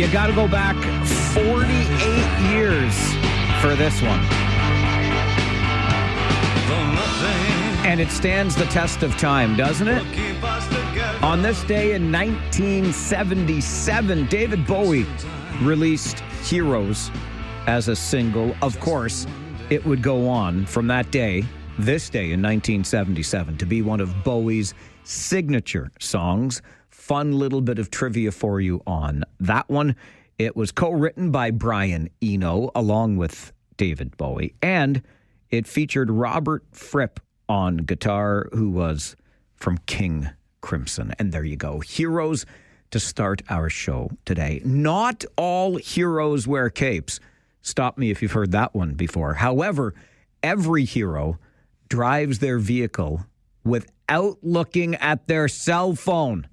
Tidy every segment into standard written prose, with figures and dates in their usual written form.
You got to go back 48 years for this one. And it stands the test of time, doesn't it? On this day in 1977, David Bowie released Heroes as a single. Of course, it would go on from that day, this day in 1977, to be one of Bowie's signature songs. Fun little bit of trivia for you on that one. It was co-written by Brian Eno along with David Bowie, and it featured Robert Fripp on guitar, who was from King Crimson. And there you go. Heroes to start our show today. Not all heroes wear capes. Stop me if you've heard that one before. However, every hero drives their vehicle without looking at their cell phone.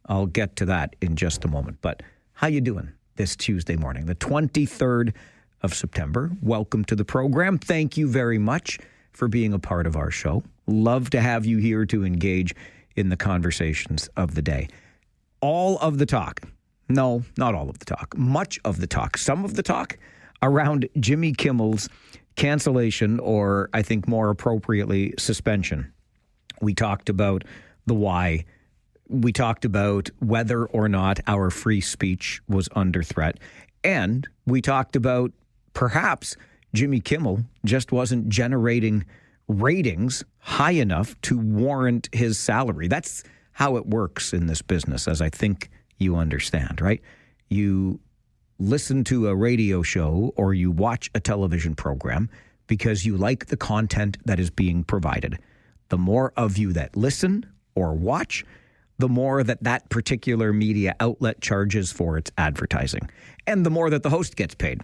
I'll get to that in just a moment. But how you doing this Tuesday morning, the 23rd of September? Welcome to the program. Thank you very much for being a part of our show. Love to have you here to engage in the conversations of the day. All of the talk, no, not all of the talk, much of the talk, some of the talk around Jimmy Kimmel's cancellation, or I think more appropriately, suspension. We talked about the why. We talked about whether or not our free speech was under threat. And we talked about perhaps Jimmy Kimmel just wasn't generating ratings high enough to warrant his salary. That's how it works in this business, as I think you understand, right? You listen to a radio show or you watch a television program because you like the content that is being provided. The more of you that listen or watch, the more that particular media outlet charges for its advertising, and the more that the host gets paid.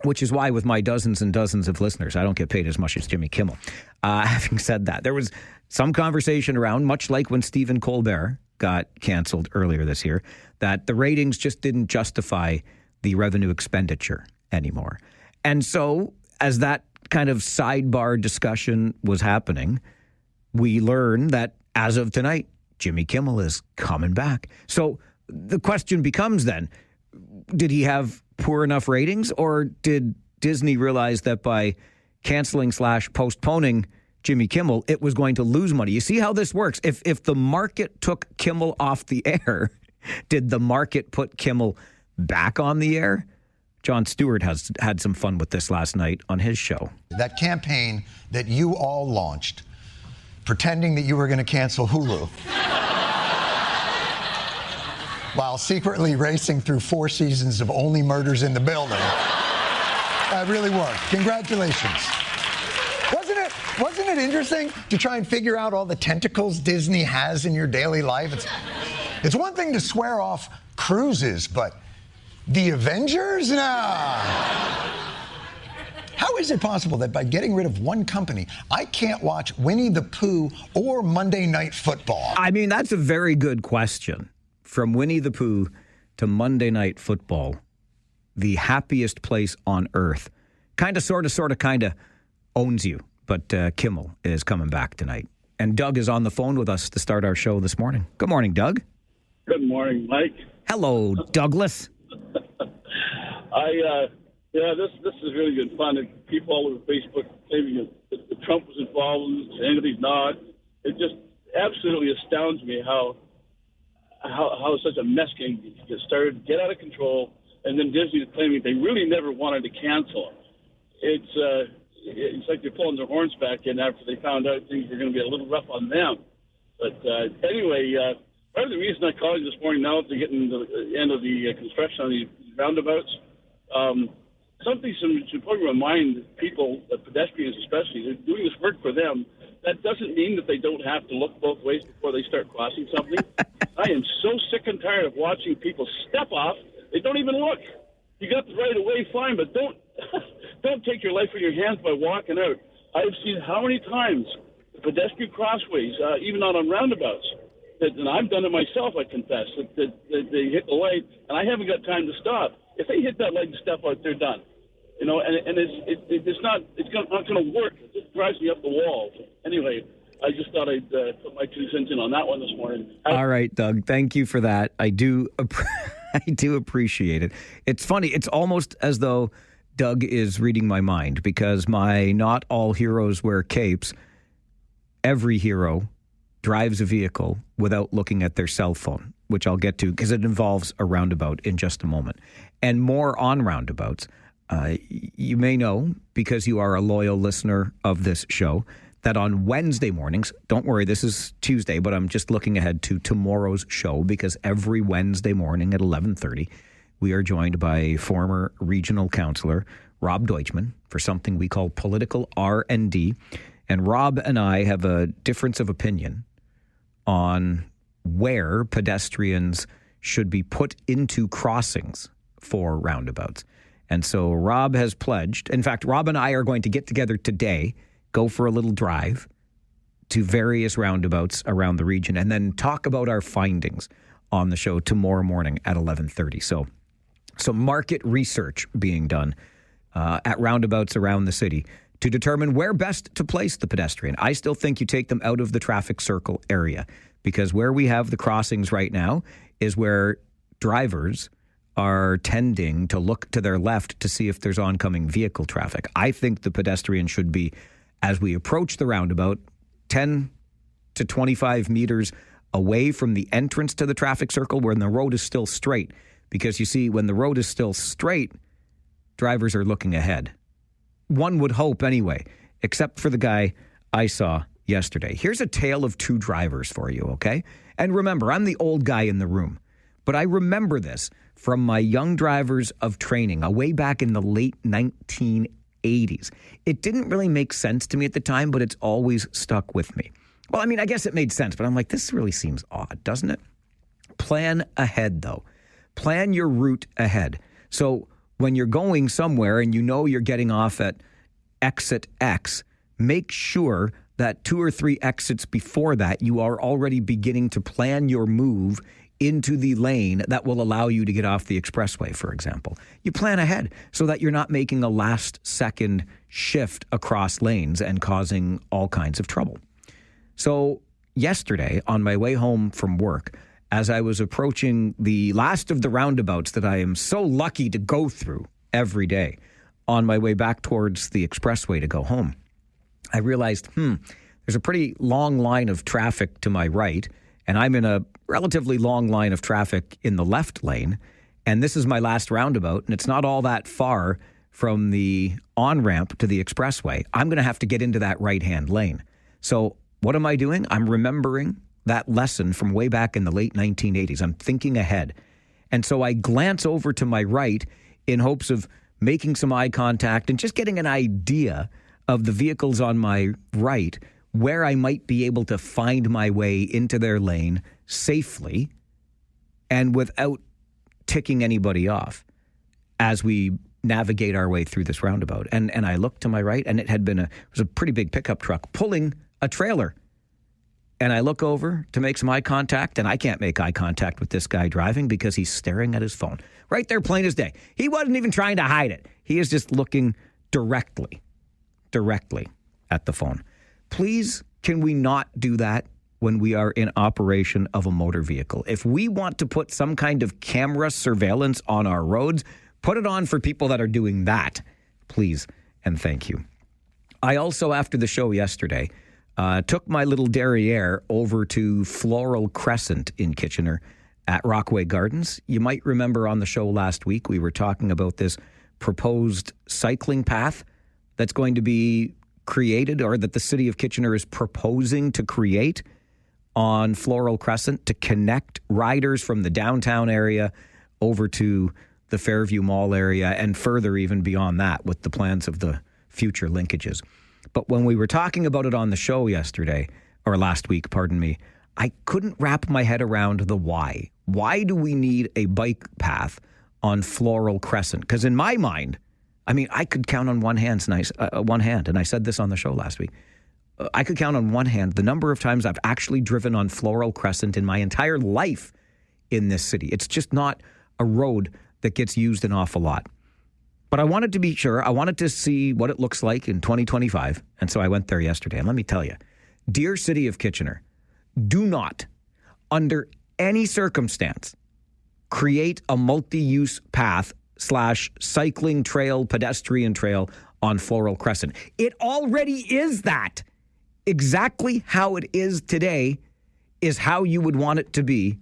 Which is why with my dozens and dozens of listeners, I don't get paid as much as Jimmy Kimmel. Having said that, there was some conversation around, much like when Stephen Colbert got canceled earlier this year, that the ratings just didn't justify the revenue expenditure anymore. And so as that kind of sidebar discussion was happening, we learned that as of tonight, Jimmy Kimmel is coming back. So the question becomes then, did he have poor enough ratings, or did Disney realize that by canceling / postponing Jimmy Kimmel, it was going to lose money? You see how this works. If the market took Kimmel off the air, did the market put Kimmel back on the air? Jon Stewart has had some fun with this last night on his show. That campaign that you all launched, pretending that you were going to cancel Hulu, while secretly racing through 4 seasons of Only Murders in the Building. That really worked. Congratulations. Wasn't it interesting to try and figure out all the tentacles Disney has in your daily life? It's one thing to swear off cruises, but the Avengers? Nah. How is it possible that by getting rid of one company, I can't watch Winnie the Pooh or Monday Night Football? I mean, that's a very good question. From Winnie the Pooh to Monday Night Football, the happiest place on earth, kind of owns you. But Kimmel is coming back tonight. And Doug is on the phone with us to start our show this morning. Good morning, Doug. Good morning, Mike. Hello, Douglas. This is really good fun. And people all over Facebook claiming that Trump was involved and he's not. It just absolutely astounds me how such a mess can get started, get out of control, and then Disney is claiming they really never wanted to cancel him. It's like they're pulling their horns back in after they found out things were going to be a little rough on them. But anyway, part of the reason I called you this morning, now that they're getting to the end of the construction on these roundabouts, something should probably remind people, pedestrians especially, they're doing this work for them. That doesn't mean that they don't have to look both ways before they start crossing something. I am so sick and tired of watching people step off. They don't even look. You got the right of way, fine, but don't take your life in your hands by walking out. I've seen how many times the pedestrian crossways, even out on roundabouts, and I've done it myself, I confess, that they hit the light, and I haven't got time to stop. If they hit that light and step out, they're done. You know, and it's not going to work. It just drives me up the wall. Anyway, I just thought I'd put my 2 cents in on that one this morning. All right, Doug. Thank you for that. I do I do appreciate it. It's funny. It's almost as though Doug is reading my mind, because my not all heroes wear capes. Every hero drives a vehicle without looking at their cell phone, which I'll get to because it involves a roundabout in just a moment. And more on roundabouts. You may know, because you are a loyal listener of this show, that on Wednesday mornings, don't worry, this is Tuesday, but I'm just looking ahead to tomorrow's show, because every Wednesday morning at 11:30, we are joined by former regional councillor Rob Deutschman for something we call political R&D. And Rob and I have a difference of opinion on where pedestrians should be put into crossings for roundabouts. And so Rob has pledged, in fact, Rob and I are going to get together today, go for a little drive to various roundabouts around the region, and then talk about our findings on the show tomorrow morning at 11:30. So market research being done at roundabouts around the city to determine where best to place the pedestrian. I still think you take them out of the traffic circle area, because where we have the crossings right now is where drivers are tending to look to their left to see if there's oncoming vehicle traffic. I think the pedestrian should be, as we approach the roundabout, 10 to 25 meters away from the entrance to the traffic circle when the road is still straight. Because you see, when the road is still straight, drivers are looking ahead. One would hope anyway, except for the guy I saw yesterday. Here's a tale of two drivers for you, okay? And remember, I'm the old guy in the room, but I remember this from my young drivers of training way back in the late 1980s. It didn't really make sense to me at the time, but it's always stuck with me. Well, I mean, I guess it made sense, but I'm like, this really seems odd, doesn't it? Plan ahead, though. Plan your route ahead. So when you're going somewhere and you know you're getting off at exit X, make sure that 2 or 3 exits before that, you are already beginning to plan your move into the lane that will allow you to get off the expressway, for example. You plan ahead so that you're not making a last-second shift across lanes and causing all kinds of trouble. So yesterday, on my way home from work, as I was approaching the last of the roundabouts that I am so lucky to go through every day, on my way back towards the expressway to go home, I realized, there's a pretty long line of traffic to my right, and I'm in a relatively long line of traffic in the left lane, and this is my last roundabout, and it's not all that far from the on-ramp to the expressway. I'm going to have to get into that right-hand lane. So what am I doing? I'm remembering that lesson from way back in the late 1980s. I'm thinking ahead. And so I glance over to my right in hopes of making some eye contact and just getting an idea of the vehicles on my right, where I might be able to find my way into their lane safely and without ticking anybody off as we navigate our way through this roundabout. And I looked to my right, and it was a pretty big pickup truck pulling a trailer. And I look over to make some eye contact, and I can't make eye contact with this guy driving because he's staring at his phone. Right there, plain as day. He wasn't even trying to hide it. He is just looking directly at the phone. Please, can we not do that when we are in operation of a motor vehicle? If we want to put some kind of camera surveillance on our roads, put it on for people that are doing that, please, and thank you. I also, after the show yesterday, took my little derriere over to Floral Crescent in Kitchener at Rockaway Gardens. You might remember on the show last week, we were talking about this proposed cycling path that's going to be created, or that the city of Kitchener is proposing to create on Floral Crescent to connect riders from the downtown area over to the Fairview Mall area and further even beyond that with the plans of the future linkages. But when we were talking about it on the show last week, I couldn't wrap my head around the why. Why do we need a bike path on Floral Crescent? Because in my mind, I could count on one hand, and I said this on the show last week. I could count on one hand the number of times I've actually driven on Floral Crescent in my entire life in this city. It's just not a road that gets used an awful lot. But I wanted to be sure. I wanted to see what it looks like in 2025. And so I went there yesterday. And let me tell you, dear city of Kitchener, do not, under any circumstance, create a multi-use path / cycling trail, pedestrian trail on Floral Crescent. It already is that. Exactly how it is today is how you would want it to be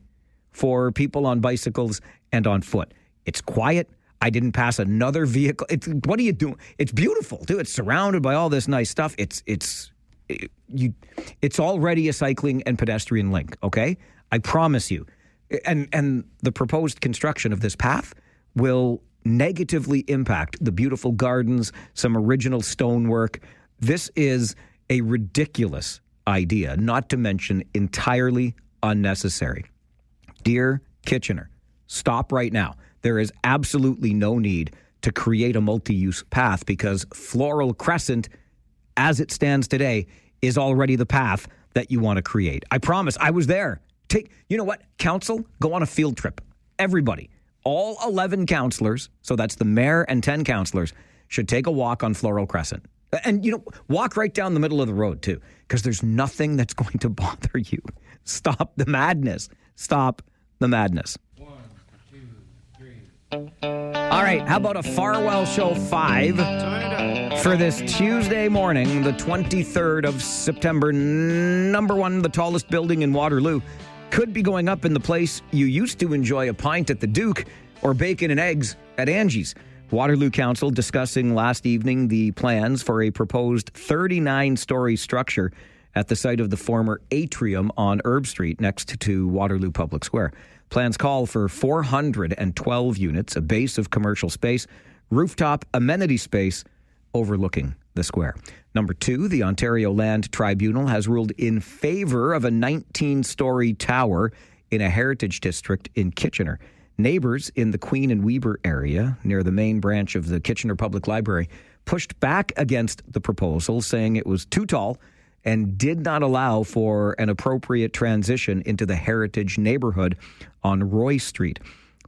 for people on bicycles and on foot. It's quiet. I didn't pass another vehicle. What are you doing? It's beautiful, too. It's surrounded by all this nice stuff. It's already a cycling and pedestrian link, okay? I promise you. And the proposed construction of this path will negatively impact the beautiful gardens, some original stonework. This is a ridiculous idea, not to mention entirely unnecessary. Dear Kitchener, stop right now. There is absolutely no need to create a multi-use path because Floral Crescent, as it stands today, is already the path that you want to create. I promise. I was there. You know what? Council, go on a field trip. Everybody, all 11 councillors, so that's the mayor and 10 councillors, should take a walk on Floral Crescent. And, walk right down the middle of the road, too, because there's nothing that's going to bother you. Stop the madness. Stop the madness. 1, 2, 3. All right, how about a Farwell Show 5 for this Tuesday morning, the 23rd of September. Number 1, the tallest building in Waterloo, could be going up in the place you used to enjoy a pint at the Duke or bacon and eggs at Angie's. Waterloo Council discussing last evening the plans for a proposed 39-story structure at the site of the former atrium on Herb Street next to Waterloo Public Square. Plans call for 412 units, a base of commercial space, rooftop amenity space overlooking the square. Number 2, the Ontario Land Tribunal has ruled in favor of a 19-story tower in a heritage district in Kitchener. Neighbours in the Queen and Weber area, near the main branch of the Kitchener Public Library, pushed back against the proposal, saying it was too tall and did not allow for an appropriate transition into the heritage neighbourhood on Roy Street.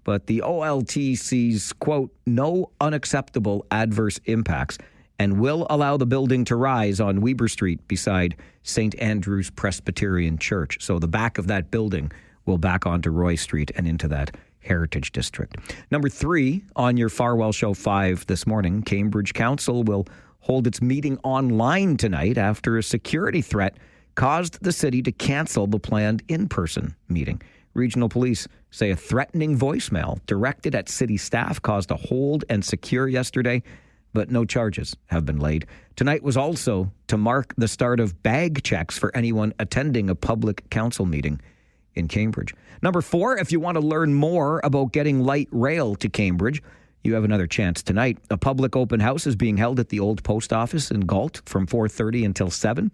But the OLT sees, quote, no unacceptable adverse impacts and will allow the building to rise on Weber Street beside St. Andrew's Presbyterian Church. So the back of that building will back onto Roy Street and into that heritage district. Number 3, on your Farwell Show 5 this morning, Cambridge Council will hold its meeting online tonight after a security threat caused the city to cancel the planned in-person meeting. Regional police say a threatening voicemail directed at city staff caused a hold and secure yesterday, but no charges have been laid. Tonight was also to mark the start of bag checks for anyone attending a public council meeting in Cambridge. Number 4, if you want to learn more about getting light rail to Cambridge, you have another chance tonight. A public open house is being held at the old post office in Galt from 4:30 until 7.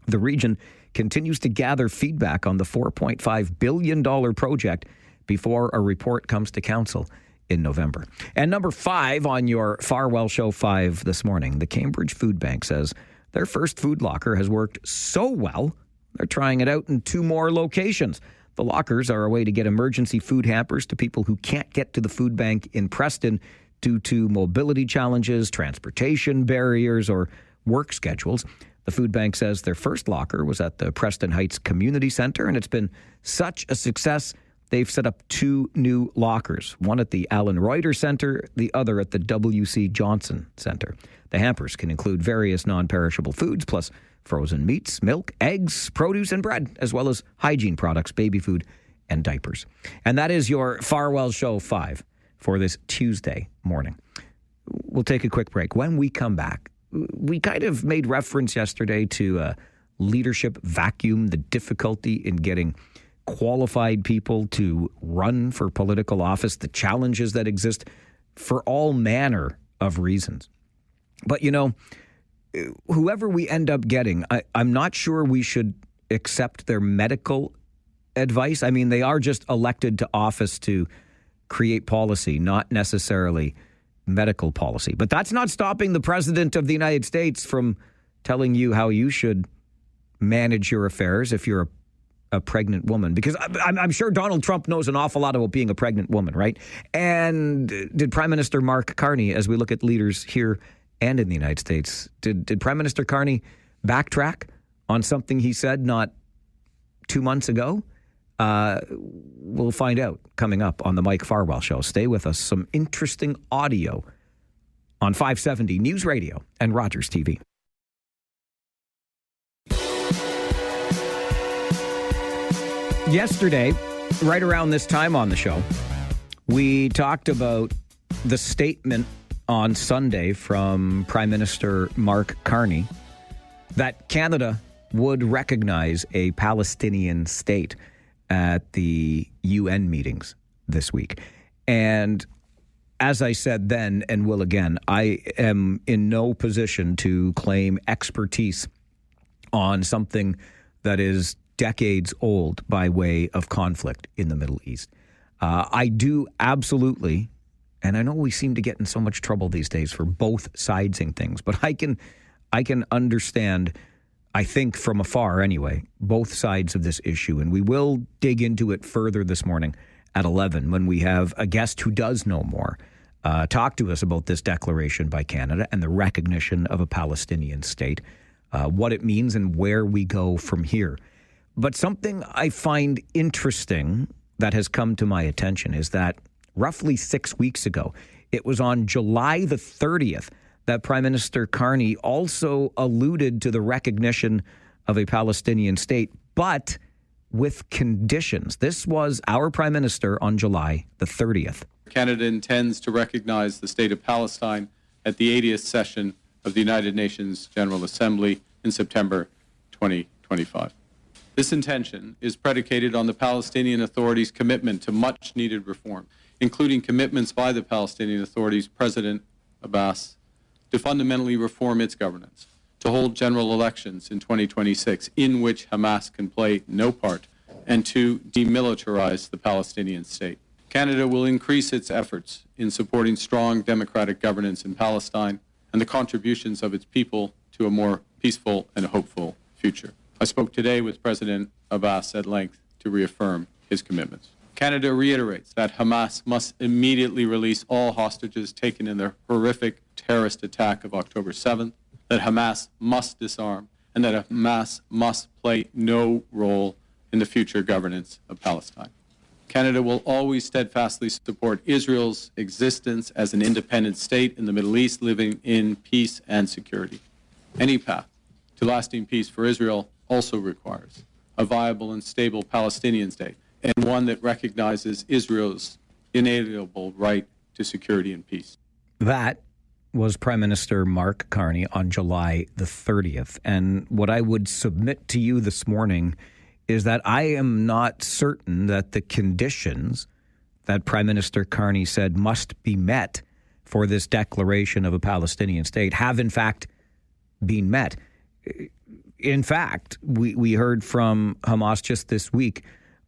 The region continues to gather feedback on the $4.5 billion project before a report comes to council in November. And number 5 on your Farwell Show 5 this morning, the Cambridge Food Bank says their first food locker has worked so well, they're trying it out in 2 more locations. The lockers are a way to get emergency food hampers to people who can't get to the food bank in Preston due to mobility challenges, transportation barriers, or work schedules. The food bank says their first locker was at the Preston Heights Community Centre, and it's been such a success, they've set up 2 new lockers, one at the Alan Reuter Centre, the other at the W.C. Johnson Centre. The hampers can include various non-perishable foods, plus frozen meats, milk, eggs, produce, and bread, as well as hygiene products, baby food, and diapers. And that is your Farwell Show 5 for this Tuesday morning. We'll take a quick break. When we come back, we kind of made reference yesterday to a leadership vacuum, the difficulty in getting qualified people to run for political office, the challenges that exist for all manner of reasons. But, whoever we end up getting, I'm not sure we should accept their medical advice. I mean, they are just elected to office to create policy, not necessarily medical policy. But that's not stopping the President of the United States from telling you how you should manage your affairs if you're a pregnant woman. Because I'm sure Donald Trump knows an awful lot about being a pregnant woman, right? And did Prime Minister Mark Carney, as we look at leaders here and in the United States, did Prime Minister Carney backtrack on something he said not 2 months ago? We'll find out coming up on the Mike Farwell Show. Stay with us. Some interesting audio on 570 News Radio and Rogers TV. Yesterday, right around this time on the show, we talked about the statement on Sunday from Prime Minister Mark Carney that Canada would recognize a Palestinian state at the UN meetings this week. And as I said then and will again, I am in no position to claim expertise on something that is decades old by way of conflict in the Middle East. I do absolutely, and I know we seem to get in so much trouble these days for both sidesing things, but I can understand, I think from afar anyway, both sides of this issue. And we will dig into it further this morning at 11 when we have a guest who does know more talk to us about this declaration by Canada and the recognition of a Palestinian state, what it means and where we go from here. But something I find interesting that has come to my attention is that roughly 6 weeks ago, it was on July the 30th that Prime Minister Carney also alluded to the recognition of a Palestinian state, but with conditions. This was our Prime Minister on July the 30th. Canada intends to recognize the state of Palestine at the 80th session of the United Nations General Assembly in September 2025. This intention is predicated on the Palestinian Authority's commitment to much-needed reform, including commitments by the Palestinian Authority's President Abbas to fundamentally reform its governance, to hold general elections in 2026 in which Hamas can play no part, and to demilitarize the Palestinian state. Canada will increase its efforts in supporting strong democratic governance in Palestine and the contributions of its people to a more peaceful and hopeful future. I spoke today with President Abbas at length to reaffirm his commitments. Canada reiterates that Hamas must immediately release all hostages taken in the horrific terrorist attack of October 7th, that Hamas must disarm, and that Hamas must play no role in the future governance of Palestine. Canada will always steadfastly support Israel's existence as an independent state in the Middle East, living in peace and security. Any path to lasting peace for Israel also requires a viable and stable Palestinian state, and one that recognizes Israel's inalienable right to security and peace. That was Prime Minister Mark Carney on July the 30th. And what I would submit to you this morning is that I am not certain that the conditions that Prime Minister Carney said must be met for this declaration of a Palestinian state have in fact been met. In fact, we heard from Hamas just this week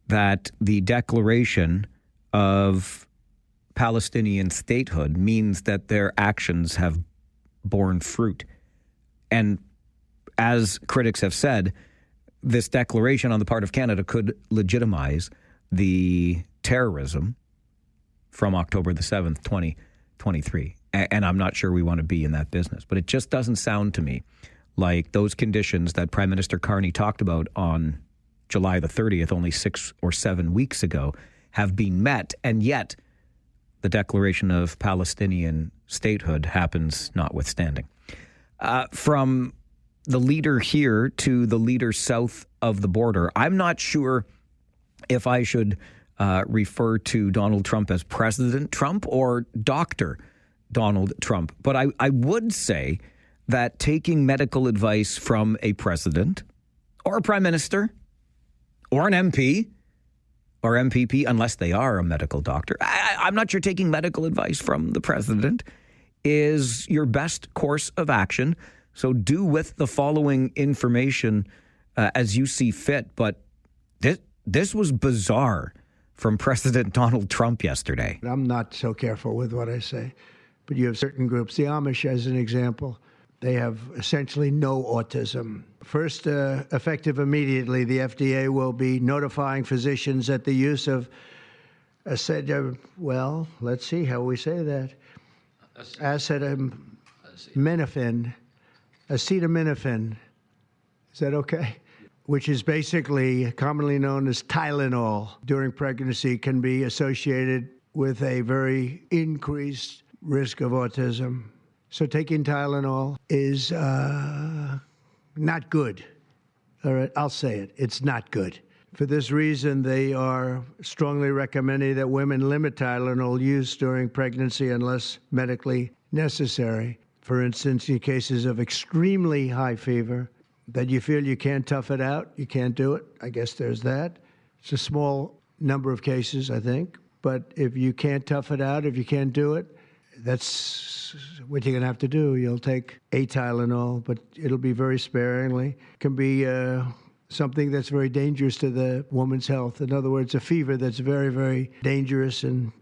that the declaration of Palestinian statehood means that their actions have borne fruit. And as critics have said, this declaration on the part of Canada could legitimize the terrorism from October the 7th, 2023. And I'm not sure we want to be in that business. But it just doesn't sound to me like those conditions that Prime Minister Carney talked about on July the 30th, only 6 or 7 weeks ago, have been met. And yet the declaration of Palestinian statehood happens notwithstanding. From the leader here to the leader south of the border, I'm not sure if I should refer to Donald Trump as President Trump or Dr. Donald Trump. But I would say that taking medical advice from a president or a prime minister or an MP or MPP, unless they are a medical doctor, I'm not sure taking medical advice from the president is your best course of action. So do with the following information as you see fit. But this was bizarre from President Donald Trump yesterday. I'm not so careful with what I say, but you have certain groups, the Amish as an example, they have essentially no autism. First, effective immediately, the FDA will be notifying physicians that the use of let's see how we say that, acetaminophen. Is that okay? which is basically commonly known as Tylenol, during pregnancy can be associated with a very increased risk of autism. So taking Tylenol is not good. All right, I'll say it. It's not good. For this reason, they are strongly recommending that women limit Tylenol use during pregnancy unless medically necessary. For instance, in cases of extremely high fever, that you feel you can't tough it out, you can't do it. I guess there's that. It's a small number of cases, I think. But if you can't tough it out, if you can't do it, that's what you're going to have to do. You'll take a Tylenol, but it'll be very sparingly. It can be something that's very dangerous to the woman's health. In other words, a fever that's very, very dangerous, and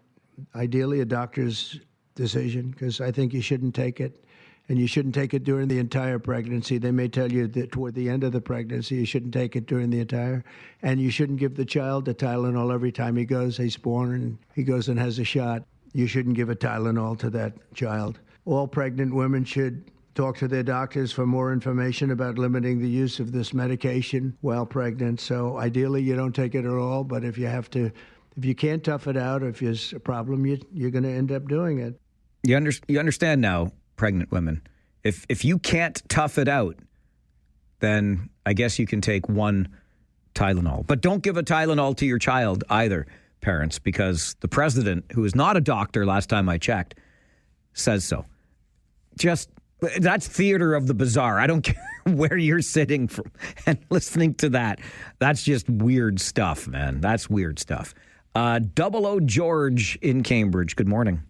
ideally a doctor's decision, because I think you shouldn't take it. And you shouldn't take it during the entire pregnancy. They may tell you that toward the end of the pregnancy, you shouldn't take it during the entire. And you shouldn't give the child a Tylenol every time he's born and he goes and has a shot. You shouldn't give a Tylenol to that child. All pregnant women should talk to their doctors for more information about limiting the use of this medication while pregnant. So ideally, you don't take it at all. But if you can't tough it out, if there's a problem, you're going to end up doing it. You understand now, pregnant women. If you can't tough it out, then I guess you can take one Tylenol. But don't give a Tylenol to your child either, parents, because the president, who is not a doctor last time I checked, says so. That's theater of the bizarre. I don't care where you're sitting from and listening to that. That's just weird stuff, man. That's weird stuff. 00 George in Cambridge. Good morning.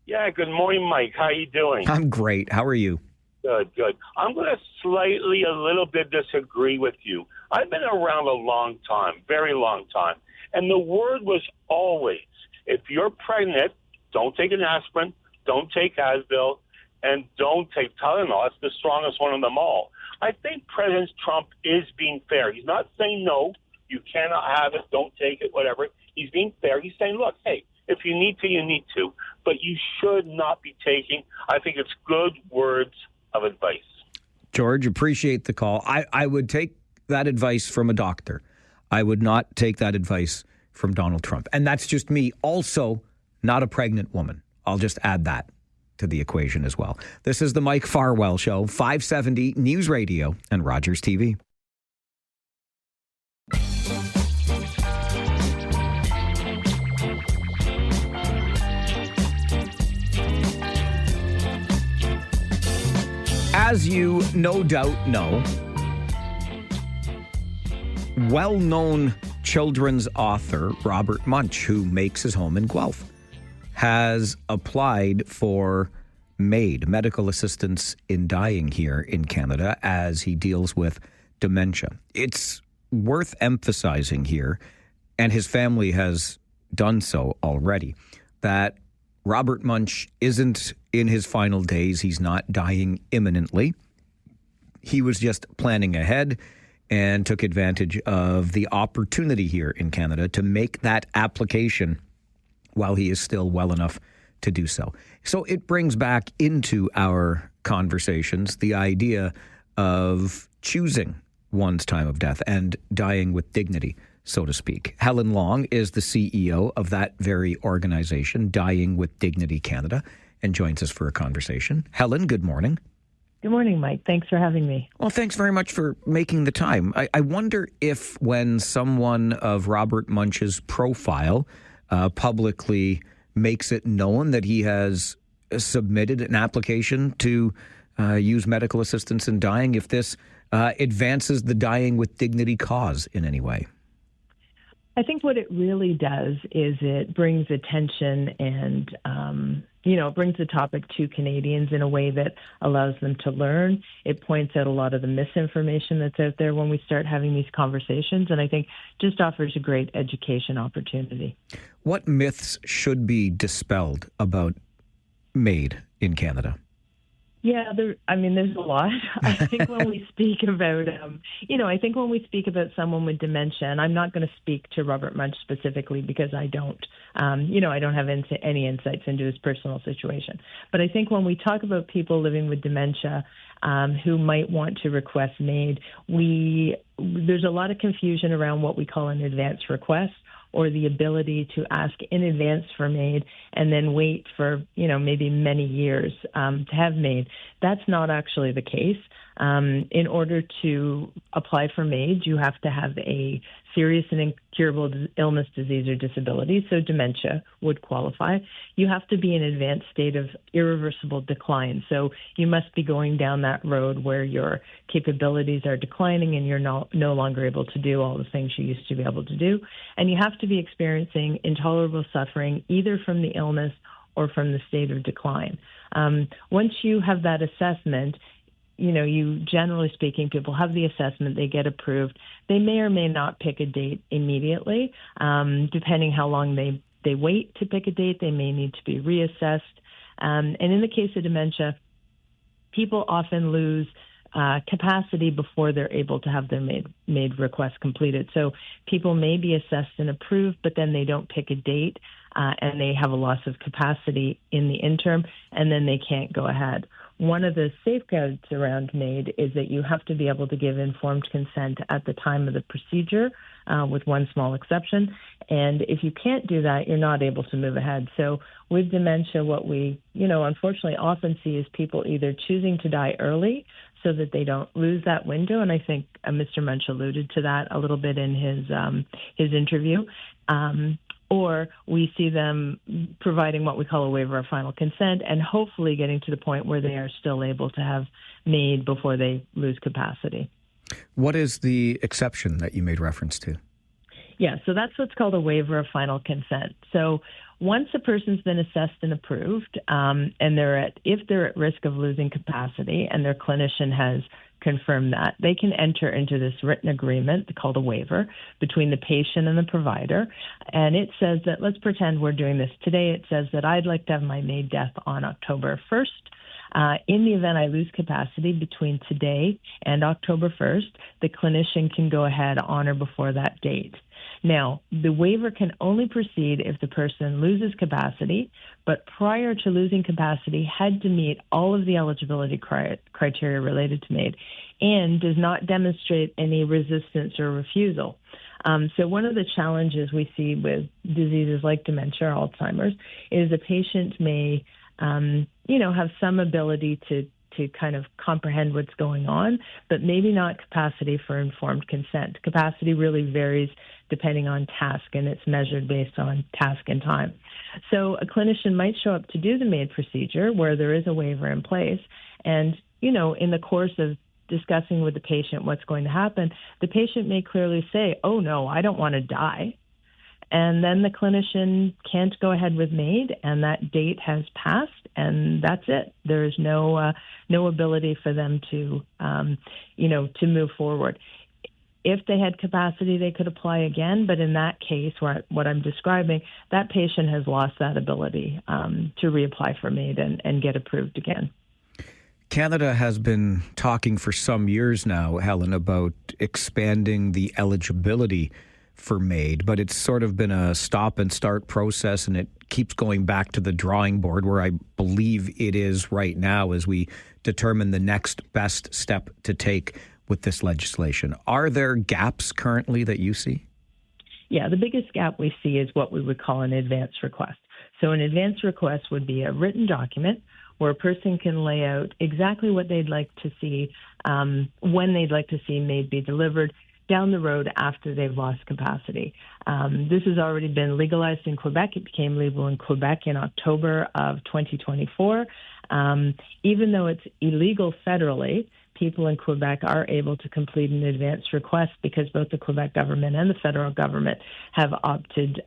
Yeah, good morning, Mike. How you doing? I'm great. How are you? Good. I'm going to a little bit disagree with you. I've been around a long time, very long time, and the word was always, if you're pregnant, don't take an aspirin, don't take Advil, and don't take Tylenol. That's the strongest one of them all. I think President Trump is being fair. He's not saying no, you cannot have it, don't take it, whatever. He's being fair. He's saying, look, hey, if you need to, you need to. But you should not be taking, I think it's good words of advice. George, appreciate the call. I would take that advice from a doctor. I would not take that advice from Donald Trump. And that's just me. Also, not a pregnant woman. I'll just add that to the equation as well. This is the Mike Farwell Show, 570 News Radio and Rogers TV. As you no doubt know, well-known children's author Robert Munsch, who makes his home in Guelph, has applied for MAID, medical assistance in dying here in Canada, as he deals with dementia. It's worth emphasizing here, and his family has done so already, that Robert Munsch isn't in his final days. He's not dying imminently. He was just planning ahead and took advantage of the opportunity here in Canada to make that application while he is still well enough to do so. So it brings back into our conversations the idea of choosing one's time of death and dying with dignity, so to speak. Helen Long is the CEO of that very organization, Dying with Dignity Canada, and joins us for a conversation. Helen, good morning. Good morning, Mike. Thanks for having me. Well, thanks very much for making the time. I wonder if when someone of Robert Munsch's profile publicly makes it known that he has submitted an application to use medical assistance in dying, if this advances the Dying with Dignity cause in any way. I think what it really does is it brings attention and, brings the topic to Canadians in a way that allows them to learn. It points out a lot of the misinformation that's out there when we start having these conversations, and I think just offers a great education opportunity. What myths should be dispelled about MAID in Canada? Yeah, there's a lot. I think when we speak about, someone with dementia, and I'm not going to speak to Robert Munsch specifically because I don't, I don't have any insights into his personal situation. But I think when we talk about people living with dementia who might want to request MAID, there's a lot of confusion around what we call an advance request, or the ability to ask in advance for MAID and then wait for, maybe many years to have MAID. That's not actually the case. In order to apply for MAID, you have to have a serious and incurable illness, disease, or disability, so dementia would qualify. You have to be in an advanced state of irreversible decline, so you must be going down that road where your capabilities are declining and you're no longer able to do all the things you used to be able to do, and you have to be experiencing intolerable suffering either from the illness or from the state of decline. Once you have that assessment, you generally speaking, people have the assessment, they get approved. They may or may not pick a date immediately, depending how long they wait to pick a date. They may need to be reassessed. And in the case of dementia, people often lose capacity before they're able to have their MAID request completed. So people may be assessed and approved, but then they don't pick a date, and they have a loss of capacity in the interim, and then they can't go ahead. One of the safeguards around MAID is that you have to be able to give informed consent at the time of the procedure, with one small exception. And if you can't do that, you're not able to move ahead. So with dementia, what we, unfortunately often see is people either choosing to die early so that they don't lose that window. And I think Mr. Munsch alluded to that a little bit in his interview. Or we see them providing what we call a waiver of final consent and hopefully getting to the point where they are still able to have MAID before they lose capacity. What is the exception that you made reference to? Yeah, so that's what's called a waiver of final consent. So once a person's been assessed and approved, and if they're at risk of losing capacity and their clinician has confirmed that, they can enter into this written agreement called a waiver between the patient and the provider. And it says that, let's pretend we're doing this today. It says that I'd like to have my MAID death on October 1st. In the event I lose capacity between today and October 1st, the clinician can go ahead on or before that date. Now, the waiver can only proceed if the person loses capacity, but prior to losing capacity had to meet all of the eligibility criteria related to MAID and does not demonstrate any resistance or refusal. So one of the challenges we see with diseases like dementia or Alzheimer's is a patient may, have some ability to kind of comprehend what's going on, but maybe not capacity for informed consent. Capacity really varies depending on task, and it's measured based on task and time. So a clinician might show up to do the MAID procedure where there is a waiver in place, and, in the course of discussing with the patient what's going to happen, the patient may clearly say, oh, no, I don't want to die. And then the clinician can't go ahead with MAID, and that date has passed, and that's it. There is no ability for them to, to move forward. If they had capacity, they could apply again. But in that case, what I'm describing, that patient has lost that ability to reapply for MAID and get approved again. Canada has been talking for some years now, Helen, about expanding the eligibility for MAID, but it's sort of been a stop and start process, and it keeps going back to the drawing board, where I believe it is right now as we determine the next best step to take with this legislation. Are there gaps currently that you see? Yeah, the biggest gap we see is what we would call an advance request. So an advance request would be a written document where a person can lay out exactly what they'd like to see, when they'd like to see MAID be delivered down the road after they've lost capacity. This has already been legalized in Quebec. It became legal in Quebec in October of 2024. Even though it's illegal federally, people in Quebec are able to complete an advance request because both the Quebec government and the federal government have opted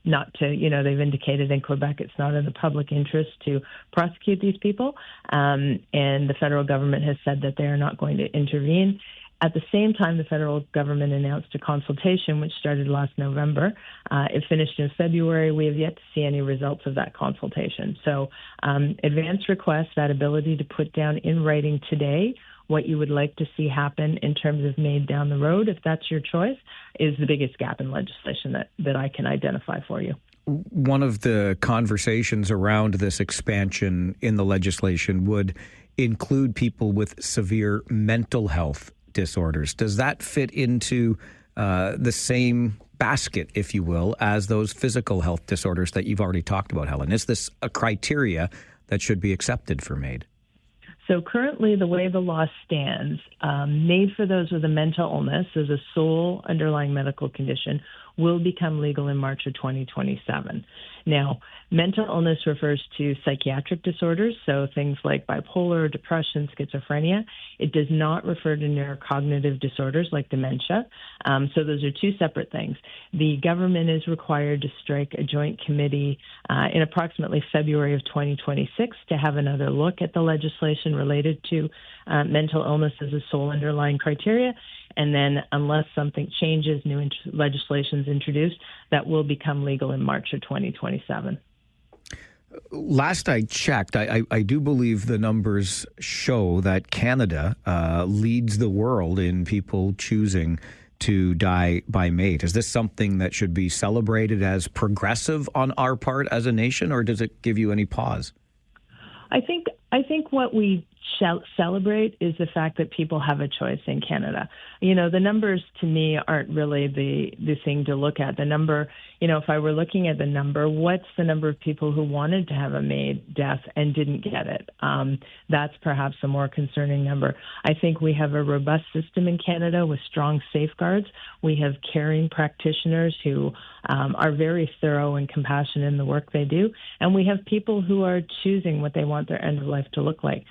not to, they've indicated in Quebec it's not in the public interest to prosecute these people. And the federal government has said that they are not going to intervene. At the same time, the federal government announced a consultation, which started last November. It finished in February. We have yet to see any results of that consultation. So advance requests, that ability to put down in writing today what you would like to see happen in terms of MAID down the road, if that's your choice, is the biggest gap in legislation that I can identify for you. One of the conversations around this expansion in the legislation would include people with severe mental health disorders. Does that fit into the same basket, if you will, as those physical health disorders that you've already talked about, Helen? Is this a criteria that should be accepted for MAID? So currently, the way the law stands, MAID for those with a mental illness as a sole underlying medical condition will become legal in March of 2027. Now, mental illness refers to psychiatric disorders, so things like bipolar, depression, schizophrenia. It does not refer to neurocognitive disorders like dementia. So those are two separate things. The government is required to strike a joint committee in approximately February of 2026 to have another look at the legislation related to mental illness as a sole underlying criteria. And then unless something changes, new legislation is introduced, that will become legal in March of 2027. Last I checked, I do believe the numbers show that Canada leads the world in people choosing to die by MAID. Is this something that should be celebrated as progressive on our part as a nation, or does it give you any pause? I think what we celebrate is the fact that people have a choice in Canada. You know, the numbers to me aren't really the thing to look at. The number, you know, if I were looking at the number, what's the number of people who wanted to have a MAID death and didn't get it? That's perhaps a more concerning number. I think we have a robust system in Canada with strong safeguards. We have caring practitioners who are very thorough and compassionate in the work they do. And we have people who are choosing what they want their end of life to look like.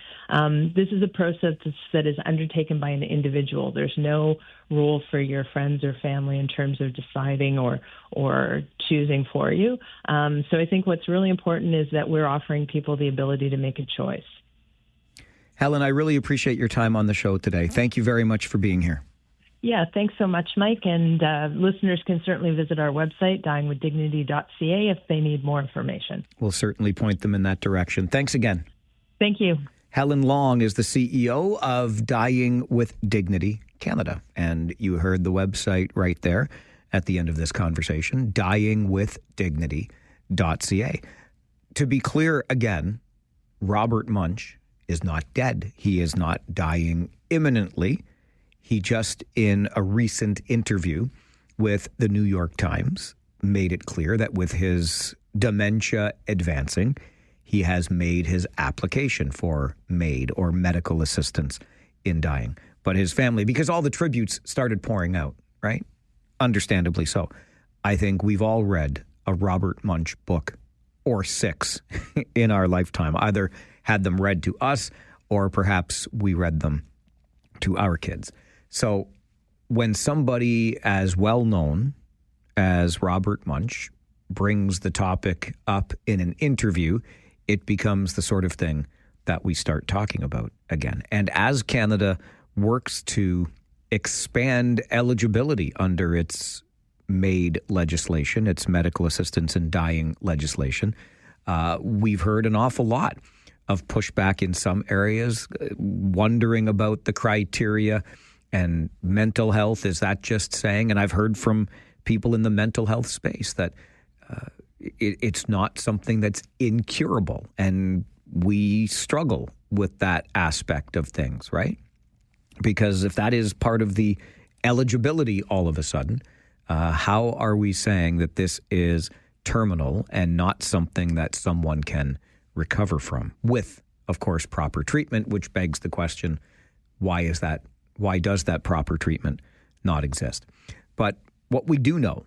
This is a process that is undertaken by an individual. There's no rule for your friends or family in terms of deciding or choosing for you. So I think what's really important is that we're offering people the ability to make a choice. Helen, I really appreciate your time on the show today. Thank you very much for being here. Yeah, thanks so much, Mike. And listeners can certainly visit our website, dyingwithdignity.ca, if they need more information. We'll certainly point them in that direction. Thanks again. Thank you. Helen Long is the CEO of Dying with Dignity Canada. And you heard the website right there at the end of this conversation, dyingwithdignity.ca. To be clear again, Robert Munsch is not dead. He is not dying imminently. He just, in a recent interview with the New York Times, made it clear that with his dementia advancing, he has made his application for MAID, or medical assistance in dying. But his family, because all the tributes started pouring out, right? Understandably so. I think we've all read a Robert Munsch book or 6 in our lifetime, either had them read to us or perhaps we read them to our kids. So when somebody as well known as Robert Munsch brings the topic up in an interview, it becomes the sort of thing that we start talking about again. And as Canada works to expand eligibility under its MAID legislation, its medical assistance in dying legislation, we've heard an awful lot of pushback in some areas, wondering about the criteria and mental health. Is that just saying? And I've heard from people in the mental health space that it's not something that's incurable. And we struggle with that aspect of things, right? Because if that is part of the eligibility all of a sudden, how are we saying that this is terminal and not something that someone can recover from with, of course, proper treatment, which begs the question, why is that? Why does that proper treatment not exist? But what we do know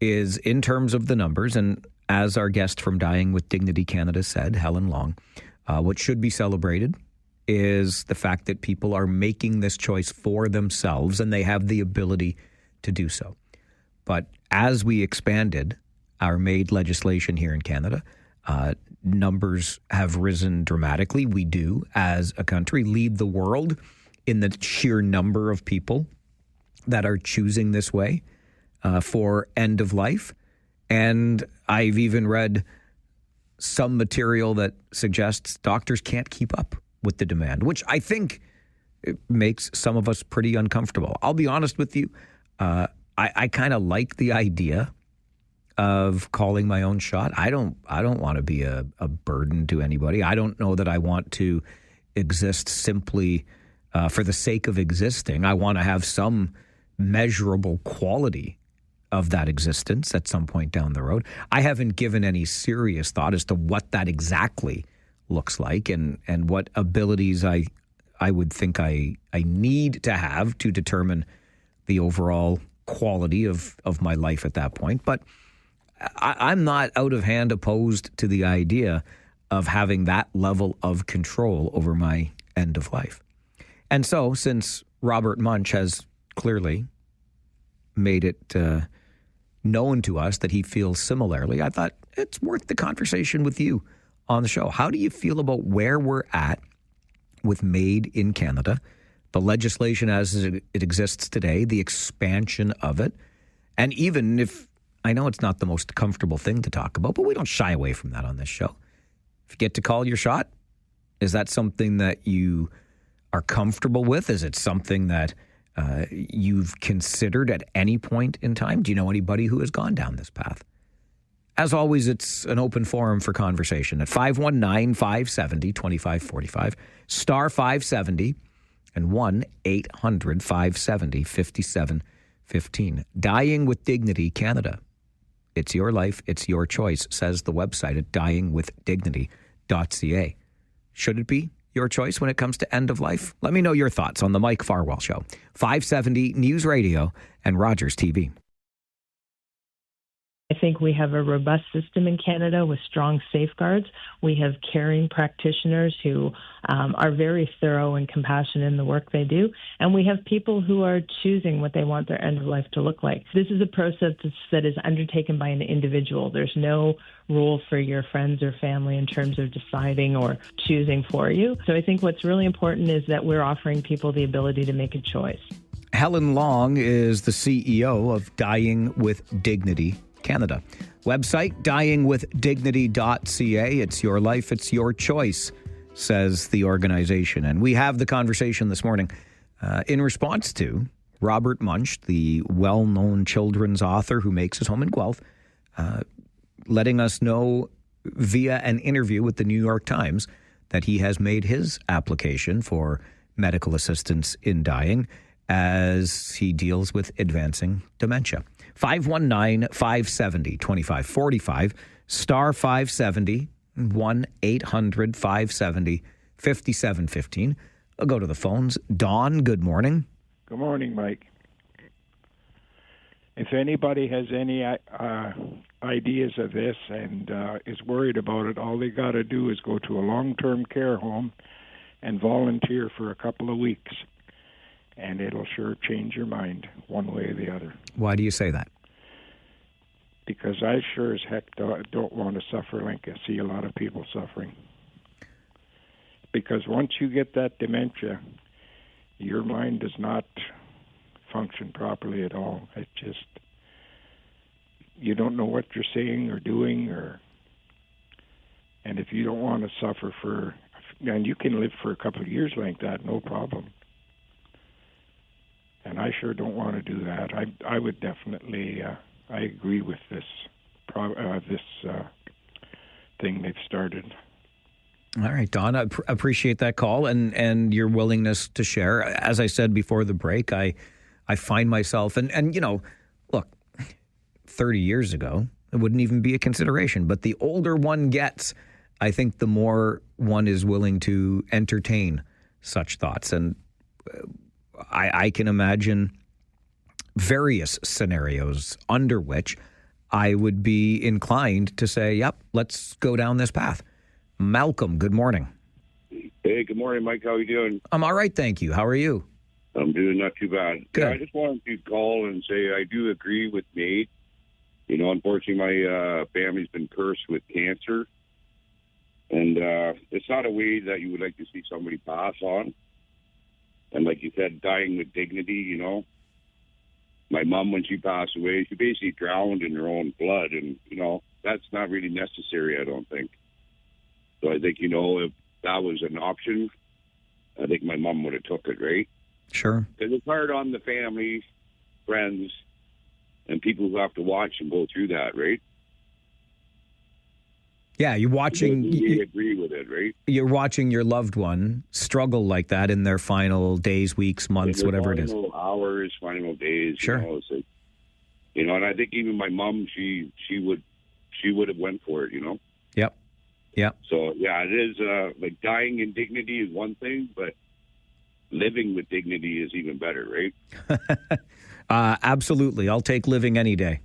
is, in terms of the numbers, and as our guest from Dying with Dignity Canada said, Helen Long, what should be celebrated is the fact that people are making this choice for themselves and they have the ability to do so. But as we expanded our MAID legislation here in Canada, numbers have risen dramatically. We do, as a country, lead the world in the sheer number of people that are choosing this way for end of life. And I've even read some material that suggests doctors can't keep up with the demand, which I think makes some of us pretty uncomfortable. I'll be honest with you. I kind of like the idea of calling my own shot. I don't want to be a burden to anybody. I don't know that I want to exist simply for the sake of existing. I want to have some measurable quality of that existence at some point down the road. I haven't given any serious thought as to what that exactly looks like and what abilities I would think I need to have to determine the overall quality of my life at that point. But I'm not out of hand opposed to the idea of having that level of control over my end of life. And so, since Robert Munsch has clearly made it known to us that he feels similarly, I thought it's worth the conversation with you on the show. How do you feel about where we're at with MAID in Canada, the legislation as it exists today, the expansion of it, and even if I know it's not the most comfortable thing to talk about, but we don't shy away from that on this show. If you get to call your shot, is that something that you are comfortable with? Is it something that you've considered at any point in time? Do you know anybody who has gone down this path? As always, it's an open forum for conversation at 519-570-2545, star 570, and 1-800-570-5715. Dying with Dignity Canada. It's your life, it's your choice, says the website at dyingwithdignity.ca. Should it be your choice when it comes to end of life? Let me know your thoughts on the Mike Farwell Show. 570 News Radio and Rogers TV. I think we have a robust system in Canada with strong safeguards. We have caring practitioners who are very thorough and compassionate in the work they do. And we have people who are choosing what they want their end of life to look like. This is a process that is undertaken by an individual. There's no rule for your friends or family in terms of deciding or choosing for you. So I think what's really important is that we're offering people the ability to make a choice. Helen Long is the CEO of Dying with Dignity Canada. Website, dyingwithdignity.ca. It's your life, it's your choice, says the organization. And we have the conversation this morning in response to Robert Munsch, the well-known children's author who makes his home in Guelph, letting us know via an interview with the New York Times that he has made his application for medical assistance in dying as he deals with advancing dementia. 519-570-2545, star 570, 1-800-570-5715. I'll go to the phones. Don, good morning. Good morning, Mike. If anybody has any ideas of this and is worried about it, all they got to do is go to a long-term care home and volunteer for a couple of weeks. And it'll sure change your mind one way or the other. Why do you say that? Because I sure as heck don't want to suffer like I see a lot of people suffering. Because once you get that dementia, your mind does not function properly at all. It just, you don't know what you're saying or doing, and if you don't want to suffer and you can live for a couple of years like that, no problem. And I sure don't want to do that. I would definitely, I agree with this thing they've started. All right, Don, I appreciate that call and your willingness to share. As I said before the break, I find myself, and you know, look, 30 years ago, it wouldn't even be a consideration. But the older one gets, I think the more one is willing to entertain such thoughts. And I can imagine various scenarios under which I would be inclined to say, yep, let's go down this path. Malcolm, good morning. Hey, good morning, Mike. How are you doing? I'm all right, thank you. How are you? I'm doing not too bad. Good. Yeah, I just wanted to call and say I do agree with MAID. You know, unfortunately, my family's been cursed with cancer. And it's not a way that you would like to see somebody pass on. And And like you said, dying with dignity, you know. My mom, when she passed away, she basically drowned in her own blood. And, you know, that's not really necessary, I don't think. So I think, you know, if that was an option, I think my mom would have took it, right? Sure. Because it's hard on the family, friends, and people who have to watch and go through that, right? Yeah, you're watching. You agree with it, right? You're watching your loved one struggle like that in their final days, weeks, months, whatever it is. Final hours, final days. Sure. You know, it's like, you know, and I think even my mom, she would have went for it. You know. Yep. Yep. So yeah, it is like dying in dignity is one thing, but living with dignity is even better, right? Absolutely, I'll take living any day.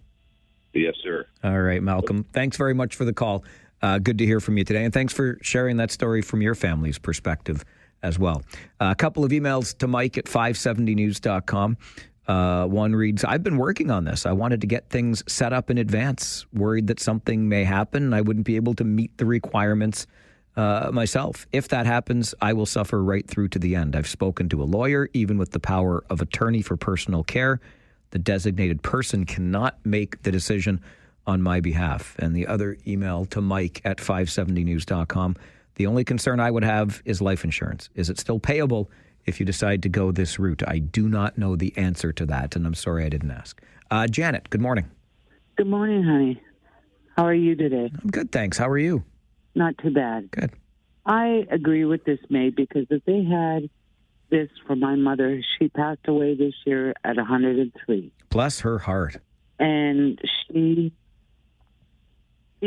Yes, sir. All right, Malcolm. Thanks very much for the call. Good to hear from you today. And thanks for sharing that story from your family's perspective as well. A couple of emails to Mike at 570news.com. One reads, I've been working on this. I wanted to get things set up in advance, worried that something may happen and I wouldn't be able to meet the requirements myself. If that happens, I will suffer right through to the end. I've spoken to a lawyer, even with the power of attorney for personal care. The designated person cannot make the decision on my behalf. And the other email to Mike at 570news.com. The only concern I would have is life insurance. Is it still payable if you decide to go this route? I do not know the answer to that, and I'm sorry I didn't ask. Janet, good morning. Good morning, honey. How are you today? I'm good, thanks. How are you? Not too bad. Good. I agree with this, May, because if they had this for my mother, she passed away this year at 103. Bless her heart. And she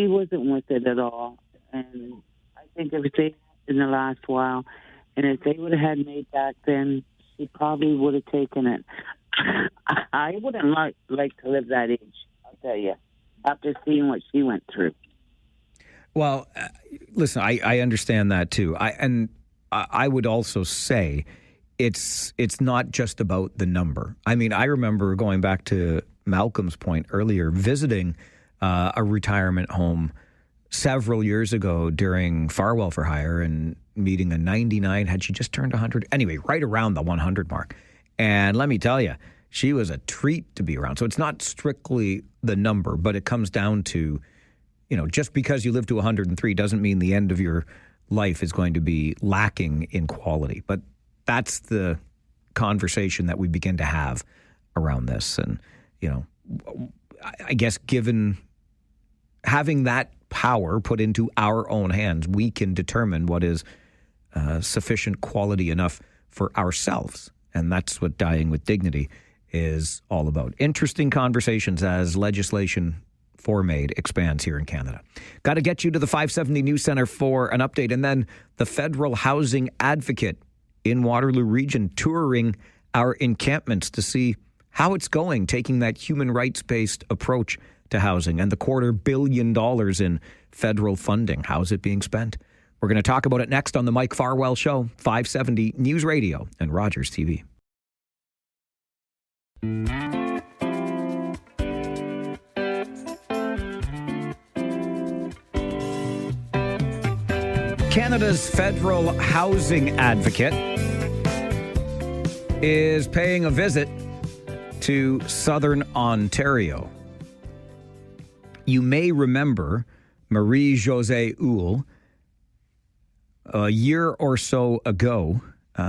wasn't with it at all. And I think if they, in the last while, and if they would have had MAID back then, she probably would have taken it. I wouldn't like to live that age, I'll tell you, after seeing what she went through. Well, listen, I understand that too. I would also say it's not just about the number. I mean, I remember going back to Malcolm's point earlier, visiting a retirement home several years ago during Farwell for Hire and meeting a 99. Had she just turned 100? Anyway, right around the 100 mark. And let me tell you, she was a treat to be around. So it's not strictly the number, but it comes down to, you know, just because you live to 103 doesn't mean the end of your life is going to be lacking in quality. But that's the conversation that we begin to have around this. And, you know, I guess given having that power put into our own hands, we can determine what is sufficient quality enough for ourselves. And that's what Dying with Dignity is all about. Interesting conversations as legislation for MAID expands here in Canada. Got to get you to the 570 News Centre for an update. And then the federal housing advocate in Waterloo region touring our encampments to see how it's going, taking that human rights-based approach to housing and the $250 million in federal funding. How's it being spent? We're going to talk about it next on the Mike Farwell Show, 570 News Radio and Rogers TV. Canada's federal housing advocate is paying a visit to southern Ontario. You may remember Marie-Josée Houle, a year or so ago,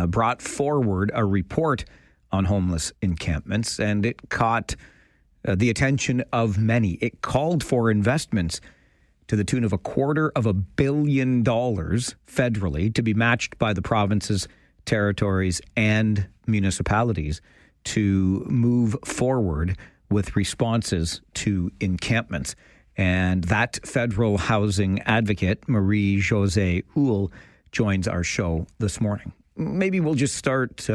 brought forward a report on homeless encampments, and it caught the attention of many. It called for investments to the tune of $250 million federally to be matched by the provinces, territories, and municipalities to move forward with responses to encampments. And that federal housing advocate, Marie-Josée Houle, joins our show this morning. Maybe we'll just start,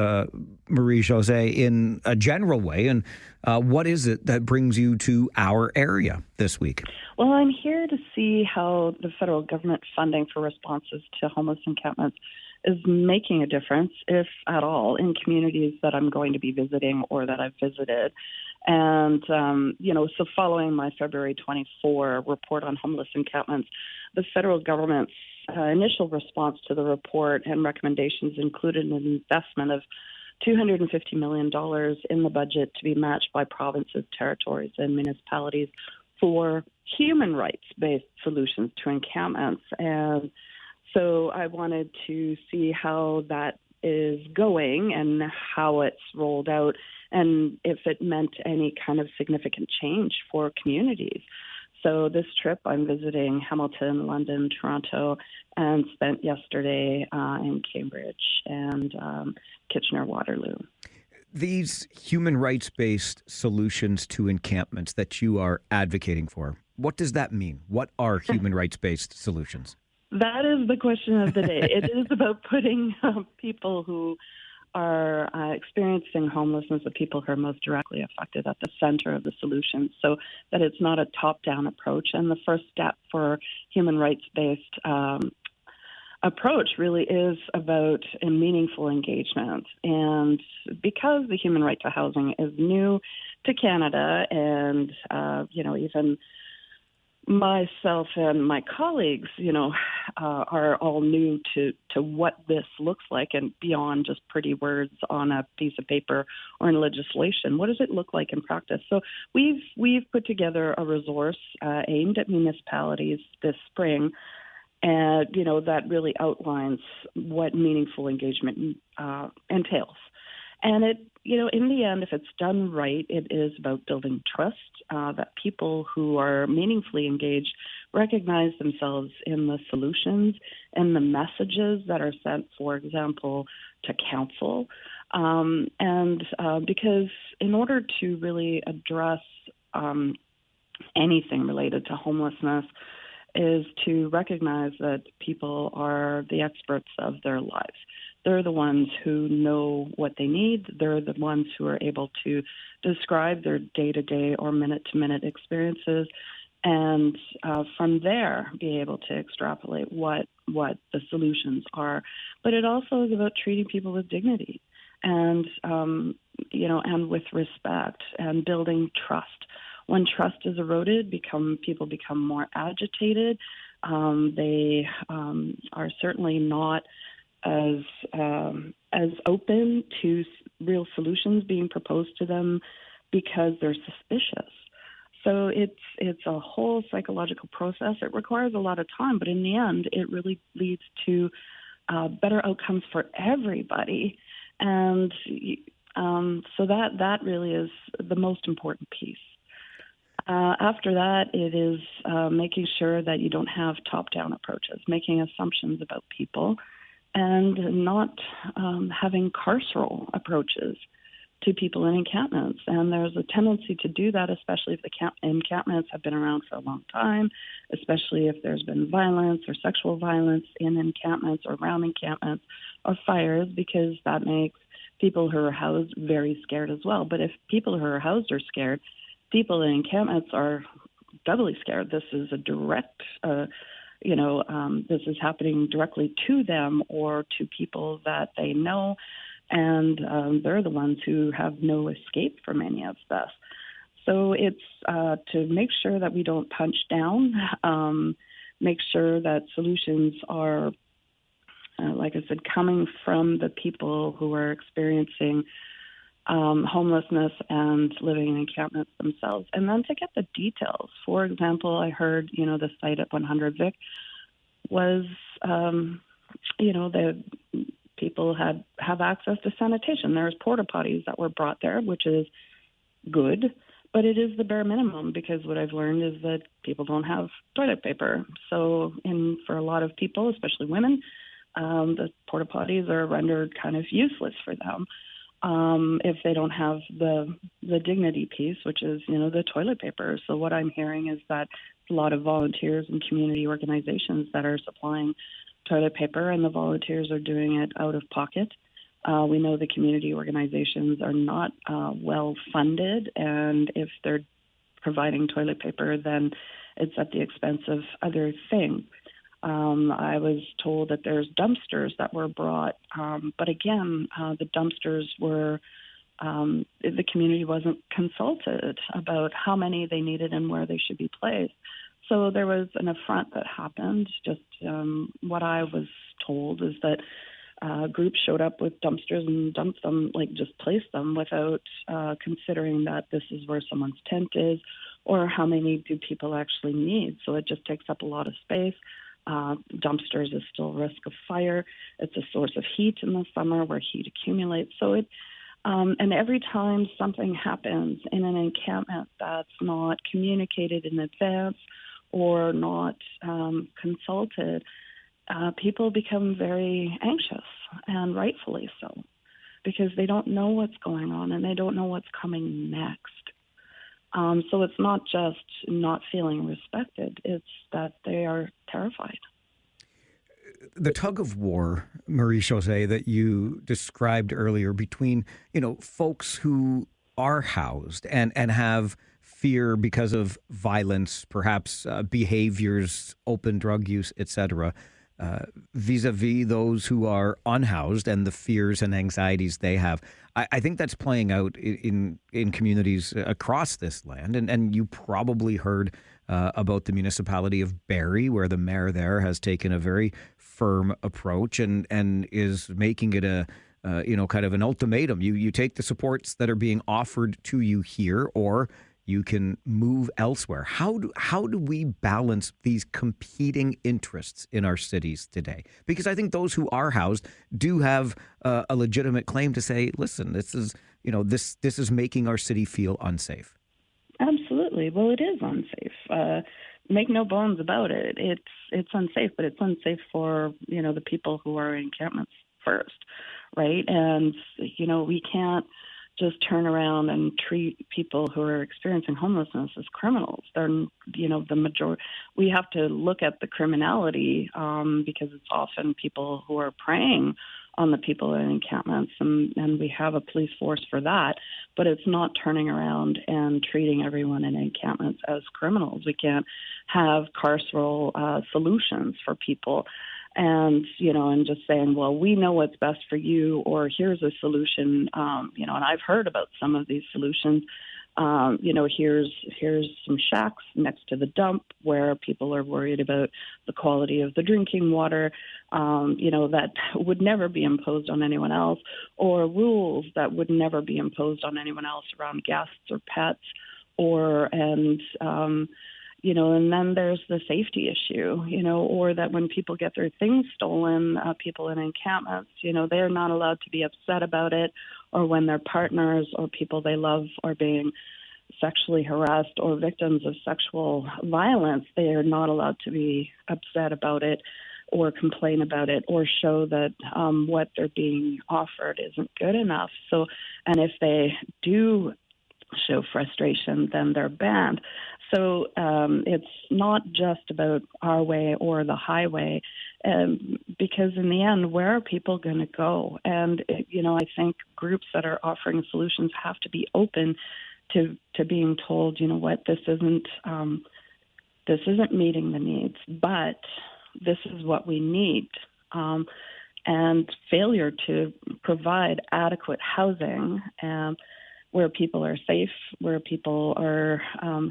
Marie-Josée, in a general way. And what is it that brings you to our area this week? Well, I'm here to see how the federal government funding for responses to homeless encampments is making a difference, if at all, in communities that I'm going to be visiting or that I've visited. And, so following my February 24 report on homeless encampments, the federal government's initial response to the report and recommendations included an investment of $250 million in the budget to be matched by provinces, territories, and municipalities for human rights-based solutions to encampments. And so I wanted to see how that is going and how it's rolled out, and if it meant any kind of significant change for communities. So this trip, I'm visiting Hamilton, London, Toronto, and spent yesterday in Cambridge and Kitchener, Waterloo. These human rights-based solutions to encampments that you are advocating for, what does that mean? What are human rights-based solutions? That is the question of the day. It is about putting people who are experiencing homelessness, the people who are most directly affected, at the center of the solution, so that it's not a top-down approach. And the first step for human rights-based approach really is about a meaningful engagement. And because the human right to housing is new to Canada, and even myself and my colleagues, are all new to what this looks like, and beyond just pretty words on a piece of paper or in legislation. What does it look like in practice? So we've put together a resource aimed at municipalities this spring, and that really outlines what meaningful engagement entails. And it, in the end, if it's done right, it is about building trust, that people who are meaningfully engaged recognize themselves in the solutions and the messages that are sent, for example, to council. Because in order to really address anything related to homelessness, is to recognize that people are the experts of their lives. They're the ones who know what they need. They're the ones who are able to describe their day-to-day or minute-to-minute experiences, and from there be able to extrapolate what the solutions are. But it also is about treating people with dignity and and with respect, and building trust. When trust is eroded, people become more agitated. They are certainly not as open to real solutions being proposed to them because they're suspicious. So it's a whole psychological process. It requires a lot of time, but in the end, it really leads to better outcomes for everybody. And so that really is the most important piece. After that, it is making sure that you don't have top-down approaches, making assumptions about people, and not having carceral approaches to people in encampments. And there's a tendency to do that, especially if the encampments have been around for a long time, especially if there's been violence or sexual violence in encampments or around encampments, or fires, because that makes people who are housed very scared as well. But if people who are housed are scared, people in encampments are doubly scared. This is a direct, this is happening directly to them or to people that they know, and they're the ones who have no escape from any of this. So it's to make sure that we don't punch down, make sure that solutions are, like I said, coming from the people who are experiencing homelessness and living in encampments themselves, and then to get the details. For example, I heard, the site at 100 Vic was, the people have access to sanitation. There's porta potties that were brought there, which is good, but it is the bare minimum, because what I've learned is that people don't have toilet paper. So for a lot of people, especially women, the porta potties are rendered kind of useless for them. If they don't have the dignity piece, which is, the toilet paper. So what I'm hearing is that a lot of volunteers and community organizations that are supplying toilet paper, and the volunteers are doing it out of pocket. We know the community organizations are not well funded, and if they're providing toilet paper, then it's at the expense of other things. I was told that there's dumpsters that were brought, but again, the dumpsters were, the community wasn't consulted about how many they needed and where they should be placed. So there was an affront that happened. Just what I was told is that groups showed up with dumpsters and dumped them, like just placed them without considering that this is where someone's tent is or how many do people actually need. So it just takes up a lot of space. Dumpsters is still risk of fire. It's a source of heat in the summer where heat accumulates. So and every time something happens in an encampment that's not communicated in advance or not consulted, people become very anxious, and rightfully so, because they don't know what's going on and they don't know what's coming next. So it's not just not feeling respected, it's that they are terrified. The tug of war, Marie-Josée, that you described earlier between, folks who are housed and have fear because of violence, perhaps behaviors, open drug use, etc., vis-a-vis those who are unhoused and the fears and anxieties they have. I think that's playing out in communities across this land. And you probably heard about the municipality of Barrie, where the mayor there has taken a very firm approach and is making it a kind of an ultimatum. You take the supports that are being offered to you here, or you can move elsewhere. How do we balance these competing interests in our cities today? Because I think those who are housed do have a legitimate claim to say, listen, this is this is making our city feel unsafe. Absolutely. Well, it is unsafe. Make no bones about it. It's unsafe, but it's unsafe for the people who are in encampments first, right? And we can't just turn around and treat people who are experiencing homelessness as criminals. They're, the majority. We have to look at the criminality because it's often people who are preying on the people in encampments, and we have a police force for that. But it's not turning around and treating everyone in encampments as criminals. We can't have carceral solutions for people. And, and just saying, well, we know what's best for you, or here's a solution, and I've heard about some of these solutions. Here's some shacks next to the dump where people are worried about the quality of the drinking water, that would never be imposed on anyone else, or rules that would never be imposed on anyone else around guests or pets, and then there's the safety issue, or that when people get their things stolen, people in encampments, they're not allowed to be upset about it, or when their partners or people they love are being sexually harassed or victims of sexual violence, they are not allowed to be upset about it or complain about it or show that what they're being offered isn't good enough. So, and if they do show frustration, then they're banned. So it's not just about our way or the highway, because in the end, where are people going to go? And, I think groups that are offering solutions have to be open to being told, this isn't meeting the needs, but this is what we need. And failure to provide adequate housing where people are safe, where people are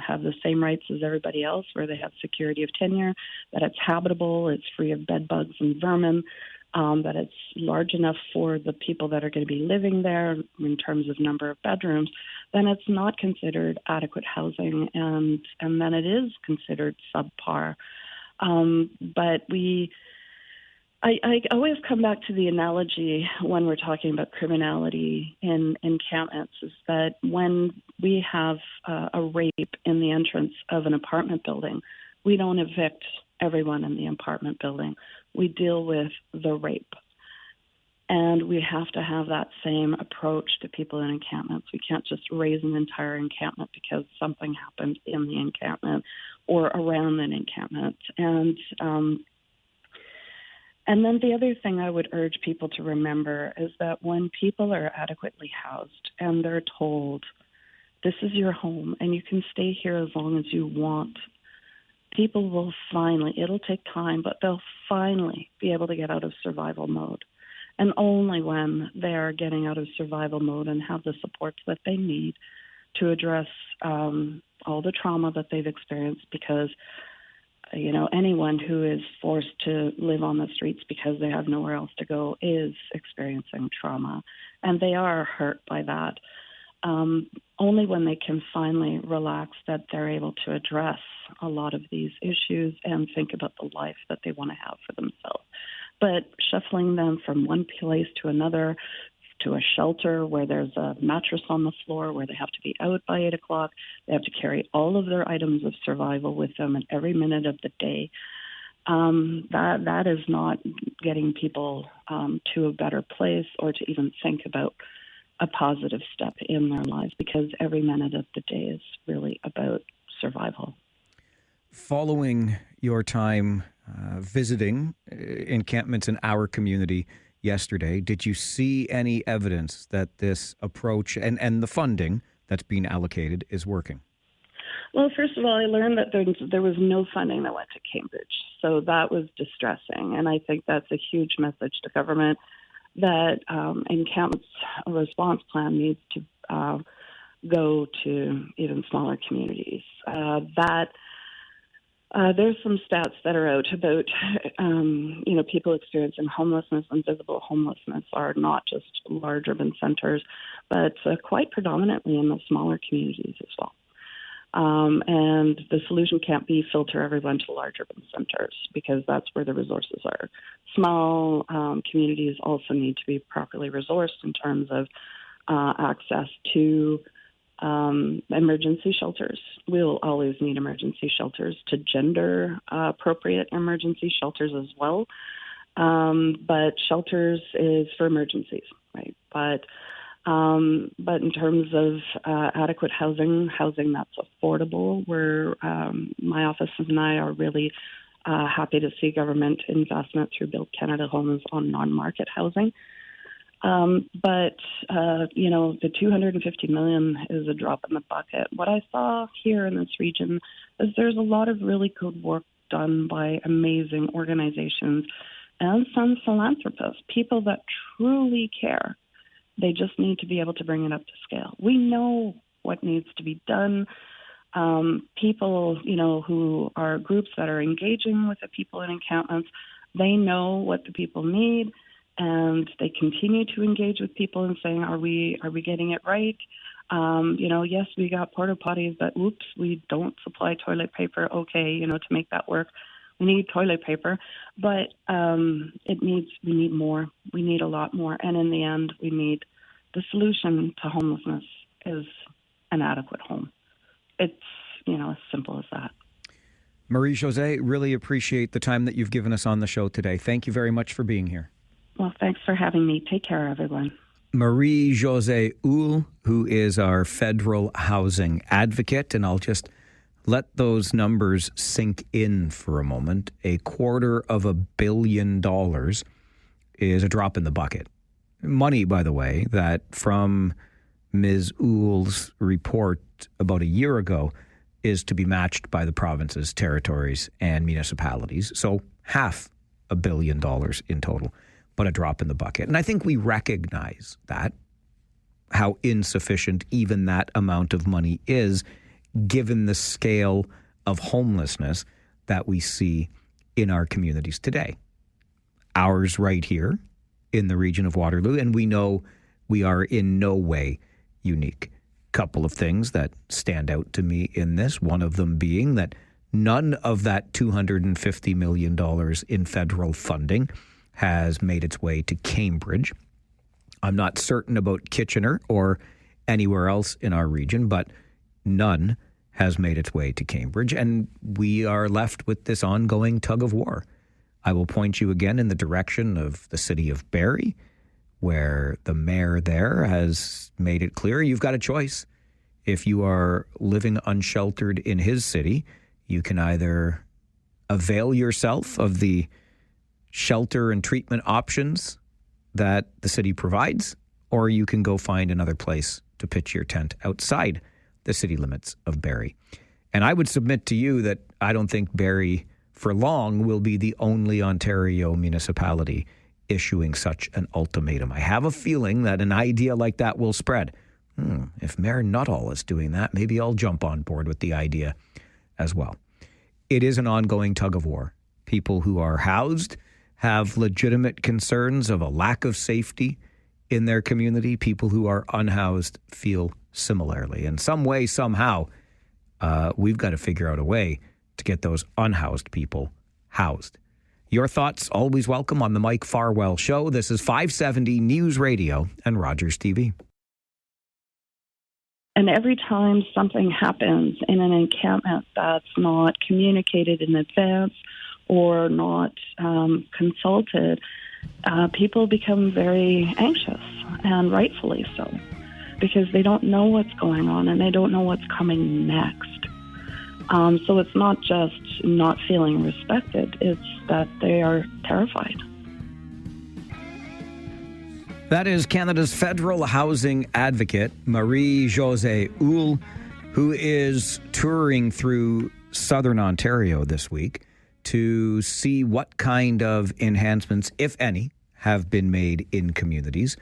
have the same rights as everybody else, where they have security of tenure, that it's habitable, it's free of bed bugs and vermin, that it's large enough for the people that are going to be living there in terms of number of bedrooms, then it's not considered adequate housing, and then it is considered subpar. But I always come back to the analogy when we're talking about criminality in encampments, is that when we have a rape in the entrance of an apartment building, we don't evict everyone in the apartment building. We deal with the rape. And we have to have that same approach to people in encampments. We can't just raise an entire encampment because something happened in the encampment or around an encampment. And then the other thing I would urge people to remember is that when people are adequately housed and they're told, this is your home and you can stay here as long as you want, people will finally, it'll take time, but they'll finally be able to get out of survival mode. And only when they are getting out of survival mode and have the supports that they need to address all the trauma that they've experienced, because anyone who is forced to live on the streets because they have nowhere else to go is experiencing trauma, and they are hurt by that. Only when they can finally relax that they're able to address a lot of these issues and think about the life that they want to have for themselves. But shuffling them from one place to another, to a shelter where there's a mattress on the floor, where they have to be out by 8 o'clock, they have to carry all of their items of survival with them at every minute of the day, that is not getting people to a better place or to even think about a positive step in their lives, because every minute of the day is really about survival. Following your time visiting encampments in our community yesterday, did you see any evidence that this approach and the funding that's being allocated is working? Well, first of all, I learned that there was no funding that went to Cambridge. So that was distressing. And I think that's a huge message to government that encampments response plan needs to go to even smaller communities. There's some stats that are out about, people experiencing homelessness and visible homelessness are not just large urban centers, but quite predominantly in the smaller communities as well. And the solution can't be filter everyone to large urban centers, because that's where the resources are. Small communities also need to be properly resourced in terms of access to emergency shelters. We'll always need emergency shelters, to gender appropriate emergency shelters as well. But shelters is for emergencies, right? But in terms of adequate housing that's affordable, where my office and I are really happy to see government investment through Build Canada Homes on non-market housing. But the $250 million is a drop in the bucket. What I saw here in this region is there's a lot of really good work done by amazing organizations and some philanthropists, people that truly care. They just need to be able to bring it up to scale. We know what needs to be done. People, who are groups that are engaging with the people in encampments, they know what the people need. And they continue to engage with people and saying, are we getting it right? Yes, we got porta potties, but oops, we don't supply toilet paper. Okay, to make that work, we need toilet paper, but we need more. We need a lot more. And in the end, we need the solution to homelessness is an adequate home. It's, as simple as that. Marie-Josée, really appreciate the time that you've given us on the show today. Thank you very much for being here. Well, thanks for having me. Take care, everyone. Marie-Josée Houle, who is our federal housing advocate, and I'll just let those numbers sink in for a moment. $250 million is a drop in the bucket. Money, by the way, that from Ms. Houle's report about a year ago is to be matched by the provinces, territories, and municipalities. So $500 million in total, but a drop in the bucket. And I think we recognize that, how insufficient even that amount of money is, given the scale of homelessness that we see in our communities today. Ours right here in the region of Waterloo, and we know we are in no way unique. Couple of things that stand out to me in this, one of them being that none of that $250 million in federal funding has made its way to Cambridge. I'm not certain about Kitchener or anywhere else in our region, but none has made its way to Cambridge, and we are left with this ongoing tug of war. I will point you again in the direction of the city of Barrie, where the mayor there has made it clear you've got a choice. If you are living unsheltered in his city, you can either avail yourself of the shelter and treatment options that the city provides, or you can go find another place to pitch your tent outside the city limits of Barrie. And I would submit to you that I don't think Barrie for long will be the only Ontario municipality issuing such an ultimatum. I have a feeling that an idea like that will spread. If Mayor Nuttall is doing that, maybe I'll jump on board with the idea as well. it is an ongoing tug of war. People who are housed have legitimate concerns of a lack of safety in their community. People who are unhoused feel similarly. In some way, somehow, we've got to figure out a way to get those unhoused people housed. Your thoughts always welcome on the Mike Farwell Show. This is 570 News Radio and Rogers TV. And every time something happens in an encampment that's not communicated in advance or not consulted, people become very anxious, and rightfully so, because they don't know what's going on and they don't know what's coming next. So it's not just not feeling respected, it's that they are terrified. That is Canada's federal housing advocate, Marie-Josée Houle, who is touring through southern Ontario this week to see what kind of enhancements, if any, have been made in communities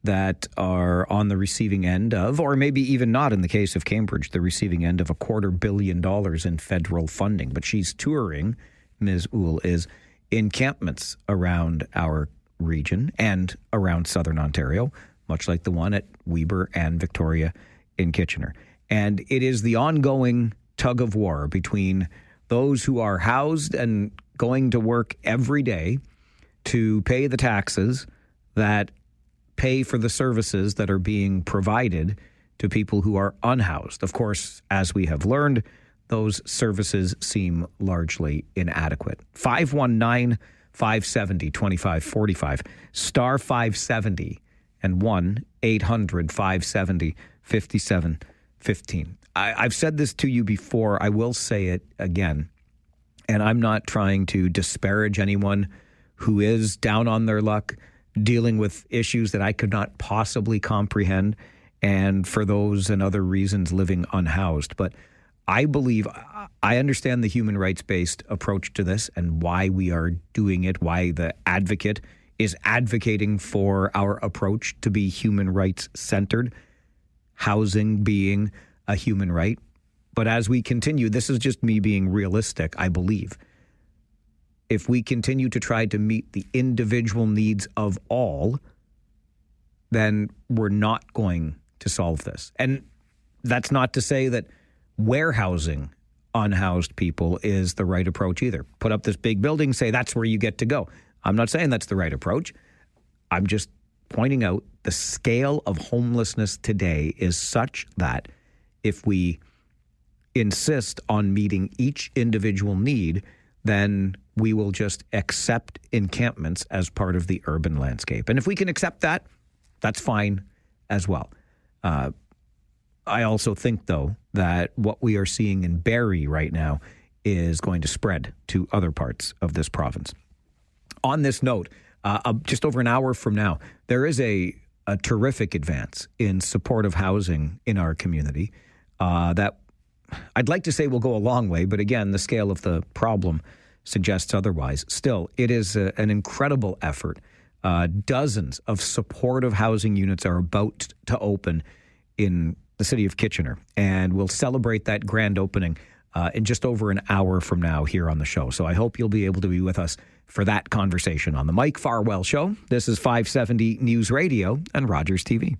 that are on the receiving end of, or maybe even not in the case of Cambridge, the receiving end of $250 million in federal funding. But she's touring, Ms. Houle is, encampments around our region and around southern Ontario, much like the one at Weber and Victoria in Kitchener. And it is the ongoing tug of war between those who are housed and going to work every day to pay the taxes that pay for the services that are being provided to people who are unhoused. Of course, as we have learned, those services seem largely inadequate. 519-570-2545, star 570 and 1-800-570-5715. I've said this to you before. I will say it again. And I'm not trying to disparage anyone who is down on their luck, dealing with issues that I could not possibly comprehend, and for those and other reasons living unhoused. But I believe, I understand the human rights-based approach to this and why we are doing it, why the advocate is advocating for our approach to be human rights-centered, housing being a human right. But as we continue, this is just me being realistic, I believe. If we continue to try to meet the individual needs of all, then we're not going to solve this. And that's not to say that warehousing unhoused people is the right approach either. Put up this big building, say that's where you get to go. I'm not saying that's the right approach. I'm just pointing out the scale of homelessness today is such that if we insist on meeting each individual need, then we will just accept encampments as part of the urban landscape. And if we can accept that, that's fine as well. I also think, though, that what we are seeing in Barrie right now is going to spread to other parts of this province. On this note, just over an hour from now, there is a terrific advance in supportive housing in our community that I'd like to say will go a long way, but again, the scale of the problem suggests otherwise. Still, it is an incredible effort. Dozens of supportive housing units are about to open in the city of Kitchener, and we'll celebrate that grand opening in just over an hour from now here on the show. So I hope you'll be able to be with us for that conversation on the Mike Farwell Show. This is 570 News Radio and Rogers TV.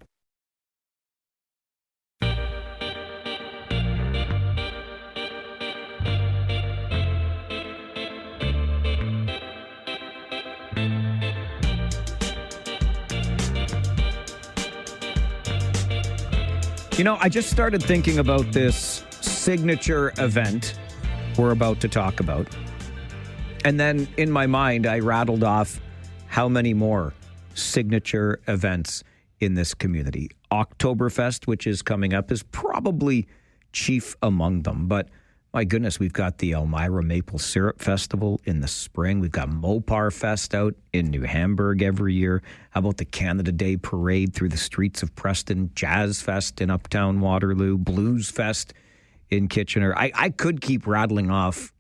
You know, I just started thinking about this signature event we're about to talk about. And then in my mind, I rattled off how many more signature events in this community. Oktoberfest, which is coming up, is probably chief among them. But my goodness, we've got the Elmira Maple Syrup Festival in the spring. We've got Mopar Fest out in New Hamburg every year. How about the Canada Day Parade through the streets of Preston? Jazz Fest in Uptown Waterloo. Blues Fest in Kitchener. I could keep rattling off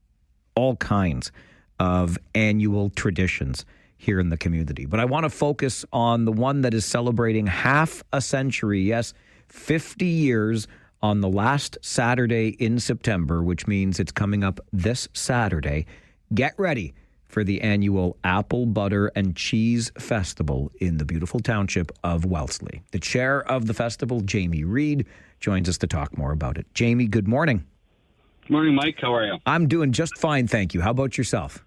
all kinds of annual traditions here in the community. But I want to focus on the one that is celebrating half a century, yes, 50 years on the last Saturday in September, which means it's coming up this Saturday. Get ready for the annual Apple Butter and Cheese Festival in the beautiful township of Wellesley. The chair of the festival, Jamie Reid, joins us to talk more about it. Jamie, good morning. Good morning, Mike. How are you? I'm doing just fine, thank you. How about yourself?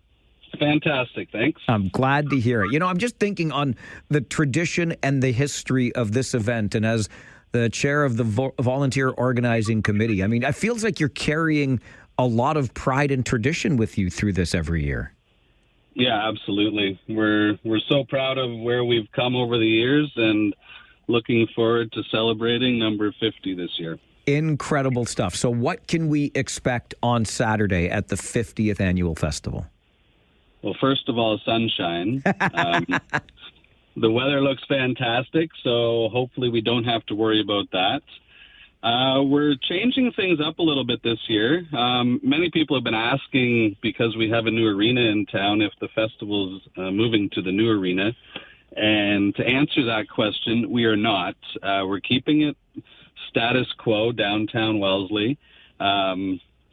Fantastic, thanks. I'm glad to hear it. You know, I'm just thinking on the tradition and the history of this event, and as the chair of the volunteer organizing committee, I mean, it feels like you're carrying a lot of pride and tradition with you through this every year. Yeah, absolutely. We're so proud of where we've come over the years and looking forward to celebrating number 50 this year. Incredible stuff. So what can we expect on Saturday at the 50th annual festival? Well, first of all, sunshine. The weather looks fantastic, so hopefully we don't have to worry about that. We're changing things up a little bit this year. Many people have been asking, because we have a new arena in town, if the festival's moving to the new arena. And to answer that question, we are not. We're keeping it status quo downtown Wellesley,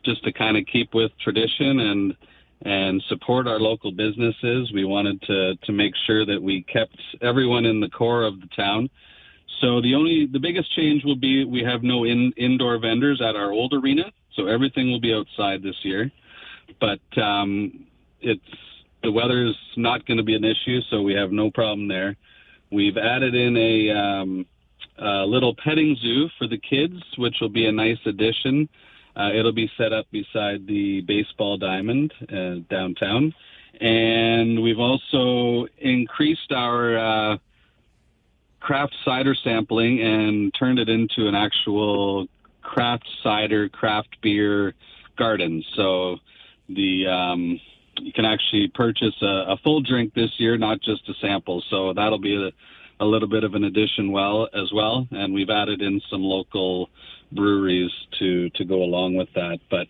just to kind of keep with tradition and support our local businesses. We wanted to make sure that we kept everyone in the core of the town. So the biggest change will be we have no indoor vendors at our old arena, so everything will be outside this year. But the weather is not going to be an issue, so we have no problem there. We've added in a little petting zoo for the kids, which will be a nice addition. It'll be set up beside the baseball diamond downtown. And we've also increased our craft cider sampling and turned it into an actual craft cider, craft beer garden. So you can actually purchase a full drink this year, not just a sample. So that'll be a little bit of an addition as well. And we've added in some local breweries to go along with that. But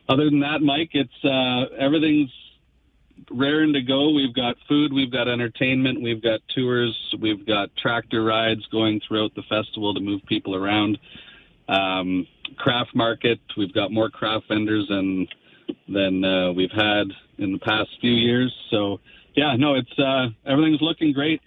other than that, Mike, it's everything's raring to go. We've got food, we've got entertainment, we've got tours, we've got tractor rides going throughout the festival to move people around. Craft market, we've got more craft vendors than we've had in the past few years. So yeah, no, it's everything's looking great.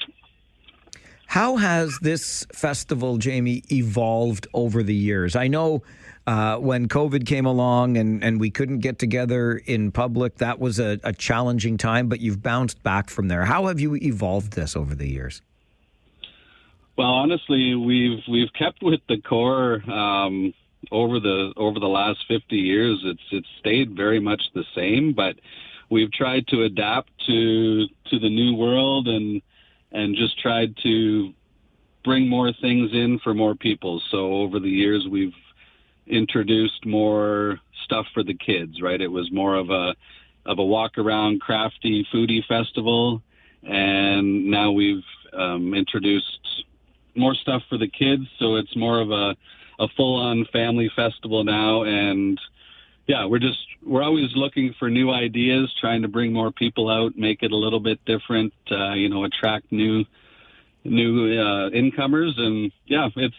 How has this festival, Jamie, evolved over the years? I know when COVID came along and we couldn't get together in public, that was a challenging time, but you've bounced back from there. How have you evolved this over the years? Well, honestly, we've kept with the core over the last 50 years. It's stayed very much the same, but we've tried to adapt to the new world and just tried to bring more things in for more people. So over the years, we've introduced more stuff for the kids, right? It was more of a walk around crafty foodie festival. And now we've introduced more stuff for the kids. So it's more of a full on family festival now. And yeah, we're always looking for new ideas, trying to bring more people out, make it a little bit different, attract new incomers. And yeah, it's,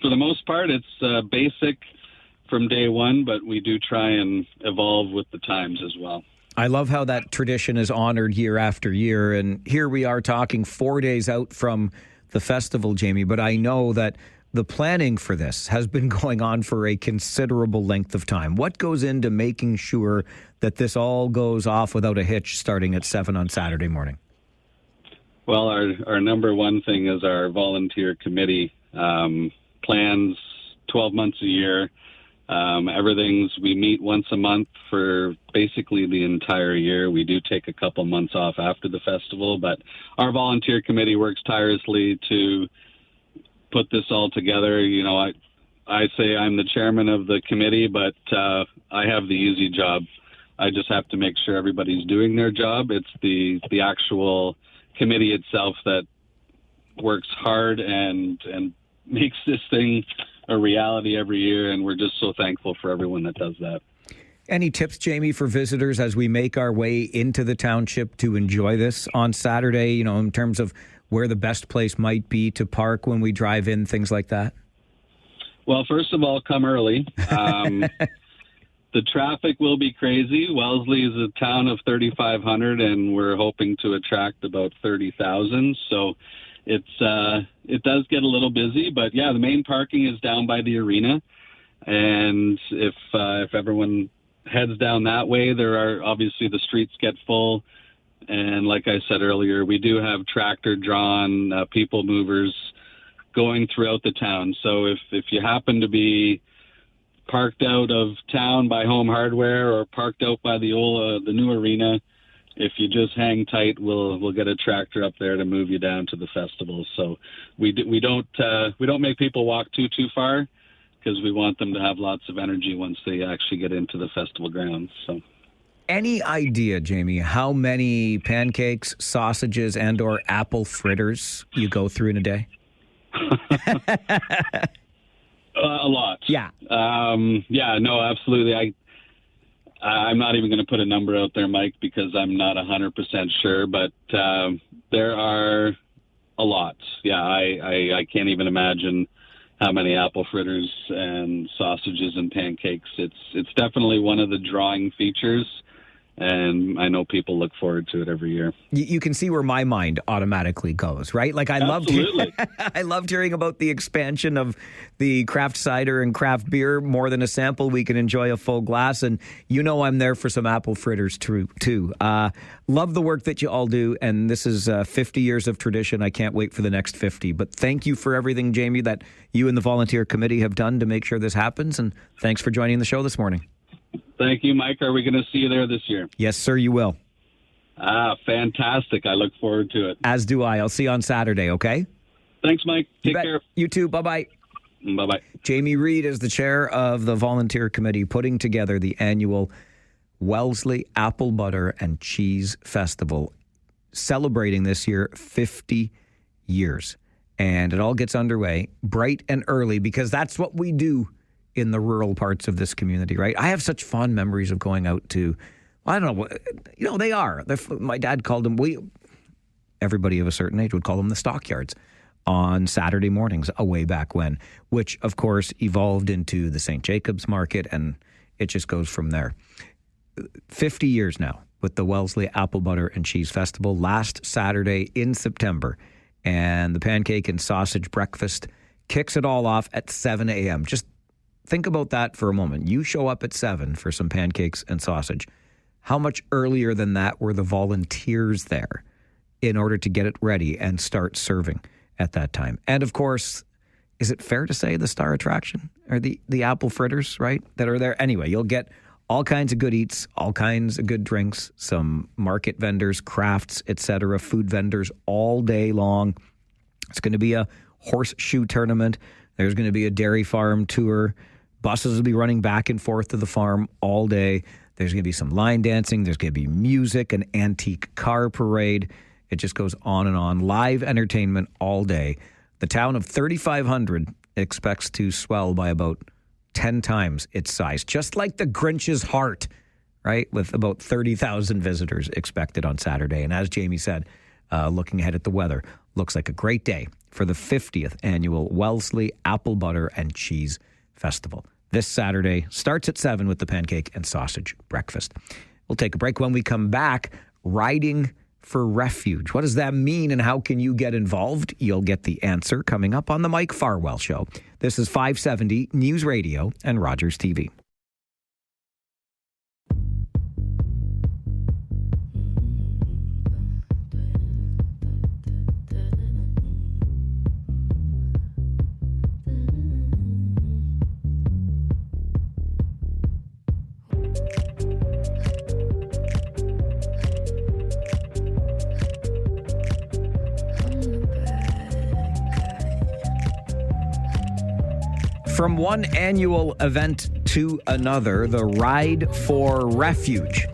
for the most part, it's basic from day one, but we do try and evolve with the times as well. I love how that tradition is honored year after year. And here we are talking 4 days out from the festival, Jamie, but I know that the planning for this has been going on for a considerable length of time. What goes into making sure that this all goes off without a hitch starting at 7 on Saturday morning? Well, our number one thing is our volunteer committee plans 12 months a year. We meet once a month for basically the entire year. We do take a couple months off after the festival, but our volunteer committee works tirelessly to put this all together. You know, I say I'm the chairman of the committee, but I have the easy job. I just have to make sure everybody's doing their job. It's the actual committee itself that works hard and makes this thing a reality every year, and we're just so thankful for everyone that does that. Any tips, Jamie, for visitors as we make our way into the township to enjoy this on Saturday, you know, in terms of where the best place might be to park when we drive in, things like that? Well, first of all, come early. The traffic will be crazy. Wellesley is a town of 3,500, and we're hoping to attract about 30,000. So it does get a little busy. But, yeah, the main parking is down by the arena. And if everyone heads down that way, there are obviously the streets get full. And like I said earlier, we do have tractor-drawn people movers going throughout the town. So if you happen to be parked out of town by Home Hardware or parked out by the new arena, if you just hang tight, we'll get a tractor up there to move you down to the festival. So we don't make people walk too far, because we want them to have lots of energy once they actually get into the festival grounds. So, any idea, Jamie, how many pancakes, sausages, and/or apple fritters you go through in a day? A lot. Yeah. No, absolutely. I'm not even going to put a number out there, Mike, because I'm not 100% sure, but there are a lot. Yeah, I can't even imagine how many apple fritters and sausages and pancakes. It's definitely one of the drawing features, and I know people look forward to it every year. You can see where my mind automatically goes, right? Like I loved hearing about the expansion of the craft cider and craft beer. More than a sample, we can enjoy a full glass, and I'm there for some apple fritters too. Love the work that you all do, and this is 50 years of tradition. I can't wait for the next 50. But thank you for everything, Jamie, that you and the volunteer committee have done to make sure this happens, and thanks for joining the show this morning. Thank you, Mike. Are we going to see you there this year? Yes, sir, you will. Fantastic. I look forward to it. As do I. I'll see you on Saturday, okay? Thanks, Mike. Take care. You too. Bye-bye. Bye-bye. Jamie Reed is the chair of the volunteer committee putting together the annual Wellesley Apple Butter and Cheese Festival, celebrating this year 50 years. And it all gets underway bright and early, because that's what we do in the rural parts of this community, right? I have such fond memories of going out to, I don't know, they are. My dad called them, everybody of a certain age would call them the stockyards on Saturday mornings way back when, which of course evolved into the St. Jacob's Market, and it just goes from there. 50 years now with the Wellesley Apple Butter and Cheese Festival, last Saturday in September, and the pancake and sausage breakfast kicks it all off at 7 a.m. Just think about that for a moment. You show up at 7 for some pancakes and sausage. How much earlier than that were the volunteers there in order to get it ready and start serving at that time? And of course, is it fair to say the star attraction are the apple fritters, right, that are there? Anyway, you'll get all kinds of good eats, all kinds of good drinks, some market vendors, crafts, etc., food vendors all day long. It's going to be a horseshoe tournament. There's going to be a dairy farm tour. Buses will be running back and forth to the farm all day. There's going to be some line dancing. There's going to be music, an antique car parade. It just goes on and on. Live entertainment all day. The town of 3,500 expects to swell by about 10 times its size, just like the Grinch's heart, right? With about 30,000 visitors expected on Saturday. And as Jamie said, looking ahead at the weather, looks like a great day for the 50th annual Wellesley Apple Butter and Cheese Festival. This Saturday starts at 7 with the pancake and sausage breakfast. We'll take a break. When we come back, riding for Refuge. What does that mean, and how can you get involved? You'll get the answer coming up on the Mike Farwell Show. This is 570 News Radio and Rogers TV. From one annual event to another, the Ride for Refuge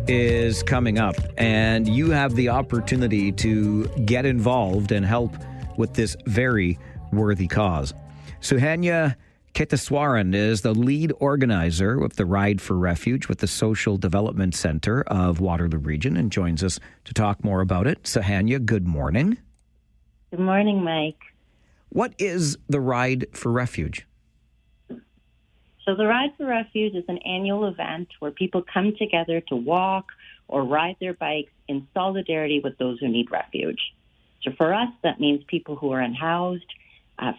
is coming up, and you have the opportunity to get involved and help with this very worthy cause. Suhanya Ketaswaran is the lead organizer with the Ride for Refuge with the Social Development Center of Waterloo Region, and joins us to talk more about it. Suhanya, good morning. Good morning, Mike. What is the Ride for Refuge? So the Ride for Refuge is an annual event where people come together to walk or ride their bikes in solidarity with those who need refuge. So for us, that means people who are unhoused,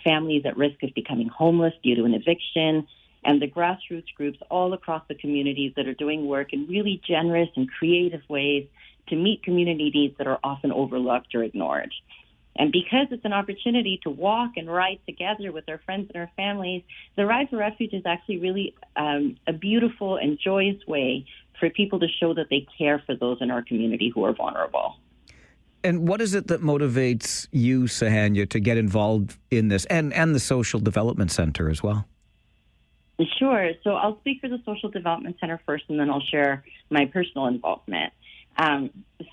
families at risk of becoming homeless due to an eviction, and the grassroots groups all across the communities that are doing work in really generous and creative ways to meet community needs that are often overlooked or ignored. And because it's an opportunity to walk and ride together with our friends and our families, the Ride for Refuge is actually really a beautiful and joyous way for people to show that they care for those in our community who are vulnerable. And what is it that motivates you, Sahanya, to get involved in this and the Social Development Center as well? Sure. So I'll speak for the Social Development Center first, and then I'll share my personal involvement.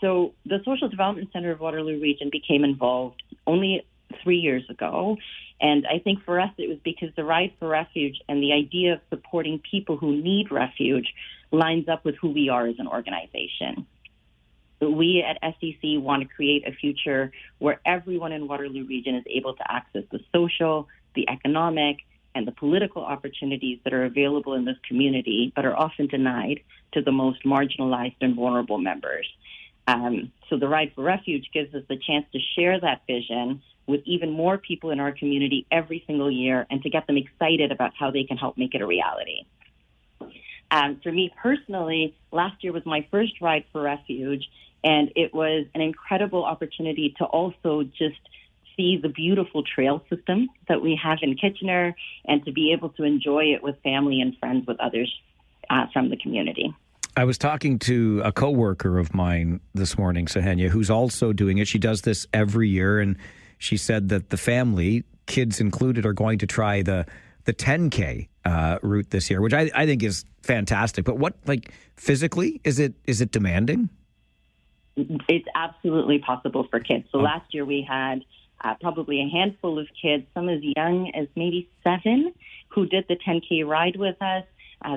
So the Social Development Center of Waterloo Region became involved only 3 years ago. And I think for us, it was because the Ride for Refuge and the idea of supporting people who need refuge lines up with who we are as an organization. So we at SDC want to create a future where everyone in Waterloo Region is able to access the social, the economic, and the political opportunities that are available in this community, but are often denied to the most marginalized and vulnerable members. So the Ride for Refuge gives us the chance to share that vision with even more people in our community every single year and to get them excited about how they can help make it a reality. For me personally, last year was my first Ride for Refuge, and it was an incredible opportunity to also just see the beautiful trail system that we have in Kitchener and to be able to enjoy it with family and friends with others from the community. I was talking to a coworker of mine this morning, Sahanya, who's also doing it. She does this every year, and she said that the family, kids included, are going to try the 10K route this year, which I think is fantastic. But what, like, physically, is it demanding? It's absolutely possible for kids. So last year we had probably a handful of kids, some as young as maybe 7, who did the 10K ride with us.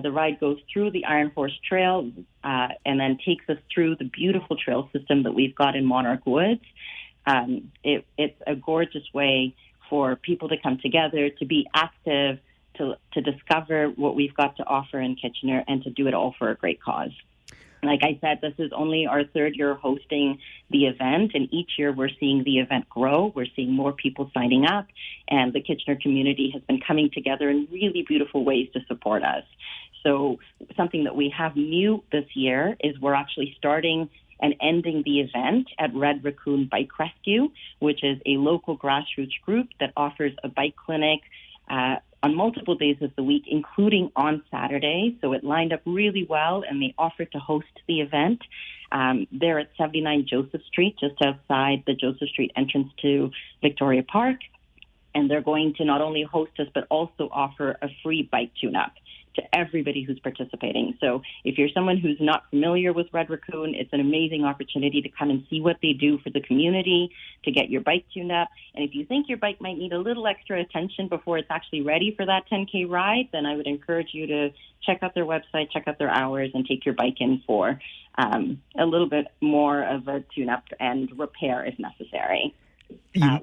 The ride goes through the Iron Horse Trail and then takes us through the beautiful trail system that we've got in Monarch Woods. It's a gorgeous way for people to come together, to be active, to discover what we've got to offer in Kitchener, and to do it all for a great cause. Like I said, this is only our 3rd year hosting the event, and each year we're seeing the event grow. We're seeing more people signing up, and the Kitchener community has been coming together in really beautiful ways to support us. So something that we have new this year is we're actually starting and ending the event at Red Raccoon Bike Rescue, which is a local grassroots group that offers a bike clinic on multiple days of the week, including on Saturday. So it lined up really well, and they offered to host the event. They're at 79 Joseph Street, just outside the Joseph Street entrance to Victoria Park. And they're going to not only host us, but also offer a free bike tune-up to everybody who's participating. So if you're someone who's not familiar with Red Raccoon, it's an amazing opportunity to come and see what they do for the community, to get your bike tuned up. And if you think your bike might need a little extra attention before it's actually ready for that 10K ride, then I would encourage you to check out their website, check out their hours, and take your bike in for a little bit more of a tune-up and repair if necessary.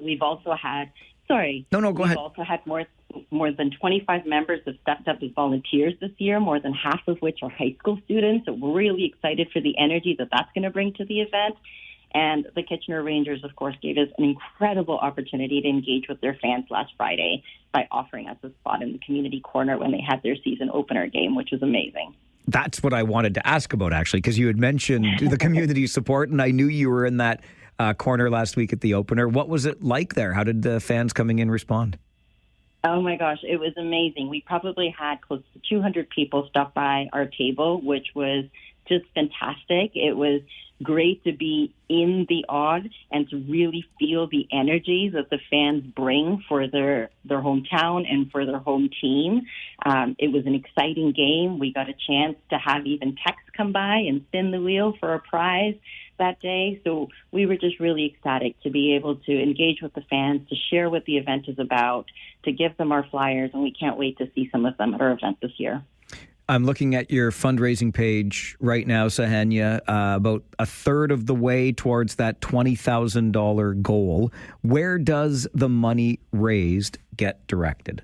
We've also had... Sorry. No, go ahead. We've also had more than 25 members have stepped up as volunteers this year, more than half of which are high school students. So we're really excited for the energy that that's going to bring to the event. And the Kitchener Rangers, of course, gave us an incredible opportunity to engage with their fans last Friday by offering us a spot in the community corner when they had their season opener game, which was amazing. That's what I wanted to ask about, actually, because you had mentioned the community support, and I knew you were in that corner last week at the opener. What was it like there? How did the fans coming in respond? Oh my gosh, it was amazing. We probably had close to 200 people stop by our table, which was just fantastic. It was great to be in the Odd and to really feel the energy that the fans bring for their hometown and for their home team. It was an exciting game. We got a chance to have even Tex come by and spin the wheel for a prize that day. So we were just really ecstatic to be able to engage with the fans, to share what the event is about, to give them our flyers, and we can't wait to see some of them at our event this year. I'm looking at your fundraising page right now, Sahanya, about a third of the way towards that $20,000 goal. Where does the money raised get directed?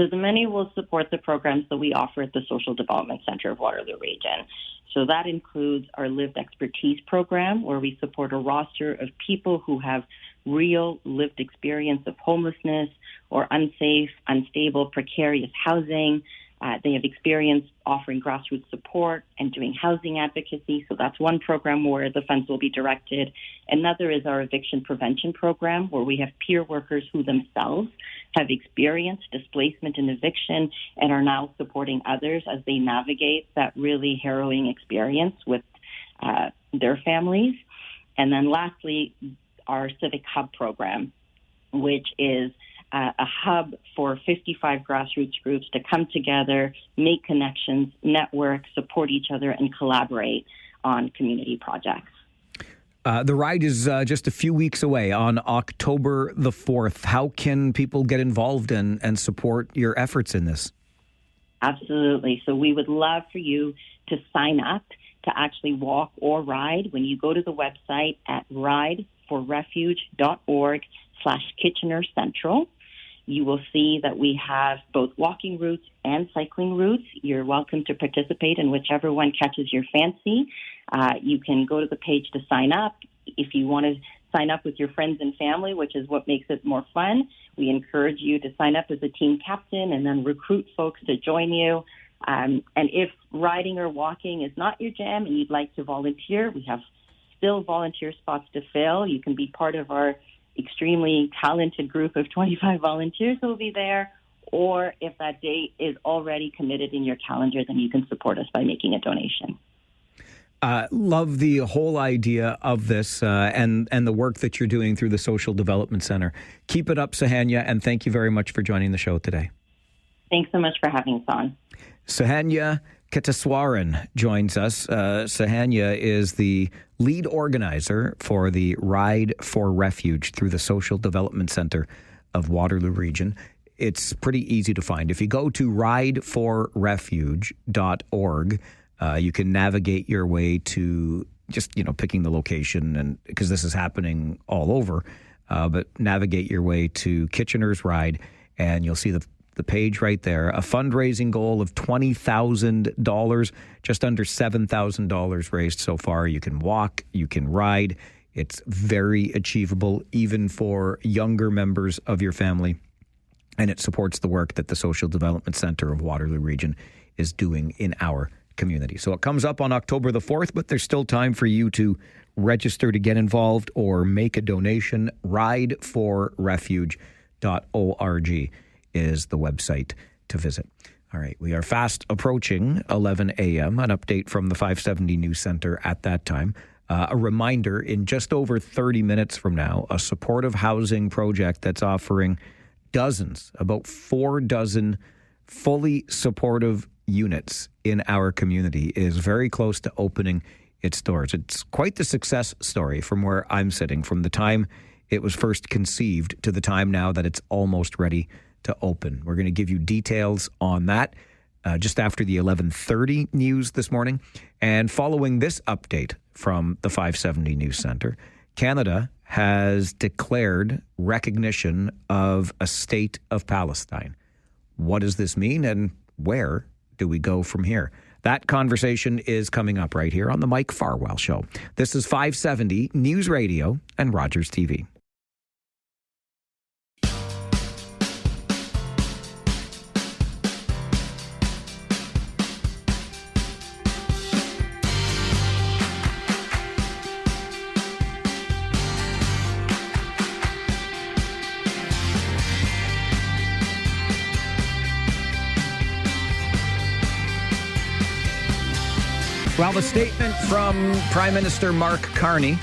So the money will support the programs that we offer at the Social Development Center of Waterloo Region. So that includes our Lived Expertise program, where we support a roster of people who have real lived experience of homelessness or unsafe, unstable, precarious housing. They have experience offering grassroots support and doing housing advocacy. So that's one program where the funds will be directed. Another is our eviction prevention program, where we have peer workers who themselves have experienced displacement and eviction and are now supporting others as they navigate that really harrowing experience with their families. And then lastly, our Civic Hub program, which is a hub for 55 grassroots groups to come together, make connections, network, support each other, and collaborate on community projects. The ride is just a few weeks away on October the 4th. How can people get involved and support your efforts in this? Absolutely. So we would love for you to sign up to actually walk or ride when you go to the website at rideforrefuge.org/Kitchener Central. You will see that we have both walking routes and cycling routes. You're welcome to participate in whichever one catches your fancy. You can go to the page to sign up. If you want to sign up with your friends and family, which is what makes it more fun, we encourage you to sign up as a team captain and then recruit folks to join you. And if riding or walking is not your jam and you'd like to volunteer, we have still volunteer spots to fill. You can be part of our extremely talented group of 25 volunteers who will be there, or if that date is already committed in your calendar, then you can support us by making a donation. Love the whole idea of this and the work that you're doing through the Social Development Center. Keep it up, Sahanya, and thank you very much for joining the show today. Thanks so much for having us on. Sahanya Kitaswaran joins us. Sahanya is the lead organizer for the Ride for Refuge through the Social Development Center of Waterloo Region. It's pretty easy to find. If you go to rideforrefuge.org, you can navigate your way to just, picking the location, and because this is happening all over, but navigate your way to Kitchener's Ride, and you'll see the page right there. A fundraising goal of $20,000, just under $7,000 raised so far. You can walk, you can ride. It's very achievable, even for younger members of your family. And it supports the work that the Social Development Center of Waterloo Region is doing in our community. So it comes up on October the 4th, but there's still time for you to register to get involved or make a donation. rideforrefuge.org is the website to visit. All right, we are fast approaching 11 a.m. An update from the 570 News Center at that time. A reminder, in just over 30 minutes from now, a supportive housing project that's offering about 4 dozen fully supportive units in our community is very close to opening its doors. It's quite the success story from where I'm sitting, from the time it was first conceived to the time now that it's almost ready to open. We're going to give you details on that just after the 11:30 news this morning. And following this update from the 570 News Center, Canada has declared recognition of a state of Palestine. What does this mean, and where do we go from here? That conversation is coming up right here on the Mike Farwell Show. This is 570 News Radio and Rogers TV. Well, the statement from Prime Minister Mark Carney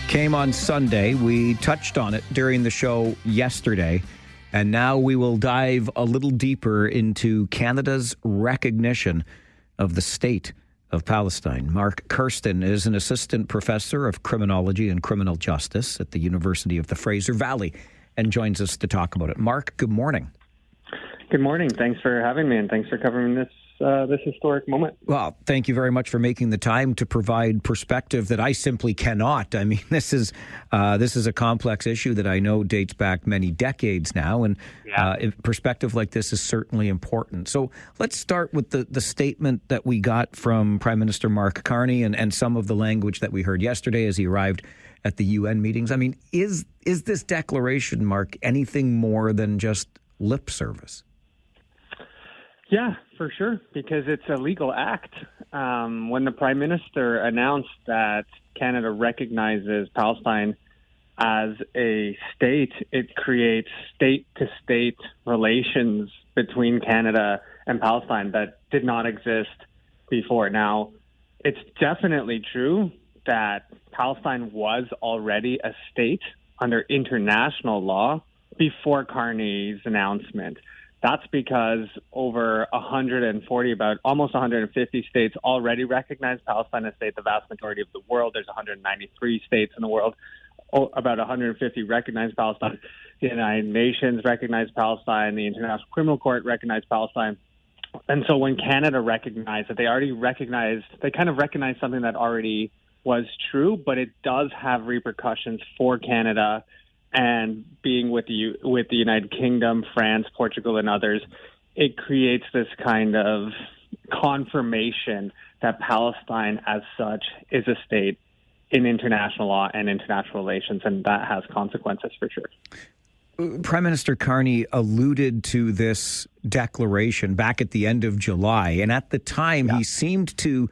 came on Sunday. We touched on it during the show yesterday, and now we will dive a little deeper into Canada's recognition of the state of Palestine. Mark Kirsten is an assistant professor of criminology and criminal justice at the University of the Fraser Valley and joins us to talk about it. Mark, good morning. Good morning. Thanks for having me, and thanks for covering this this historic moment. Well, thank you very much for making the time to provide perspective that I simply cannot. I mean, this is a complex issue that I know dates back many decades now, and perspective like this is certainly important. So let's start with the statement that we got from Prime Minister Mark Carney and some of the language that we heard yesterday as he arrived at the UN meetings. I mean, is this declaration, Mark, anything more than just lip service? Yeah, for sure, because it's a legal act. When the Prime Minister announced that Canada recognizes Palestine as a state, it creates state-to-state relations between Canada and Palestine that did not exist before. Now, it's definitely true that Palestine was already a state under international law before Carney's announcement. That's because over 140, about almost 150 states already recognize Palestine as a state. The vast majority of the world, there's 193 states in the world, about 150 recognize Palestine. The United Nations recognized Palestine. The International Criminal Court recognized Palestine. And so when Canada recognized it, they kind of recognized something that already was true, but it does have repercussions for Canada. And being with the United Kingdom, France, Portugal, and others, it creates this kind of confirmation that Palestine as such is a state in international law and international relations, and that has consequences for sure. Prime Minister Carney alluded to this declaration back at the end of July, and at the time he seemed to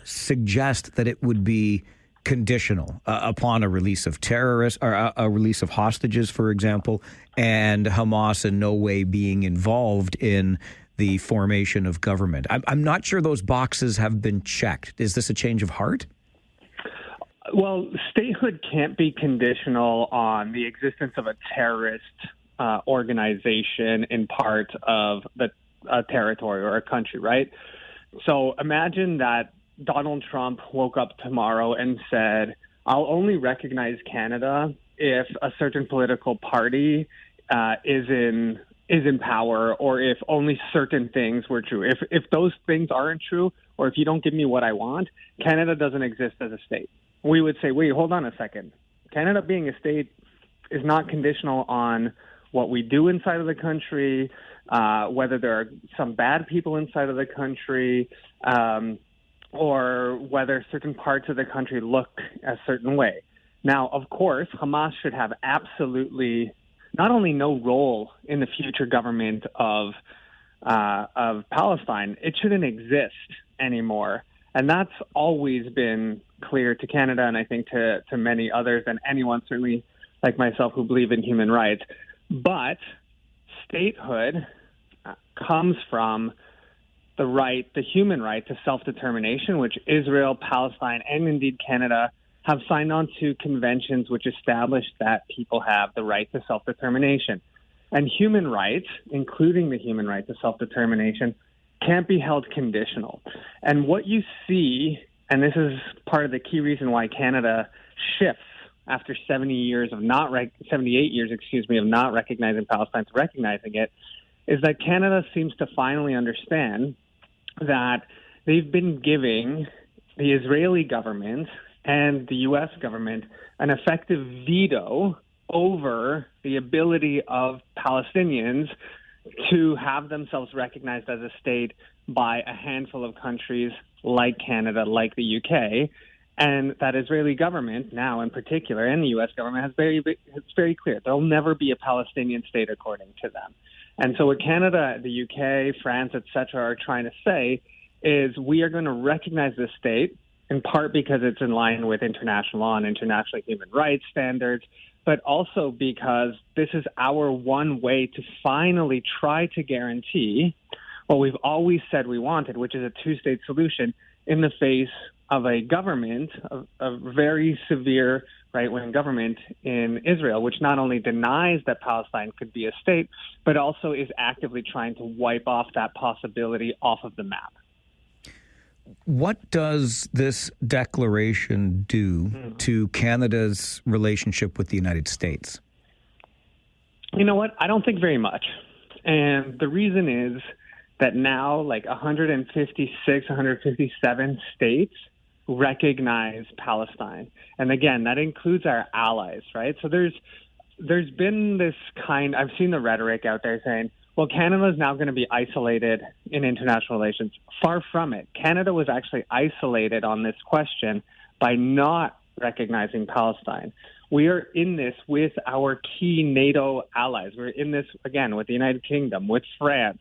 suggest that it would be conditional upon a release of terrorists or a release of hostages, for example, and Hamas in no way being involved in the formation of government. I'm not sure those boxes have been checked. Is this a change of heart? Well, statehood can't be conditional on the existence of a terrorist organization in part of a territory or a country, right? So imagine that Donald Trump woke up tomorrow and said, I'll only recognize Canada if a certain political party is in power, or if only certain things were true. If those things aren't true, or if you don't give me what I want, Canada doesn't exist as a state. We would say, wait, hold on a second. Canada being a state is not conditional on what we do inside of the country, whether there are some bad people inside of the country, or whether certain parts of the country look a certain way. Now, of course, Hamas should have absolutely not only no role in the future government of Palestine, it shouldn't exist anymore. And that's always been clear to Canada, and I think to many others, and anyone certainly like myself who believe in human rights. But statehood comes from the human right to self-determination, which Israel, Palestine, and indeed Canada have signed on to conventions which establish that people have the right to self-determination. And human rights, including the human right to self-determination, can't be held conditional. And what you see, and this is part of the key reason why Canada shifts after 78 years of not recognizing Palestine to recognizing it, is that Canada seems to finally understand that they've been giving the Israeli government and the U.S. government an effective veto over the ability of Palestinians to have themselves recognized as a state by a handful of countries like Canada, like the UK. And that Israeli government now in particular, and the U.S. government, it's very clear. There'll never be a Palestinian state according to them. And so what Canada, the UK, France, et cetera, are trying to say is we are going to recognize this state, in part because it's in line with international law and international human rights standards, but also because this is our one way to finally try to guarantee what we've always said we wanted, which is a two-state solution in the face of a government, a very severe right-wing government in Israel, which not only denies that Palestine could be a state, but also is actively trying to wipe off that possibility off of the map. What does this declaration do to Canada's relationship with the United States? You know what? I don't think very much. And the reason is that now like 156, 157 states recognize Palestine. And again, that includes our allies, right? So there's been this I've seen the rhetoric out there saying, well, Canada is now going to be isolated in international relations. Far from it. Canada was actually isolated on this question by not recognizing Palestine. We are in this with our key NATO allies. We're in this, again, with the United Kingdom, with France,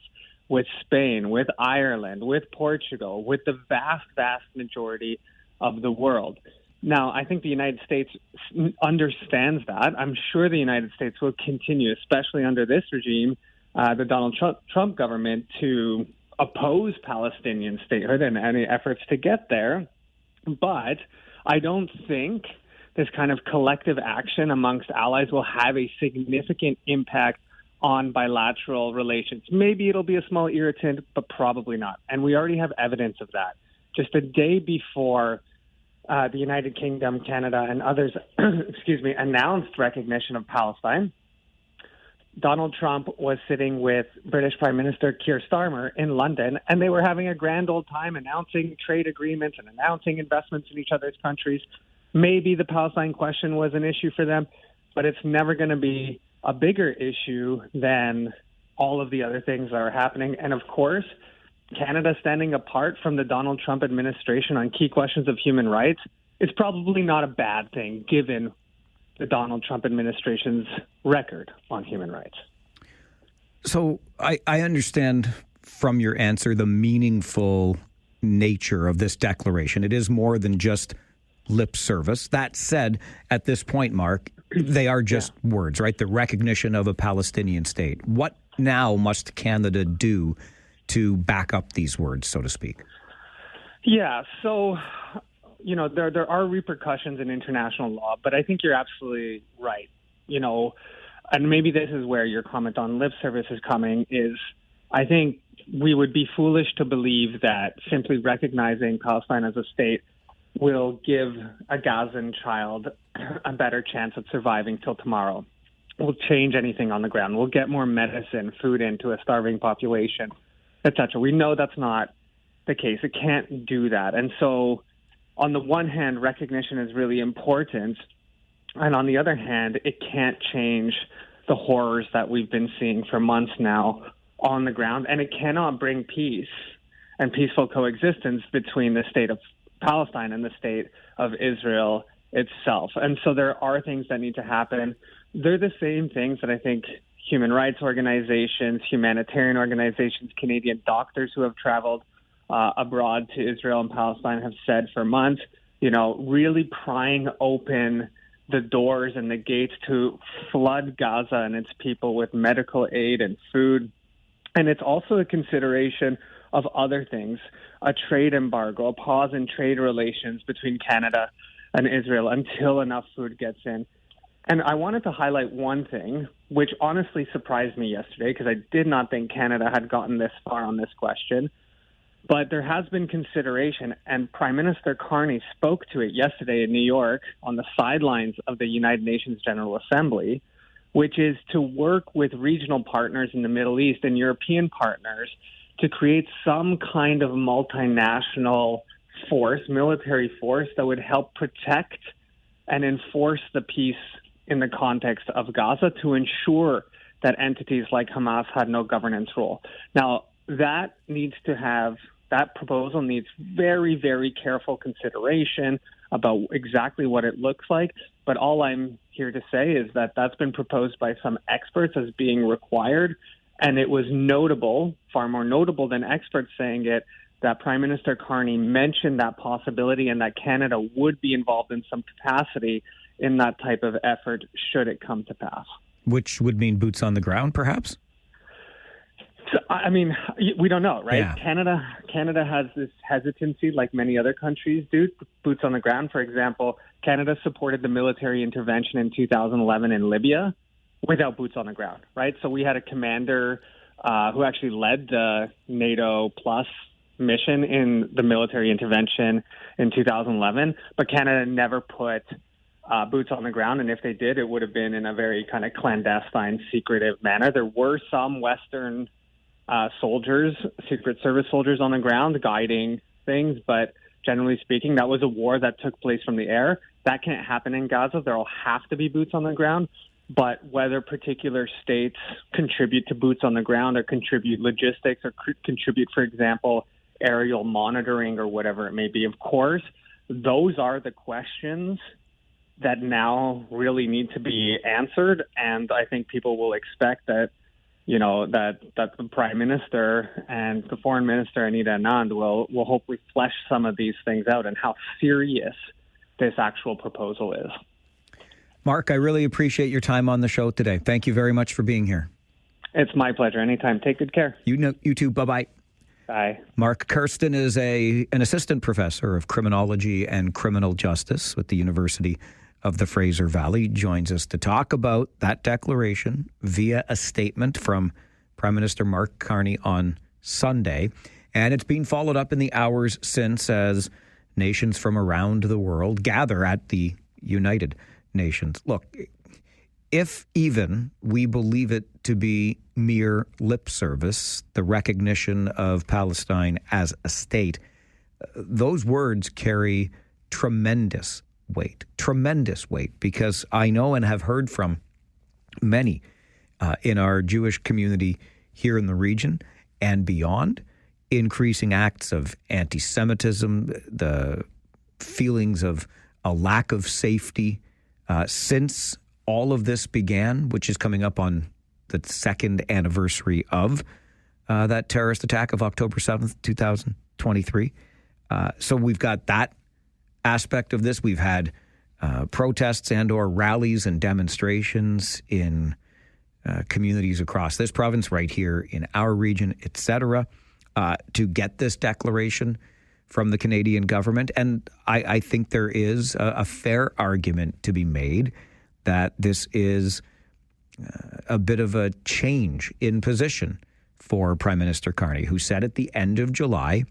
with Spain, with Ireland, with Portugal, with the vast, vast majority of the world. Now, I think the United States understands that. I'm sure the United States will continue, especially under this regime, the Donald Trump government, to oppose Palestinian statehood and any efforts to get there. But I don't think this kind of collective action amongst allies will have a significant impact on bilateral relations. Maybe it'll be a small irritant, but probably not. And we already have evidence of that. Just a day before the United Kingdom, Canada, and others, announced recognition of Palestine, Donald Trump was sitting with British Prime Minister Keir Starmer in London, and they were having a grand old time announcing trade agreements and announcing investments in each other's countries. Maybe the Palestine question was an issue for them, but it's never going to be a bigger issue than all of the other things that are happening. And of course, Canada standing apart from the Donald Trump administration on key questions of human rights is probably not a bad thing, given the Donald Trump administration's record on human rights. So I understand from your answer the meaningful nature of this declaration. It is more than just lip service. That said, at this point, Mark, they are just words, right? The recognition of a Palestinian state. What now must Canada do to back up these words, so to speak? Yeah, so, there are repercussions in international law, but I think you're absolutely right. And maybe this is where your comment on lip service is coming, is I think we would be foolish to believe that simply recognizing Palestine as a state will give a Gazan child a better chance of surviving till tomorrow. We'll change anything on the ground. We'll get more medicine, food into a starving population, etc. We know that's not the case. It can't do that. And so on the one hand, recognition is really important. And on the other hand, it can't change the horrors that we've been seeing for months now on the ground. And it cannot bring peace and peaceful coexistence between the state of Palestine and the state of Israel itself. And so there are things that need to happen. They're the same things that I think human rights organizations, humanitarian organizations, Canadian doctors who have traveled abroad to Israel and Palestine have said for months, really prying open the doors and the gates to flood Gaza and its people with medical aid and food. And it's also a consideration of other things, a trade embargo, a pause in trade relations between Canada and Israel until enough food gets in. And I wanted to highlight one thing, which honestly surprised me yesterday, because I did not think Canada had gotten this far on this question. But there has been consideration, and Prime Minister Carney spoke to it yesterday in New York on the sidelines of the United Nations General Assembly, which is to work with regional partners in the Middle East and European partners to create some kind of multinational force, military force, that would help protect and enforce the peace in the context of Gaza to ensure that entities like Hamas had no governance role. Now, that proposal needs very, very careful consideration about exactly what it looks like. But all I'm here to say is that that's been proposed by some experts as being required. And it was notable, far more notable than experts saying it, that Prime Minister Carney mentioned that possibility and that Canada would be involved in some capacity in that type of effort should it come to pass. Which would mean boots on the ground, perhaps? So, I mean, we don't know, right? Yeah. Canada has this hesitancy like many other countries do, boots on the ground. For example, Canada supported the military intervention in 2011 in Libya without boots on the ground, right? So we had a commander who actually led the NATO Plus mission in the military intervention in 2011, but Canada never put boots on the ground, and if they did, it would have been in a very kind of clandestine, secretive manner. There were some Western soldiers, Secret Service soldiers on the ground guiding things, but generally speaking, that was a war that took place from the air. That can't happen in Gaza. There will have to be boots on the ground. But whether particular states contribute to boots on the ground or contribute logistics or contribute, for example, aerial monitoring or whatever it may be, of course, those are the questions that now really need to be answered. And I think people will expect that, that the Prime Minister and the Foreign Minister, Anita Anand, will hopefully flesh some of these things out and how serious this actual proposal is. Mark, I really appreciate your time on the show today. Thank you very much for being here. It's my pleasure. Anytime. Take good care. You too. Bye-bye. Bye. Mark Kirsten is an assistant professor of criminology and criminal justice with the University of the Fraser Valley. Joins us to talk about that declaration via a statement from Prime Minister Mark Carney on Sunday. And it's been followed up in the hours since as nations from around the world gather at the United Nations. Look, if even we believe it to be mere lip service, the recognition of Palestine as a state, those words carry tremendous weight, because I know and have heard from many in our Jewish community here in the region and beyond, increasing acts of anti-Semitism, the feelings of a lack of safety since all of this began, which is coming up on the second anniversary of that terrorist attack of October 7th, 2023. So we've got that aspect of this. We've had protests and or rallies and demonstrations in communities across this province, right here in our region, etc., to get this declaration from the Canadian government. And I think there is a fair argument to be made that this is a bit of a change in position for Prime Minister Carney, who said at the end of July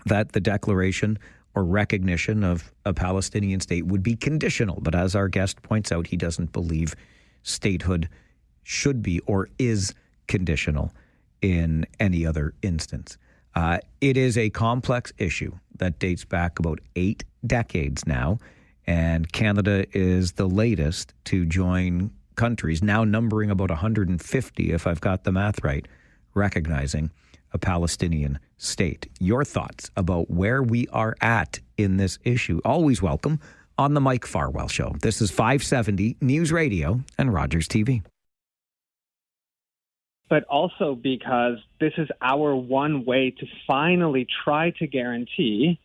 that the declaration or recognition of a Palestinian state would be conditional. But as our guest points out, he doesn't believe statehood should be or is conditional in any other instance. It is a complex issue that dates back about 8 decades now, and Canada is the latest to join countries, now numbering about 150, if I've got the math right, recognizing a Palestinian state. Your thoughts about where we are at in this issue, always welcome on the Mike Farwell Show. This is 570 News Radio and Rogers TV. But also because this is our one way to finally try to guarantee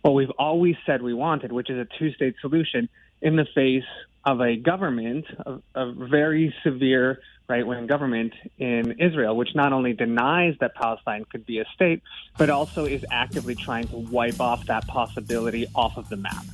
what we've always said we wanted, which is a two-state solution in the face of a government, a very severe right-wing government in Israel, which not only denies that Palestine could be a state, but also is actively trying to wipe off that possibility off of the map.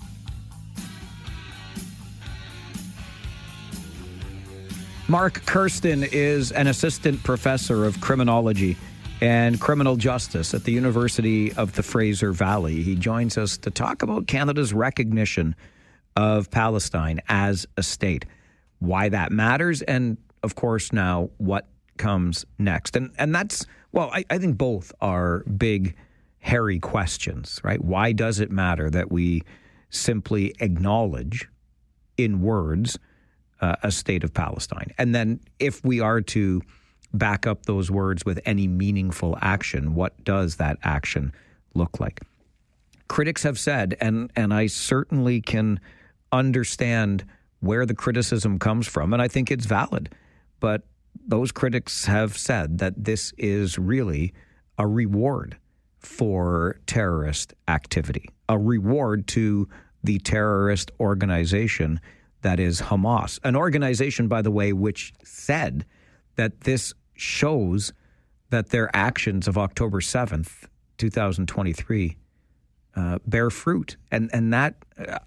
Mark Kirsten is an assistant professor of criminology and criminal justice at the University of the Fraser Valley. He joins us to talk about Canada's recognition of Palestine as a state, why that matters, and, of course, now what comes next. And that's, well, I think both are big, hairy questions, right? Why does it matter that we simply acknowledge in words a state of Palestine? And then if we are to back up those words with any meaningful action, what does that action look like? Critics have said, and I certainly can understand where the criticism comes from, and I think it's valid, but those critics have said that this is really a reward for terrorist activity, a reward to the terrorist organization that is Hamas, an organization, by the way, which said that this shows that their actions of October 7th, 2023, bear fruit. And that,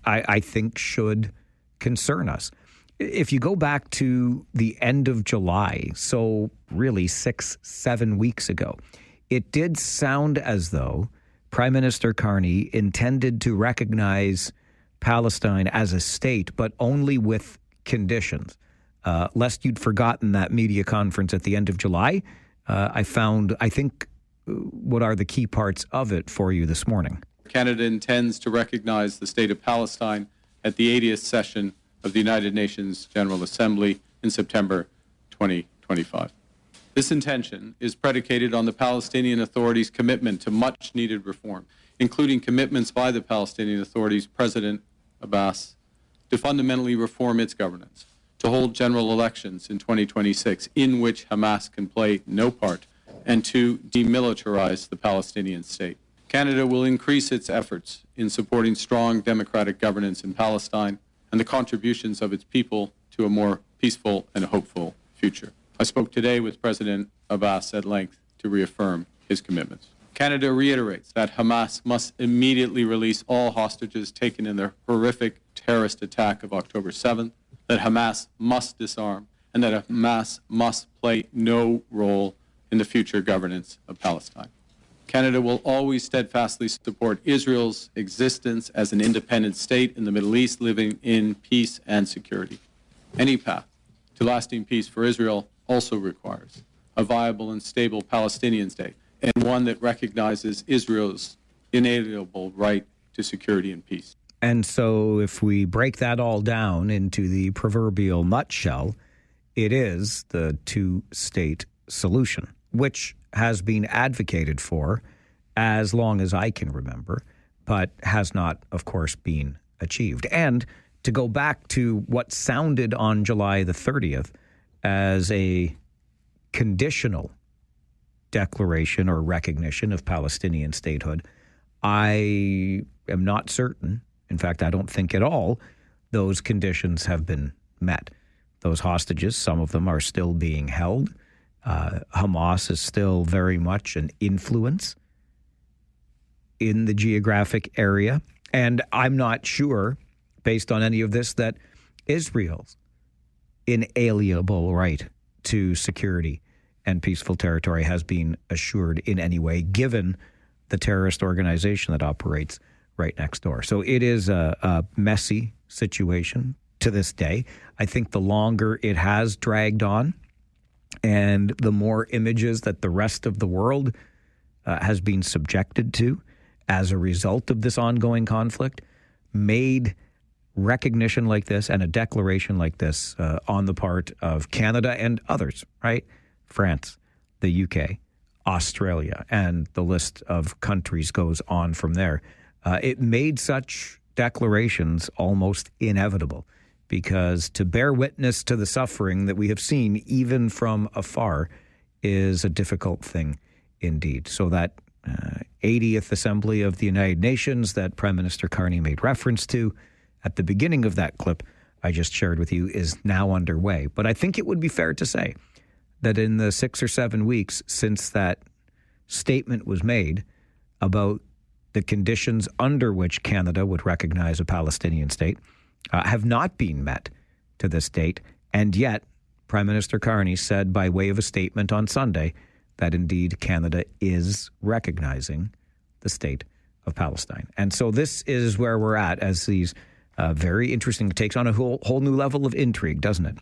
I think, should concern us. If you go back to the end of July, so really 6-7 weeks ago, it did sound as though Prime Minister Carney intended to recognize Palestine as a state, but only with conditions. Lest you'd forgotten that media conference at the end of July, I found, I think, what are the key parts of it for you this morning. Canada intends to recognize the State of Palestine at the 80th session of the United Nations General Assembly in September 2025. This intention is predicated on the Palestinian Authority's commitment to much-needed reform, including commitments by the Palestinian Authority's President Abbas to fundamentally reform its governance, to hold general elections in 2026 in which Hamas can play no part, and to demilitarize the Palestinian state. Canada will increase its efforts in supporting strong democratic governance in Palestine and the contributions of its people to a more peaceful and hopeful future. I spoke today with President Abbas at length to reaffirm his commitments. Canada reiterates that Hamas must immediately release all hostages taken in the horrific terrorist attack of October 7th, that Hamas must disarm, and that Hamas must play no role in the future governance of Palestine. Canada will always steadfastly support Israel's existence as an independent state in the Middle East, living in peace and security. Any path to lasting peace for Israel also requires a viable and stable Palestinian state, and one that recognizes Israel's inalienable right to security and peace. And so if we break that all down into the proverbial nutshell, it is the two-state solution, which has been advocated for as long as I can remember, but has not, of course, been achieved. And to go back to what sounded on July the 30th as a conditional declaration or recognition of Palestinian statehood, I am not certain. In fact, I don't think at all those conditions have been met. Those hostages, some of them are still being held. Hamas is still very much an influence in the geographic area. And I'm not sure, based on any of this, that Israel's inalienable right to security and peaceful territory has been assured in any way, given the terrorist organization that operates right next door. So it is a messy situation to this day. I think the longer it has dragged on, and the more images that the rest of the world has been subjected to as a result of this ongoing conflict, made recognition like this and a declaration like this on the part of Canada and others, right? France, the UK, Australia, and the list of countries goes on from there. It made such declarations almost inevitable, because to bear witness to the suffering that we have seen, even from afar, is a difficult thing indeed. So that 80th Assembly of the United Nations that Prime Minister Carney made reference to at the beginning of that clip I just shared with you is now underway. But I think it would be fair to say that in the 6 or 7 weeks since that statement was made about the conditions under which Canada would recognize a Palestinian state, have not been met to this date. And yet, Prime Minister Carney said by way of a statement on Sunday that indeed Canada is recognizing the state of Palestine. And so this is where we're at as these very interesting takes on a whole new level of intrigue, doesn't it?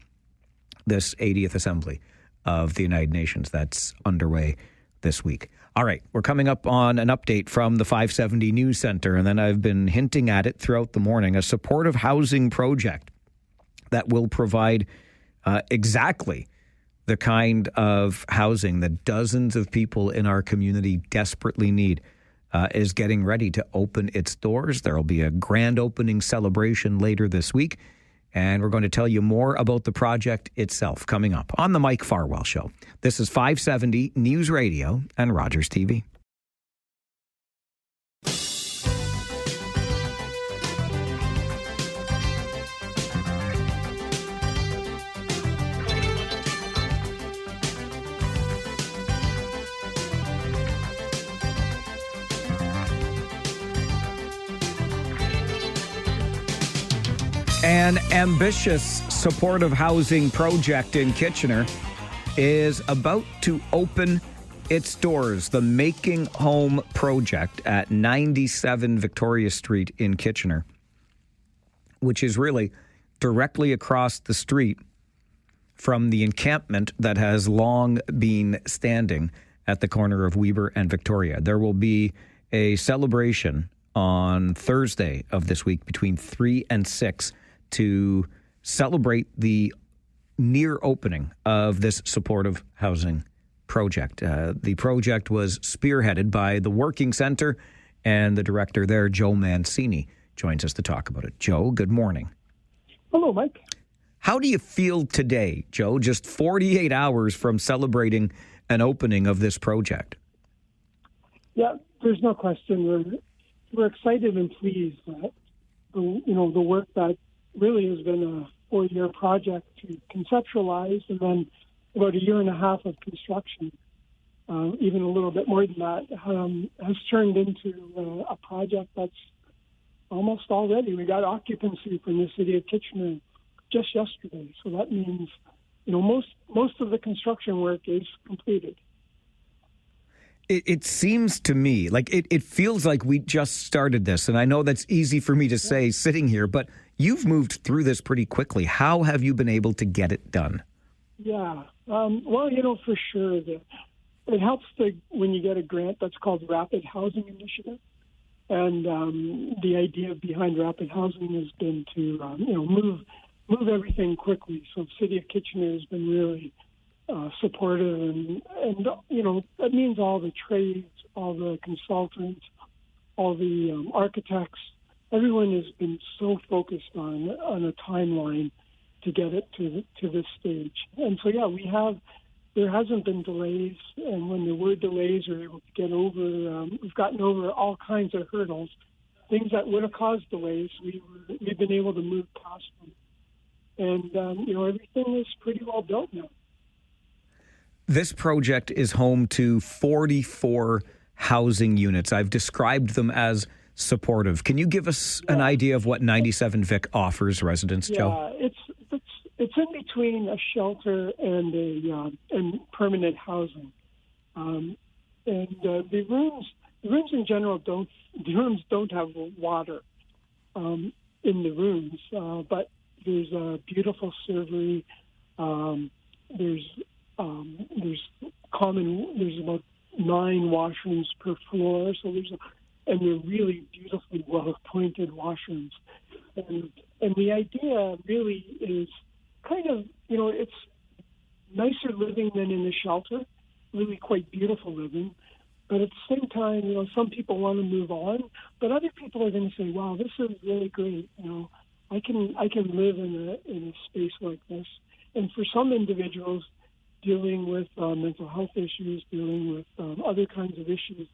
This 80th Assembly of the United Nations that's underway this week. All right, we're coming up on an update from the 570 News Center, and then I've been hinting at it throughout the morning, a supportive housing project that will provide exactly the kind of housing that dozens of people in our community desperately need is getting ready to open its doors. There will be a grand opening celebration later this week, and we're going to tell you more about the project itself coming up on the Mike Farwell Show. This is 570 News Radio and Rogers TV. An ambitious supportive housing project in Kitchener is about to open its doors. The Making Home project at 97 Victoria Street in Kitchener, which is really directly across the street from the encampment that has long been standing at the corner of Weber and Victoria. There will be a celebration on Thursday of this week between 3 and 6 to celebrate the near opening of this supportive housing project. The project was spearheaded by the Working Centre, and the director there, Joe Mancini, joins us to talk about it. Joe, good morning. Hello, Mike. How do you feel today, Joe, just 48 hours from celebrating an opening of this project? Yeah, there's no question. We're excited and pleased that the work that really has been a 4-year project to conceptualize, and then about a year and a half of construction, even a little bit more than that, has turned into a project that's almost all ready. We got occupancy from the city of Kitchener just yesterday, so that means most of the construction work is completed. It seems to me like it feels like we just started this, and I know that's easy for me to say sitting here, but you've moved through this pretty quickly. How have you been able to get it done? Yeah, well, for sure, it helps when you get a grant that's called Rapid Housing Initiative, and the idea behind Rapid Housing has been to move everything quickly. So the city of Kitchener has been really supportive, and that means all the trades, all the consultants, all the architects, everyone has been so focused on a timeline to get it to this stage. And so, there hasn't been delays, and when there were delays, we're able to get over, we've gotten over all kinds of hurdles, things that would have caused delays. We've been able to move past them. And, everything is pretty well built now. This project is home to 44 housing units. I've described them as supportive. Can you give us an idea of what 97 Vic offers residents, Joe? Yeah, it's in between a shelter and permanent housing. The rooms in general don't have water in the rooms, but there's a beautiful servery. There's about 9 washrooms per floor, so and they're really beautifully well-appointed washrooms. And the idea really is kind of, it's nicer living than in a shelter, really quite beautiful living. But at the same time, some people want to move on, but other people are going to say, wow, this is really great. I can live in a space like this. And for some individuals dealing with mental health issues, dealing with other kinds of issues,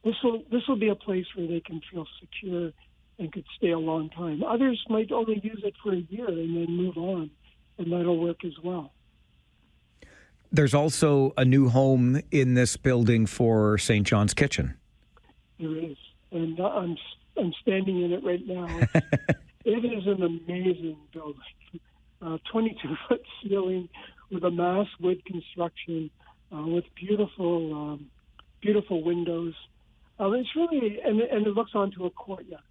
this will be a place where they can feel secure and could stay a long time. Others might only use it for a year and then move on, and that'll work as well. There's also a new home in this building for St. John's Kitchen. There is, and I'm standing in it right now. It is an amazing building, 22-foot ceiling with a mass wood construction, with beautiful windows. It's really, and it looks onto a courtyard.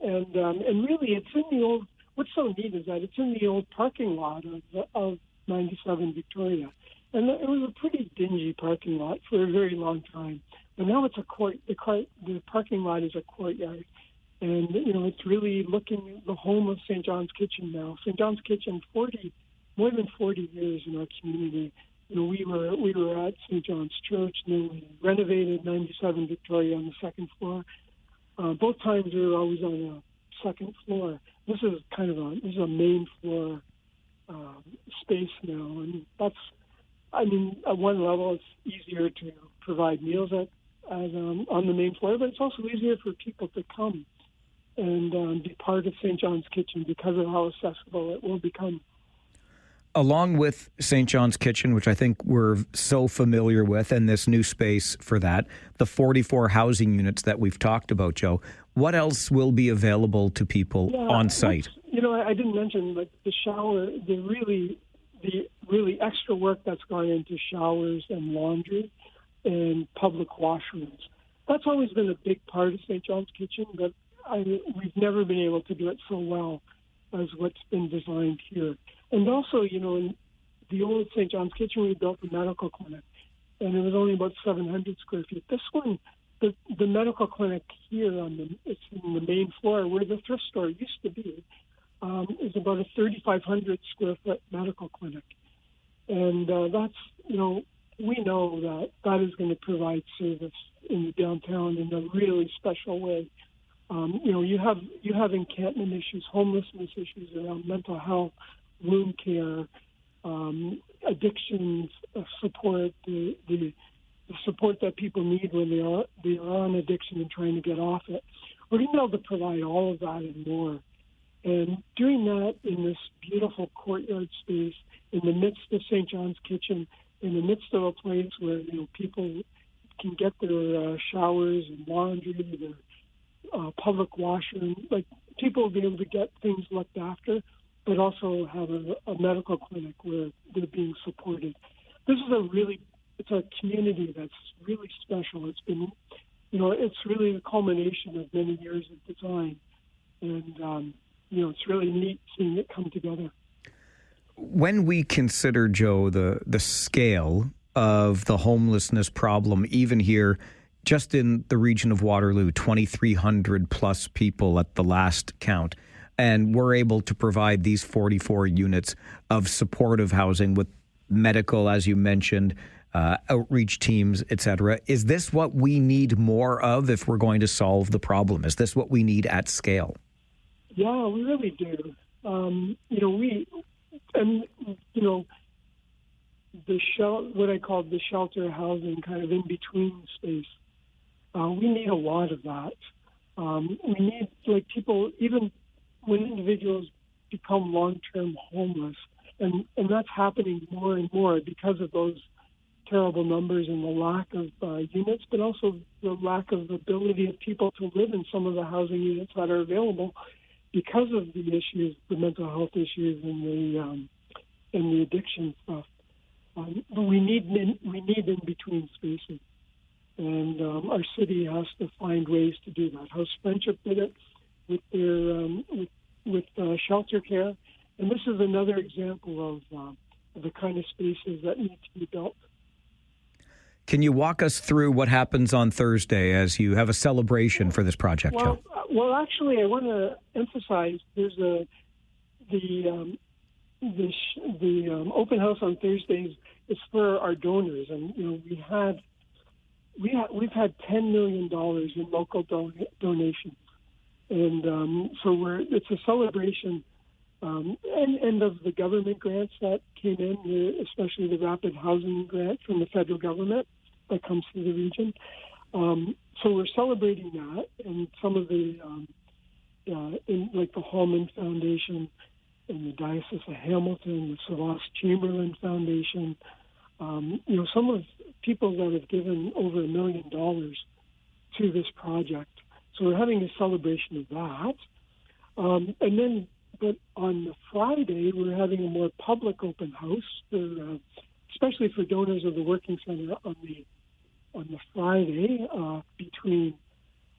And really, it's in the old. What's so neat is that it's in the old parking lot of 97 Victoria, and it was a pretty dingy parking lot for a very long time. But now it's a court. The parking lot is a courtyard, and it's really looking the home of St. John's Kitchen now. St. John's Kitchen, more than 40 years in our community. We were at St. John's Church, and then we renovated 97 Victoria on the second floor. Both times we were always on the second floor. This is a main floor space now, and at one level it's easier to provide meals on the main floor, but it's also easier for people to come and be part of St. John's Kitchen because of how accessible it will become. Along with St. John's Kitchen, which I think we're so familiar with, and this new space for that, the 44 housing units that we've talked about, Joe, what else will be available to people on site? I didn't mention, like the shower, the really extra work that's gone into showers and laundry and public washrooms. That's always been a big part of St. John's Kitchen, but we've never been able to do it so well as what's been designed here. And also, the old St. John's Kitchen, we built a medical clinic, and it was only about 700 square feet. This one, the medical clinic here it's in the main floor where the thrift store used to be, is about a 3,500 square foot medical clinic. And that's, we know that is going to provide service in the downtown in a really special way. You have encampment issues, homelessness issues around mental health, wound care, addictions, support, the support that people need when they are on addiction and trying to get off it. We're going to be able to provide all of that and more. And doing that in this beautiful courtyard space, in the midst of St. John's Kitchen, in the midst of a place where people can get their showers and laundry, their public washroom, like people will be able to get things looked after, but also have a medical clinic where they're being supported. This is it's a community that's really special. It's been, it's really the culmination of many years of design, and it's really neat seeing it come together. When we consider, Joe, the scale of the homelessness problem, even here, just in the region of Waterloo, 2,300 plus people at the last count, and we're able to provide these 44 units of supportive housing with medical, as you mentioned, outreach teams, et cetera. Is this what we need more of if we're going to solve the problem? Is this what we need at scale? Yeah, we really do. What I call the shelter housing, kind of in between space. We need a lot of that. We need people, even when individuals become long-term homeless, and that's happening more and more because of those terrible numbers and the lack of units, but also the lack of ability of people to live in some of the housing units that are available because of the issues, the mental health issues, and the addiction stuff. But we need in between spaces, and our city has to find ways to do that. House Friendship did it with their with shelter care, and this is another example of the kind of spaces that need to be built. Can you walk us through what happens on Thursday as you have a celebration for this project, Joe? Well, actually, I want to emphasize there's the open house on Thursdays is for our donors, and we've had $10 million in local donations, and so it's a celebration. And of the government grants that came in, especially the rapid housing grant from the federal government that comes through the region. So we're celebrating that, and some of the, like the Hallman Foundation and the Diocese of Hamilton, the Savas Chamberlain Foundation, some of the people that have given over $1 million to this project. So we're having a celebration of that. But on the Friday, we're having a more public open house, especially for donors of the Working Center on the Friday between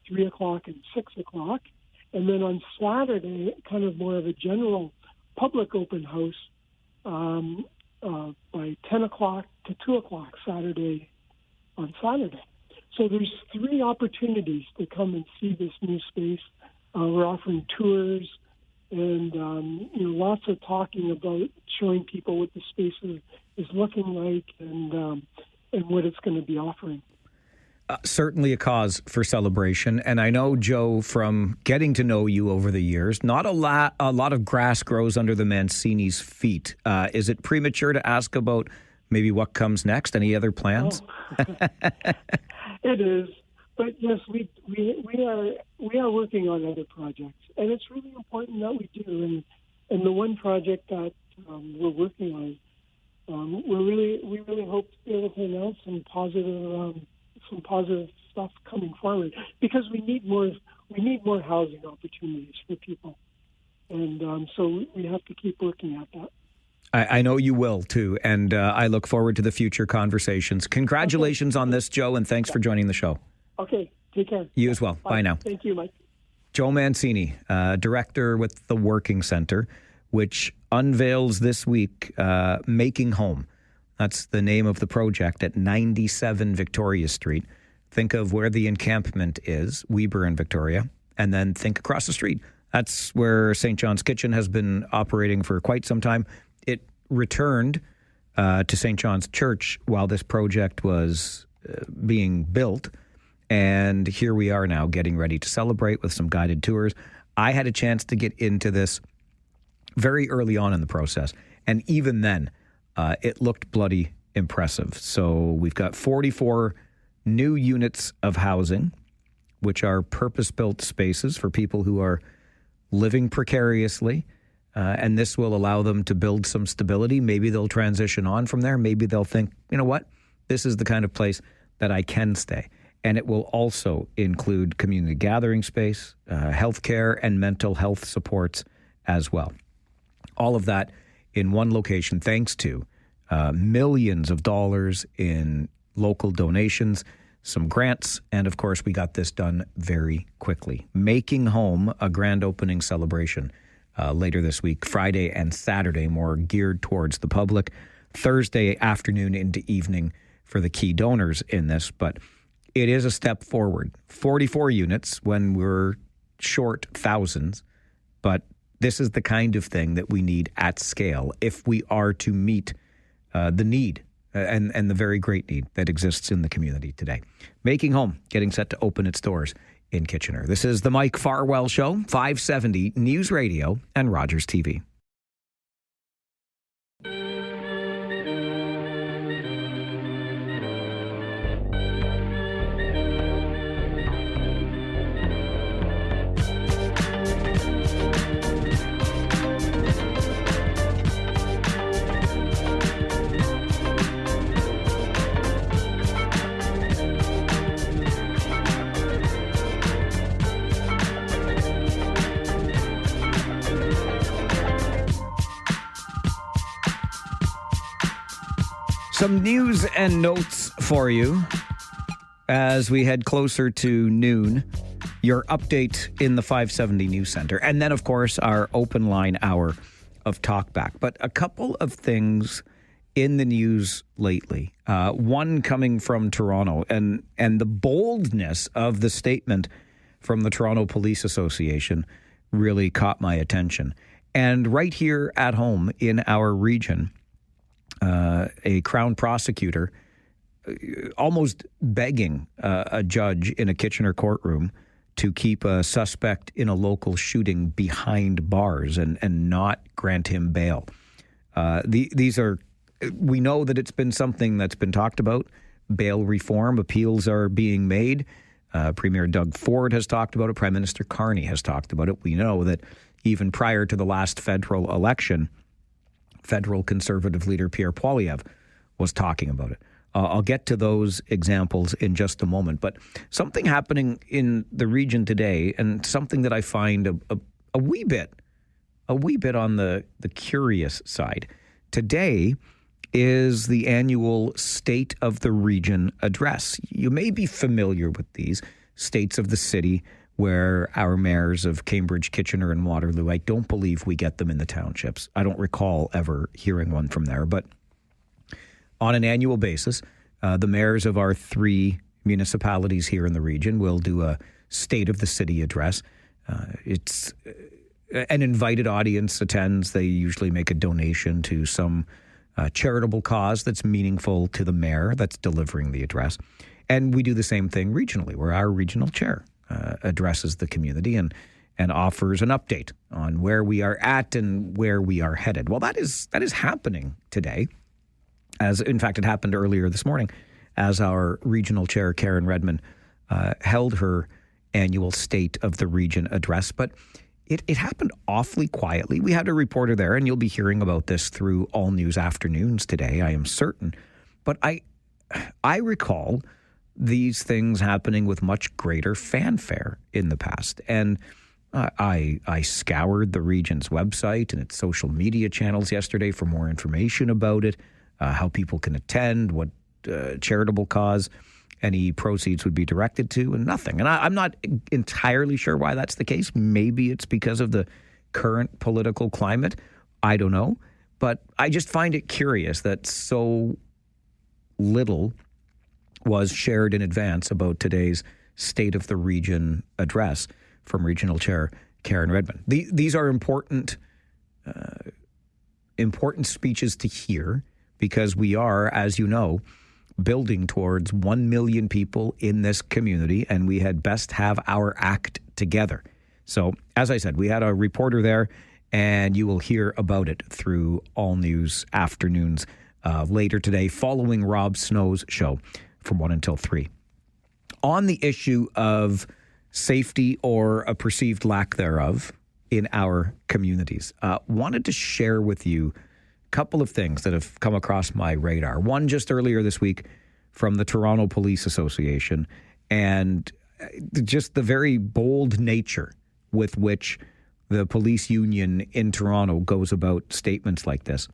3 o'clock and 6 o'clock. And then on Saturday, kind of more of a general public open house by 10 o'clock to 2 o'clock on Saturday. So there's 3 opportunities to come and see this new space. We're offering tours, and lots of talking about showing people what the space is looking like and what it's going to be offering. Certainly a cause for celebration. And I know, Joe, from getting to know you over the years, not a lot of grass grows under the Mancini's feet. Is it premature to ask about maybe what comes next? Any other plans? It is. But yes, we are working on other projects, and it's really important that we do. And the one project that we're working on, we really hope to be able to announce some positive stuff coming forward, because we need more housing opportunities for people, and so we have to keep working at that. I know you will, too, and I look forward to the future conversations. Congratulations on this, Joe, and thanks for joining the show. Okay, take care. You as well. Bye now. Thank you, Mike. Joe Mancini, director with the Working Center. which unveils this week Making Home. That's the name of the project at 97 Victoria Street. Think of where the encampment is, Weber and Victoria, and then think across the street. That's where St. John's Kitchen has been operating for quite some time. It returned to St. John's Church while this project was being built. And here we are now getting ready to celebrate with some guided tours. I had a chance to get into this very early on in the process. And even then, it looked bloody impressive. So we've got 44 new units of housing, which are purpose-built spaces for people who are living precariously. And this will allow them to build some stability. Maybe they'll transition on from there. Maybe they'll think, you know what, this is the kind of place that I can stay. And it will also include community gathering space, healthcare, and mental health supports as well. All of that in one location, thanks to millions of dollars in local donations, some grants, and of course, we got this done very quickly. Making Home, a grand opening celebration later this week, Friday and Saturday, more geared towards the public. Thursday afternoon into evening for the key donors in this, but it is a step forward. 44 units when we're short thousands, but this is the kind of thing that we need at scale if we are to meet the need and the very great need that exists in the community today. Making Home, getting set to open its doors in Kitchener. This is the Mike Farwell Show, 570 News Radio and Rogers TV. Some news and notes for you as we head closer to noon. Your update in the 570 News Center. And then, of course, our open line hour of Talkback. But a couple of things in the news lately. One coming from Toronto and the boldness of the statement from the Toronto Police Association really caught my attention. And right here at home in our region, a Crown prosecutor almost begging a judge in a Kitchener courtroom to keep a suspect in a local shooting behind bars and not grant him bail. These are, we know that it's been something that's been talked about. Bail reform, appeals are being made. Premier Doug Ford has talked about it. Prime Minister Carney has talked about it. We know that even prior to the last federal election, federal Conservative leader Pierre Poilievre was talking about it. I'll get to those examples in just a moment. But something happening in the region today, and something that I find a wee bit on the curious side. Today is the annual State of the Region address. You may be familiar with these states of the city where our mayors of Cambridge, Kitchener, and Waterloo, I don't believe we get them in the townships. I don't recall ever hearing one from there. But on an annual basis, the mayors of our three municipalities here in the region will do a State of the City address. It's an invited audience attends. They usually make a donation to some charitable cause that's meaningful to the mayor that's delivering the address. And we do the same thing regionally, where our regional chair addresses the community and offers an update on where we are at and where we are headed. Well, that is happening today, as in fact it happened earlier this morning, as our regional chair Karen Redmond held her annual State of the Region address. But it happened awfully quietly. We had a reporter there, and you'll be hearing about this through All News Afternoons today, I am certain. But I recall these things happening with much greater fanfare in the past. And I scoured the region's website and its social media channels yesterday for more information about it, how people can attend, what charitable cause any proceeds would be directed to, and nothing. And I'm not entirely sure why that's the case. Maybe it's because of the current political climate, I don't know. But I just find it curious that so little was shared in advance about today's State of the Region address from Regional Chair Karen Redmond. These are important speeches to hear because we are, as you know, building towards 1 million people in this community, and we had best have our act together. So, as I said, we had a reporter there, and you will hear about it through All News afternoons later today, following Rob Snow's show from 1 until 3. On the issue of safety or a perceived lack thereof in our communities, wanted to share with you a couple of things that have come across my radar. One just earlier this week from the Toronto Police Association, and just the very bold nature with which the police union in Toronto goes about statements like this.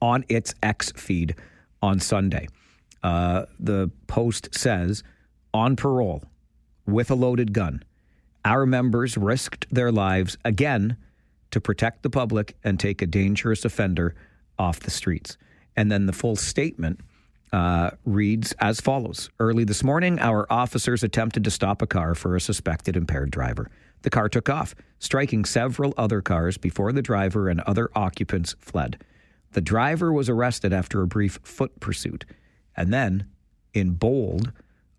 On its X feed on Sunday, the Post says, on parole, with a loaded gun, our members risked their lives again to protect the public and take a dangerous offender off the streets. And then the full statement reads as follows. Early this morning, our officers attempted to stop a car for a suspected impaired driver. The car took off, striking several other cars before the driver and other occupants fled. The driver was arrested after a brief foot pursuit. And then, in bold,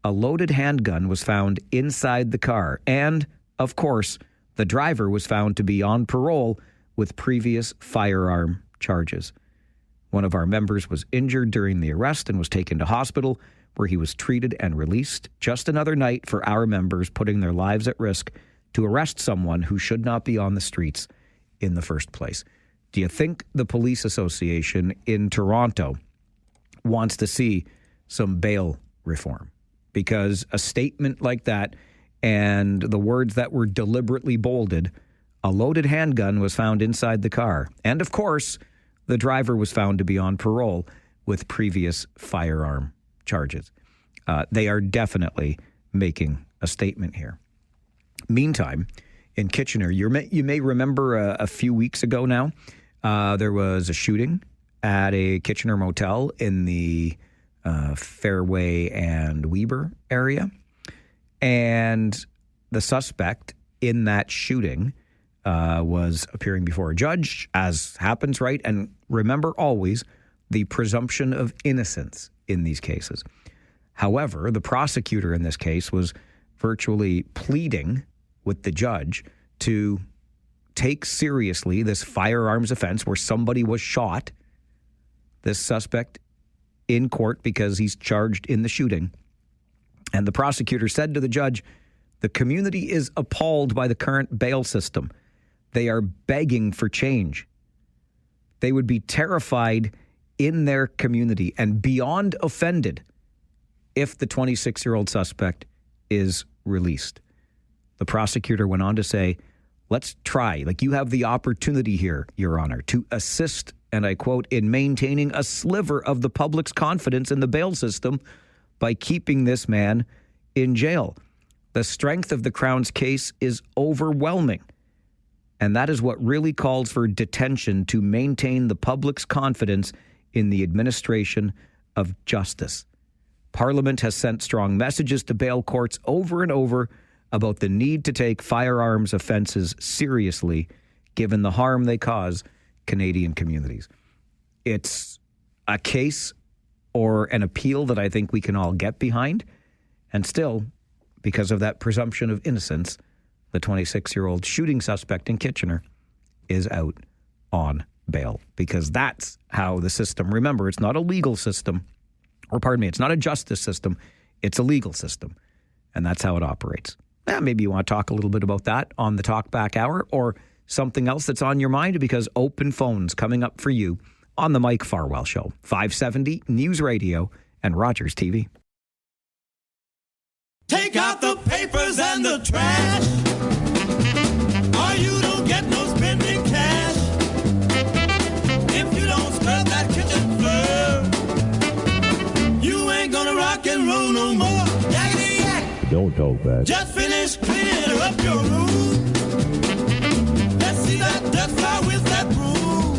a loaded handgun was found inside the car. And, of course, the driver was found to be on parole with previous firearm charges. One of our members was injured during the arrest and was taken to hospital, where he was treated and released. Just another night for our members putting their lives at risk to arrest someone who should not be on the streets in the first place. Do you think the Police Association in Toronto wants to see some bail reform? Because a statement like that and the words that were deliberately bolded, a loaded handgun was found inside the car. And of course, the driver was found to be on parole with previous firearm charges. They are definitely making a statement here. Meantime, in Kitchener, you may remember a few weeks ago now, there was a shooting at a Kitchener motel in the Fairway and Weber area. And the suspect in that shooting was appearing before a judge, as happens, right? And remember always the presumption of innocence in these cases. However, the prosecutor in this case was virtually pleading with the judge to take seriously this firearms offense where somebody was shot, this suspect, in court because he's charged in the shooting. And the prosecutor said to the judge, the community is appalled by the current bail system. They are begging for change. They would be terrified in their community and beyond offended if the 26-year-old suspect is released. The prosecutor went on to say, let's try, like you have the opportunity here, Your Honor, to assist, and I quote, in maintaining a sliver of the public's confidence in the bail system by keeping this man in jail. The strength of the Crown's case is overwhelming. And that is what really calls for detention to maintain the public's confidence in the administration of justice. Parliament has sent strong messages to bail courts over and over about the need to take firearms offenses seriously, given the harm they cause Canadian communities. It's a case or an appeal that I think we can all get behind. And still, because of that presumption of innocence, the 26-year-old shooting suspect in Kitchener is out on bail. Because that's how the system, remember, it's not a legal system, or pardon me, it's not a justice system, it's a legal system. And that's how it operates. Maybe you want to talk a little bit about that on the Talkback Hour or something else that's on your mind, because open phones coming up for you on the Mike Farwell Show, 570 News Radio and Rogers TV. Take out the papers and the trash, or you don't get no spending cash. If you don't scrub that kitchen floor, you ain't gonna rock and roll no more. Yakety yak. Don't talk back. Just finish cleaning up your room. Let's see that dust fly with that broom.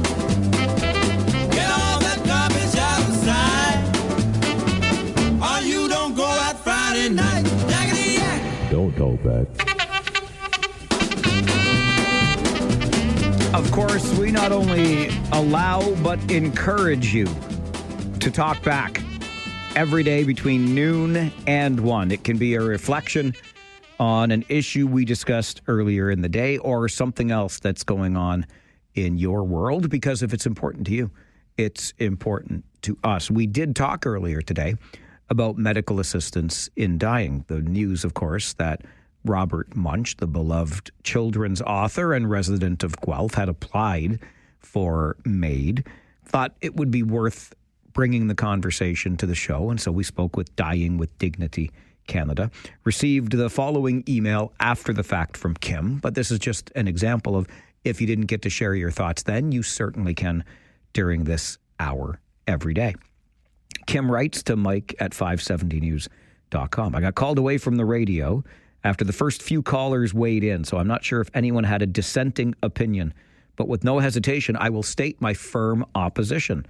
Don't talk back. Of course, we not only allow but encourage you to talk back every day between noon and 1. It can be a reflection on an issue we discussed earlier in the day or something else that's going on in your world, because if it's important to you, it's important to us. We did talk earlier today about medical assistance in dying. The news, of course, that Robert Munsch, the beloved children's author and resident of Guelph, had applied for MAID. Thought it would be worth bringing the conversation to the show, and so we spoke with Dying with Dignity Canada. Received the following email after the fact from Kim, but this is just an example of if you didn't get to share your thoughts then, you certainly can during this hour every day. Kim writes to Mike at 570news.com. I got called away from the radio after the first few callers weighed in, so I'm not sure if anyone had a dissenting opinion, but with no hesitation, I will state my firm opposition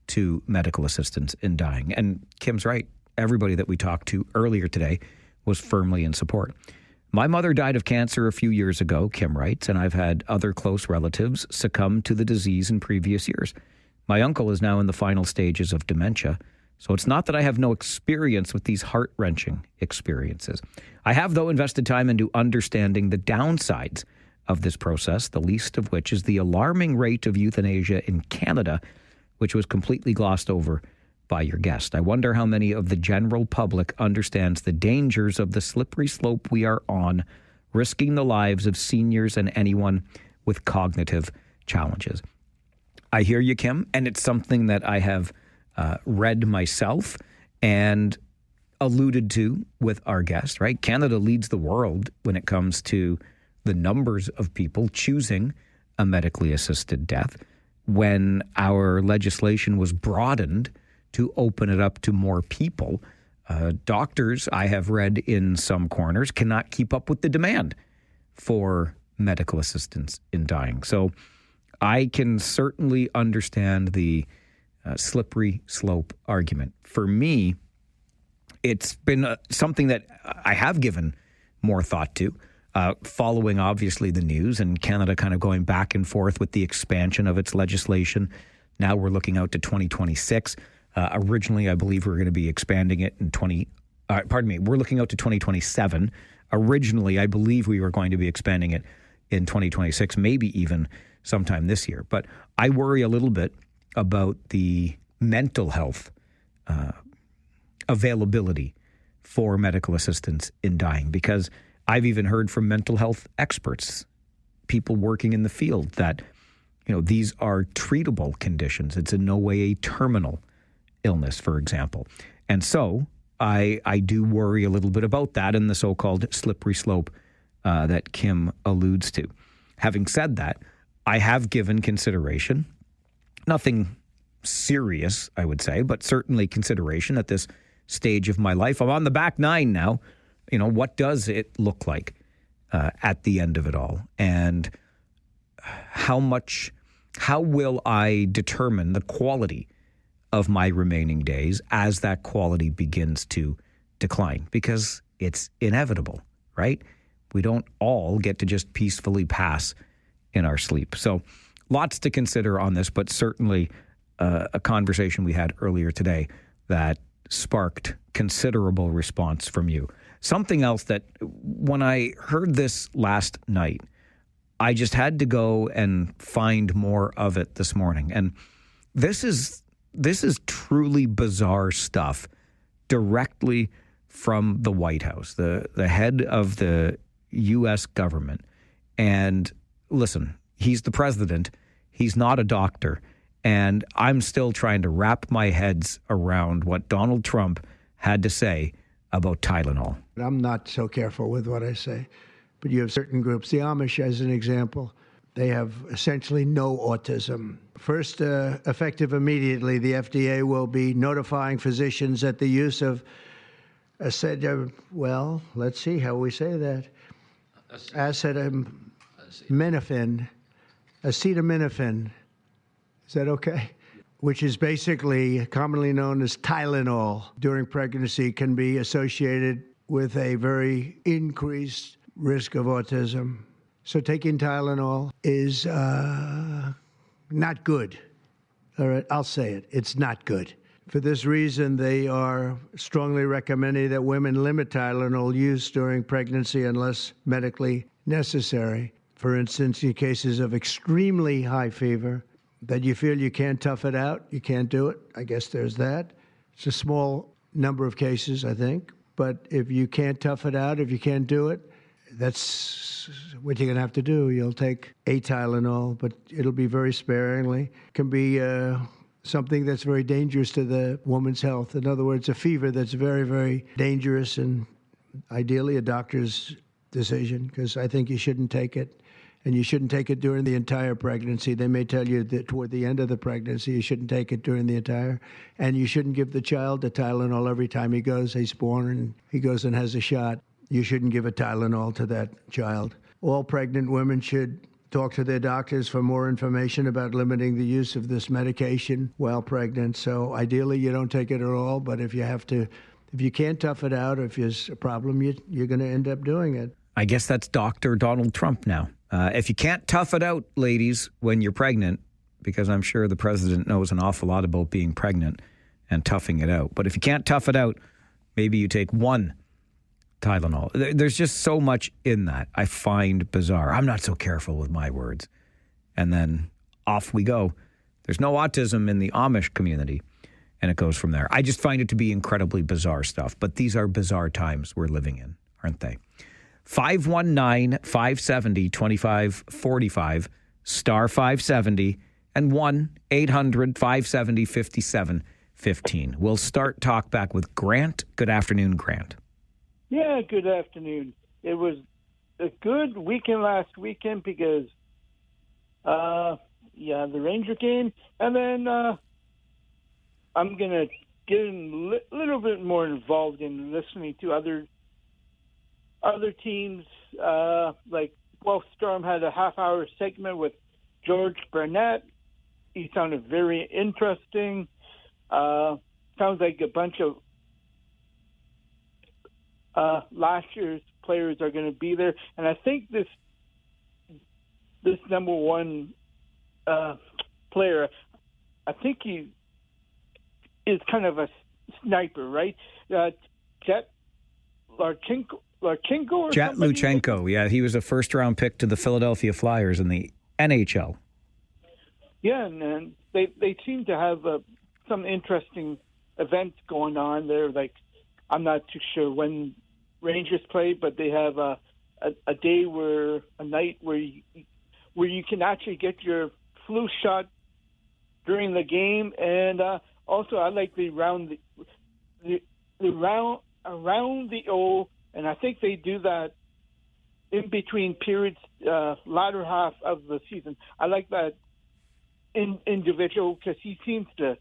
to medical assistance in dying. And Kim's right. Everybody that we talked to earlier today was firmly in support. My mother died of cancer a few years ago, Kim writes, and I've had other close relatives succumb to the disease in previous years. My uncle is now in the final stages of dementia, so it's not that I have no experience with these heart-wrenching experiences. I have, though, invested time into understanding the downsides of this process, the least of which is the alarming rate of euthanasia in Canada, which was completely glossed over by your guest. I wonder how many of the general public understands the dangers of the slippery slope we are on, risking the lives of seniors and anyone with cognitive challenges. I hear you, Kim, and it's something that I have read myself and alluded to with our guest, right? Canada leads the world when it comes to the numbers of people choosing a medically assisted death. When our legislation was broadened to open it up to more people, doctors, I have read in some corners, cannot keep up with the demand for medical assistance in dying. So I can certainly understand the slippery slope argument. For me, it's been something that I have given more thought to, following obviously the news and Canada kind of going back and forth with the expansion of its legislation. Now we're looking out to 2026. Originally, I believe we were going to be expanding it in we're looking out to 2027. Originally, I believe we were going to be expanding it in 2026, maybe even sometime this year. But I worry a little bit about the mental health availability for medical assistance in dying, because I've even heard from mental health experts, people working in the field, that these are treatable conditions. It's in no way a terminal illness, for example. And so I do worry a little bit about that and the so-called slippery slope that Kim alludes to. Having said that, I have given consideration, nothing serious, I would say, but certainly consideration at this stage of my life. I'm on the back nine now. What does it look like at the end of it all? And how will I determine the quality of my remaining days as that quality begins to decline? Because it's inevitable, right? We don't all get to just peacefully pass in our sleep. So lots to consider on this, but certainly a conversation we had earlier today that sparked considerable response from you. Something else that when I heard this last night, I just had to go and find more of it this morning. And this is truly bizarre stuff directly from the White House, the head of the U.S. government. And listen, he's the president. He's not a doctor. And I'm still trying to wrap my heads around what Donald Trump had to say about Tylenol. I'm not so careful with what I say, but you have certain groups. The Amish, as an example, they have essentially no autism. First, effective immediately, the FDA will be notifying physicians that the use of let's see how we say that. Acetaminophen. Is that okay? Which is basically commonly known as Tylenol during pregnancy, can be associated with a very increased risk of autism. So taking Tylenol is not good. All right, I'll say it. It's not good. For this reason, they are strongly recommending that women limit Tylenol use during pregnancy unless medically necessary. For instance, in cases of extremely high fever, that you feel you can't tough it out, you can't do it. I guess there's that. It's a small number of cases, I think. But if you can't tough it out, if you can't do it, that's what you're going to have to do. You'll take a Tylenol, but it'll be very sparingly. It can be something that's very dangerous to the woman's health. In other words, a fever that's very, very dangerous, and ideally a doctor's decision, because I think you shouldn't take it. And you shouldn't take it during the entire pregnancy. They may tell you that toward the end of the pregnancy, you shouldn't take it during the entire. And you shouldn't give the child a Tylenol every time he's born and he goes and has a shot. You shouldn't give a Tylenol to that child. All pregnant women should talk to their doctors for more information about limiting the use of this medication while pregnant. So ideally, you don't take it at all. But if you can't tough it out, if there's a problem, you're going to end up doing it. I guess that's Dr. Donald Trump now. If you can't tough it out, ladies, when you're pregnant, because I'm sure the president knows an awful lot about being pregnant and toughing it out. But if you can't tough it out, maybe you take one Tylenol. There's just so much in that I find bizarre. I'm not so careful with my words. And then off we go. There's no autism in the Amish community, and it goes from there. I just find it to be incredibly bizarre stuff. But these are bizarre times we're living in, aren't they? 519-570-2545, star 570, and 1-800-570-5715. We'll start Talkback with Grant. Good afternoon, Grant. Yeah, good afternoon. It was a good weekend last weekend because, the Ranger game, and then I'm going to get a little bit more involved in listening to other teams, like Guelph Storm had a half-hour segment with George Burnett. He sounded very interesting. Sounds like a bunch of last year's players are going to be there. And I think this number one player, I think he is kind of a sniper, right? Jet Luchenko, yeah, he was a first-round pick to the Philadelphia Flyers in the NHL. Yeah, and they seem to have some interesting events going on there. Like, I'm not too sure when Rangers play, but they have a night where you can actually get your flu shot during the game, and also I like the round around the O. And I think they do that in between periods, latter half of the season. I like that individual because he seems to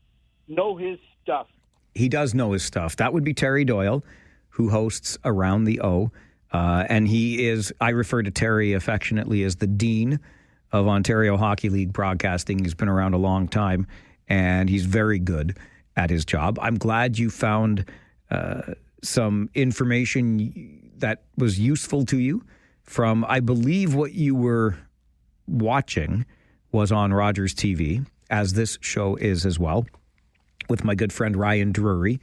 know his stuff. He does know his stuff. That would be Terry Doyle, who hosts Around the O. And he is, I refer to Terry affectionately as the Dean of Ontario Hockey League broadcasting. He's been around a long time, and he's very good at his job. I'm glad you found some information that was useful to you from, I believe what you were watching was on Rogers TV, as this show is as well, with my good friend Ryan Drury,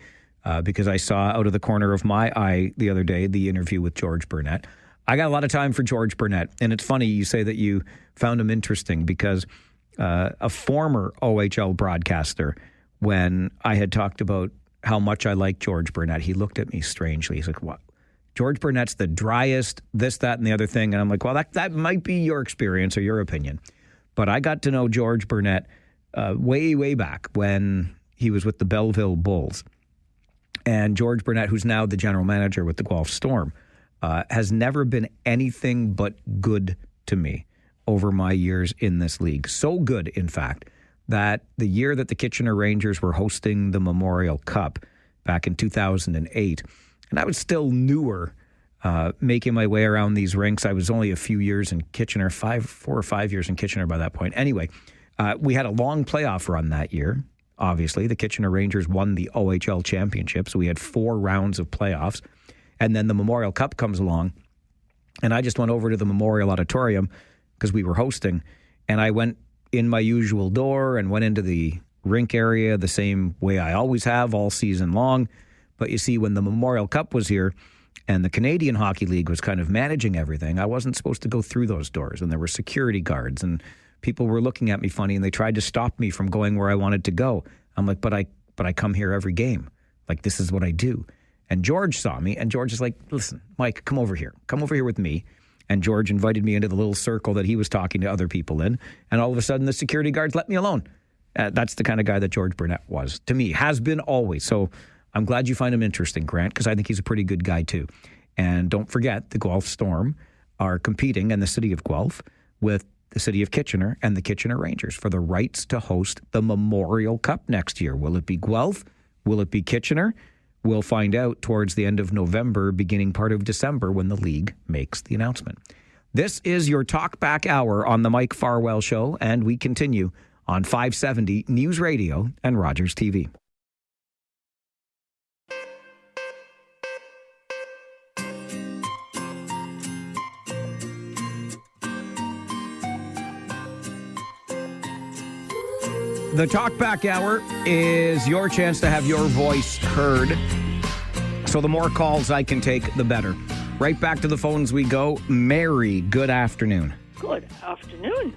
because I saw out of the corner of my eye the other day the interview with George Burnett. I got a lot of time for George Burnett, and it's funny you say that you found him interesting because a former OHL broadcaster, when I had talked about how much I like George Burnett, he looked at me strangely. He's like, what? George Burnett's the driest, this, that, and the other thing. And I'm like, well, that might be your experience or your opinion. But I got to know George Burnett way, way back when he was with the Belleville Bulls. And George Burnett, who's now the general manager with the Guelph Storm, has never been anything but good to me over my years in this league. So good, in fact, that the year that the Kitchener Rangers were hosting the Memorial Cup back in 2008, and I was still newer, making my way around these rinks. I was only a few years in Kitchener, 4 or 5 years in Kitchener by that point. Anyway, we had a long playoff run that year. Obviously, the Kitchener Rangers won the OHL championship, so we had 4 rounds of playoffs. And then the Memorial Cup comes along, and I just went over to the Memorial Auditorium because we were hosting, and I went in my usual door and went into the rink area the same way I always have all season long. But you see, when the Memorial Cup was here and the Canadian Hockey League was kind of managing everything, I wasn't supposed to go through those doors, and there were security guards, and people were looking at me funny, and they tried to stop me from going where I wanted to go. I'm like, but I come here every game. Like, this is what I do. And George saw me, and George is like, listen, Mike, come over here. Come over here with me. And George invited me into the little circle that he was talking to other people in. And all of a sudden, the security guards let me alone. That's the kind of guy that George Burnett was, to me, has been always. So I'm glad you find him interesting, Grant, because I think he's a pretty good guy, too. And don't forget, the Guelph Storm are competing in the city of Guelph with the city of Kitchener and the Kitchener Rangers for the rights to host the Memorial Cup next year. Will it be Guelph? Will it be Kitchener? We'll find out towards the end of November, beginning part of December, when the league makes the announcement. This is your Talkback Hour on the Mike Farwell Show, and we continue on 570 News Radio and Rogers TV. The Talkback Hour is your chance to have your voice heard. So the more calls I can take, the better. Right back to the phones we go. Mary, good afternoon. Good afternoon.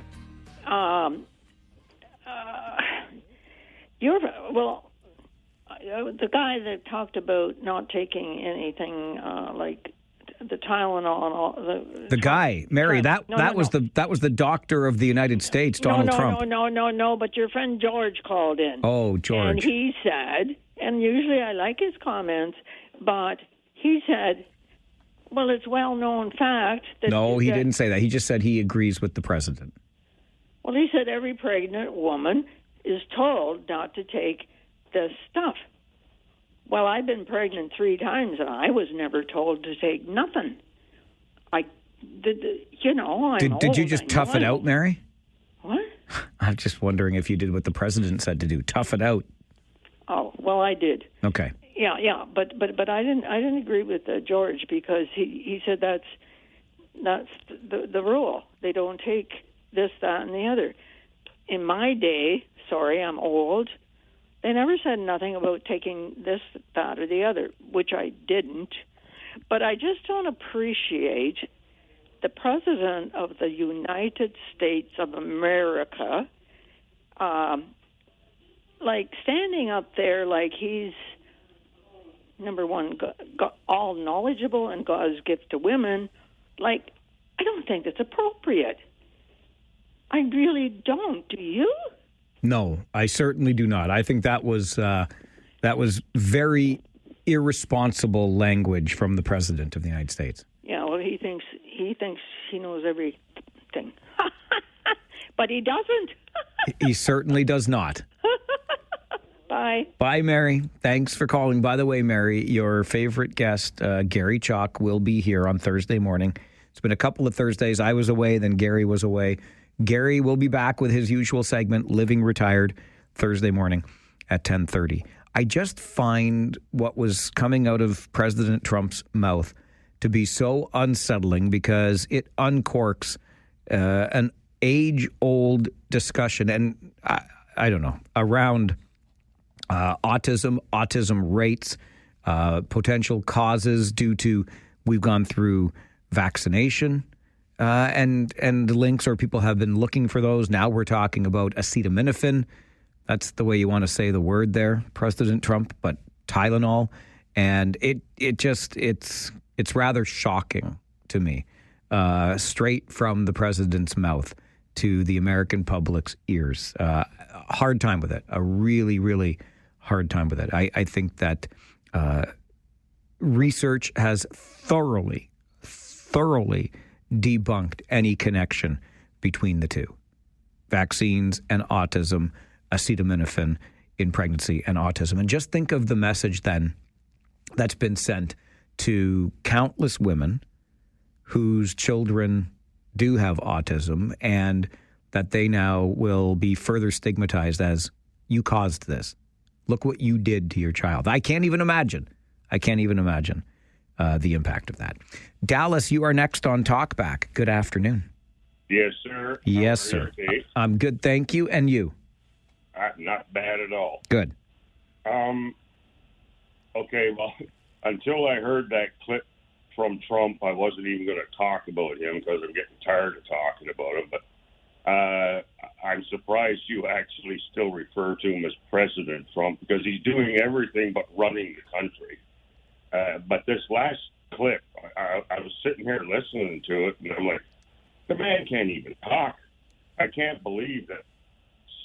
The guy that talked about not taking anything like the Tylenol and all the guy, Mary, that was the doctor of the United States, Donald Trump. No, but your friend George called in. Oh, George. And he said, and usually I like his comments, but he said, well, it's well-known fact that... No, he didn't say that. He just said he agrees with the president. Well, he said every pregnant woman is told not to take this stuff. Well, I've been pregnant 3 times, and I was never told to take nothing. Did you just tough it out, Mary? What? I'm just wondering if you did what the president said to do. Tough it out. Oh, well, I did. Okay. Yeah, but I didn't agree with George, because he said that's the rule. They don't take this, that, and the other. In my day, sorry, I'm old, they never said nothing about taking this, that, or the other, which I didn't. But I just don't appreciate the President of the United States of America, standing up there like he's, number one, all knowledgeable and God's gift to women. I don't think it's appropriate. I really don't. Do you? No, I certainly do not. I think that was very irresponsible language from the President of the United States. Yeah, well, he thinks he knows everything, but he doesn't. He certainly does not. Bye. Bye, Mary. Thanks for calling. By the way, Mary, your favorite guest, Gary Chalk, will be here on Thursday morning. It's been a couple of Thursdays. I was away, then Gary was away. Gary will be back with his usual segment, Living Retired, Thursday morning at 10:30. I just find what was coming out of President Trump's mouth to be so unsettling, because it uncorks an age-old discussion, and I don't know, around autism rates, potential causes due to, we've gone through vaccination, and the links, or people have been looking for those. Now we're talking about acetaminophen. That's the way you want to say the word there, President Trump, but Tylenol. And it's rather shocking to me, straight from the president's mouth to the American public's ears. Hard time with it, a really, really hard time with it. I think that research has thoroughly debunked any connection between the two. Vaccines and autism, acetaminophen in pregnancy and autism. And just think of the message then that's been sent to countless women whose children do have autism, and that they now will be further stigmatized as, you caused this. Look what you did to your child. I can't even imagine. the impact of that. Dallas, you are next on Talkback. Good afternoon. Yes, sir. Yes, sir. I'm good, thank you. And you? Not bad at all. Good. Okay, well, until I heard that clip from Trump, I wasn't even going to talk about him because I'm getting tired of talking about him. But I'm surprised you actually still refer to him as President Trump, because he's doing everything but running the country. But this last clip, I was sitting here listening to it, and I'm like, the man can't even talk. I can't believe that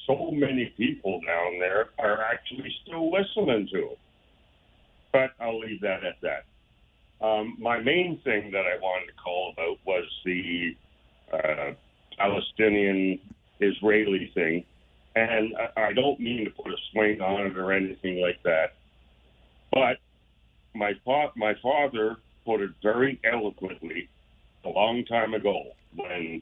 so many people down there are actually still listening to him. But I'll leave that at that. My main thing that I wanted to call about was the Palestinian-Israeli thing. And I don't mean to put a swing on it or anything like that. But my father put it very eloquently a long time ago when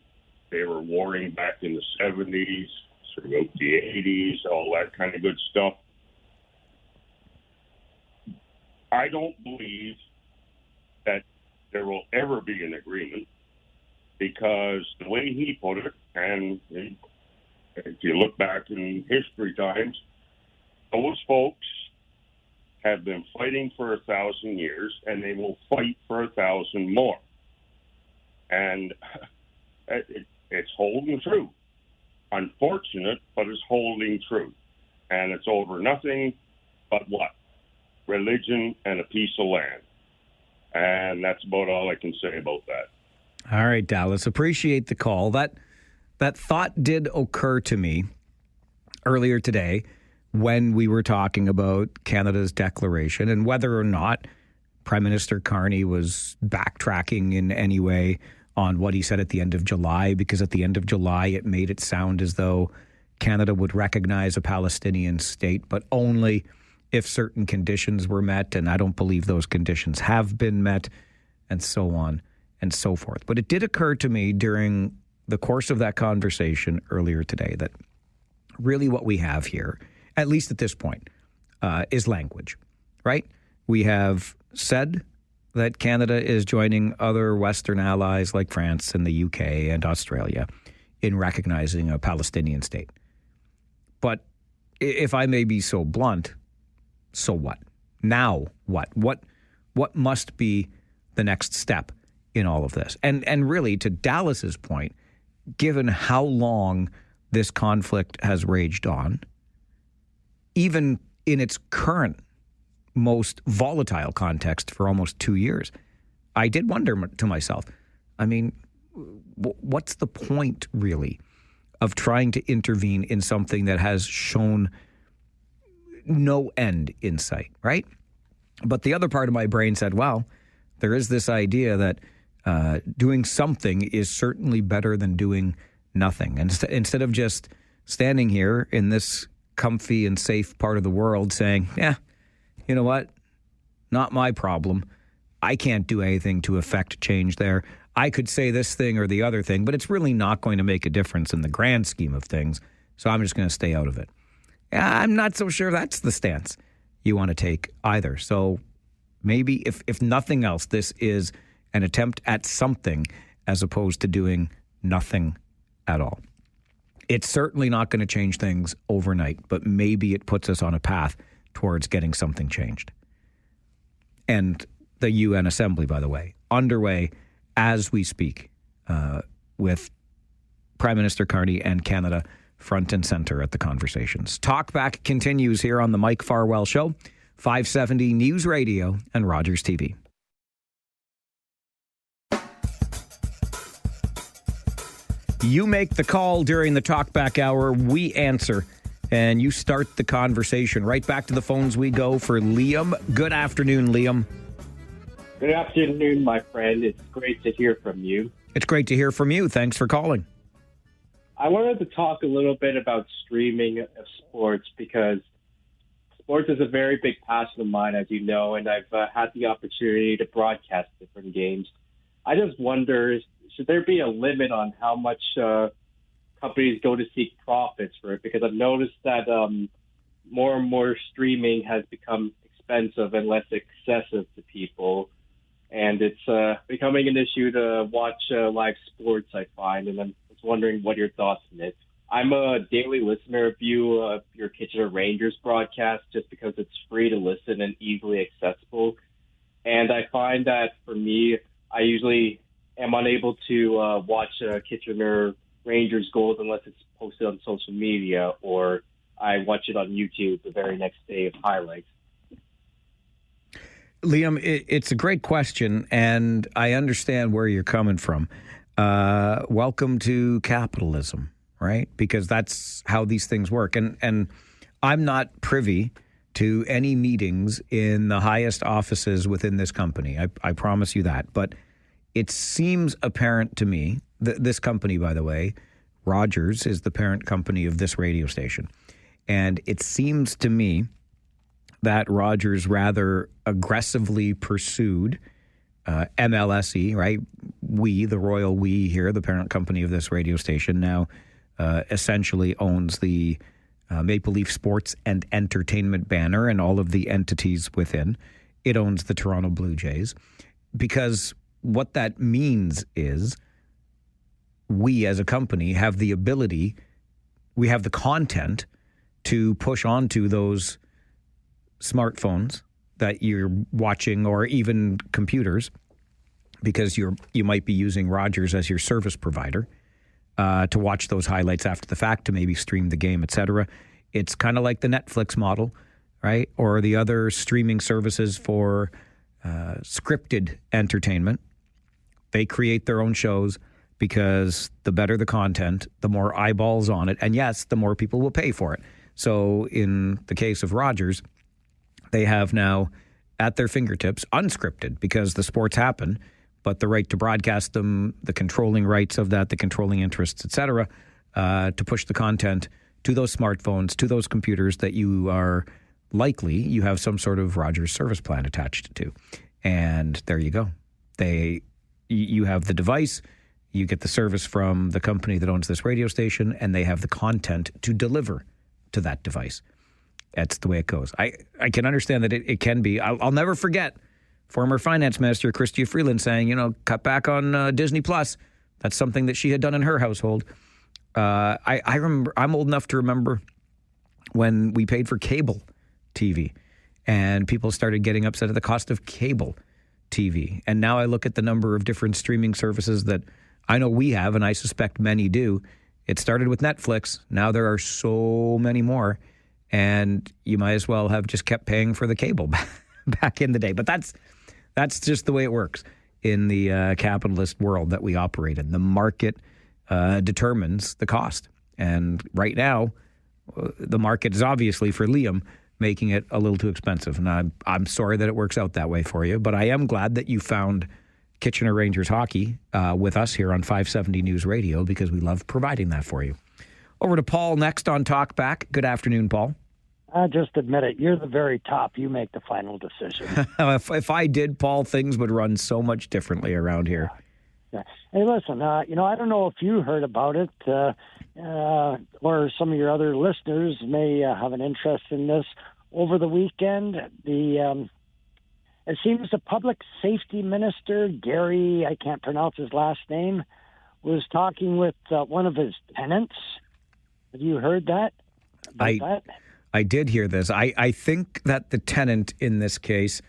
they were warring back in the 70s, throughout the 80s, all that kind of good stuff. I don't believe that there will ever be an agreement, because the way he put it, and if you look back in history times, those folks have been fighting for 1,000 years, and they will fight for 1,000 more. And it's holding true. Unfortunate, but it's holding true. And it's over nothing but what? Religion and a piece of land. And that's about all I can say about that. All right, Dallas, appreciate the call. That thought did occur to me earlier today when we were talking about Canada's declaration and whether or not Prime Minister Carney was backtracking in any way on what he said at the end of July, because at the end of July it made it sound as though Canada would recognize a Palestinian state, but only if certain conditions were met, and I don't believe those conditions have been met, and so on and so forth. But it did occur to me during the course of that conversation earlier today that really what we have here, at least at this point, is language, right? We have said that Canada is joining other Western allies like France and the UK and Australia in recognizing a Palestinian state. But if I may be so blunt, so what? Now what? What must be the next step in all of this? And really, to Dallas's point, given how long this conflict has raged on, even in its current most volatile context for almost 2 years, I did wonder to myself, I mean, what's the point really of trying to intervene in something that has shown no end in sight, right? But the other part of my brain said, well, there is this idea that doing something is certainly better than doing nothing. And instead of just standing here in this comfy and safe part of the world saying, yeah, you know what? Not my problem. I can't do anything to affect change there. I could say this thing or the other thing, but it's really not going to make a difference in the grand scheme of things. So I'm just going to stay out of it. I'm not so sure that's the stance you want to take either. So maybe if nothing else, this is an attempt at something as opposed to doing nothing at all. It's certainly not going to change things overnight, but maybe it puts us on a path towards getting something changed. And the UN Assembly, by the way, underway as we speak, with Prime Minister Carney and Canada front and center at the conversations. Talkback continues here on the Mike Farwell Show, 570 News Radio and Rogers TV. You make the call during the Talkback Hour. We answer, and you start the conversation. Right back to the phones we go for Liam. Good afternoon, Liam. Good afternoon, my friend. It's great to hear from you. It's great to hear from you. Thanks for calling. I wanted to talk a little bit about streaming of sports, because sports is a very big passion of mine, as you know, and I've had the opportunity to broadcast different games. I just wonder, should there be a limit on how much companies go to seek profits for it? Because I've noticed that more and more streaming has become expensive and less accessible to people. and it's becoming an issue to watch live sports, I find, and I'm just wondering what your thoughts on it. I'm a daily listener of your Kitchener Rangers broadcast just because it's free to listen and easily accessible. And I find that for me, I usually am unable to watch Kitchener Rangers goals unless it's posted on social media, or I watch it on YouTube the very next day of highlights. Liam, it's a great question, and I understand where you're coming from. Welcome to capitalism, right? Because that's how these things work. And I'm not privy to any meetings in the highest offices within this company. I promise you that. But it seems apparent to me that this company, by the way, Rogers, is the parent company of this radio station. And it seems to me that Rogers rather aggressively pursued MLSE, right? We, the royal we here, the parent company of this radio station, now essentially owns the Maple Leaf Sports and Entertainment banner and all of the entities within. It owns the Toronto Blue Jays. Because what that means is we as a company have the ability, we have the content to push onto those smartphones that you're watching, or even computers, because you might be using Rogers as your service provider, to watch those highlights after the fact, to maybe stream the game, etc. It's kind of like the Netflix model, right? Or the other streaming services for scripted entertainment. They create their own shows because the better the content, the more eyeballs on it. And yes, the more people will pay for it. So in the case of Rogers, they have now at their fingertips, unscripted, because the sports happen, but the right to broadcast them, the controlling rights of that, the controlling interests, et cetera, to push the content to those smartphones, to those computers that you have some sort of Rogers service plan attached to. And there you go. You have the device, you get the service from the company that owns this radio station, and they have the content to deliver to that device. That's the way it goes. I can understand that it can be. I'll never forget former finance minister Chrystia Freeland saying, cut back on Disney Plus. That's something that she had done in her household. I remember, I'm old enough to remember when we paid for cable TV and people started getting upset at the cost of cable TV. And now I look at the number of different streaming services that I know we have, and I suspect many do. It started with Netflix. Now there are so many more. And you might as well have just kept paying for the cable back in the day. But that's just the way it works in the capitalist world that we operate in. The market determines the cost. And right now, the market is obviously, for Liam, making it a little too expensive. And I'm sorry that it works out that way for you. But I am glad that you found Kitchener Rangers hockey with us here on 570 News Radio, because we love providing that for you. Over to Paul next on Talkback. Good afternoon, Paul. I just admit it. You're the very top. You make the final decision. If I did, Paul, things would run so much differently around here. Yeah. Hey, listen, I don't know if you heard about it, or some of your other listeners may have an interest in this. Over the weekend, it seems the public safety minister, Gary, I can't pronounce his last name, was talking with one of his tenants. Have you heard that? I did hear this. I think that the tenant in this case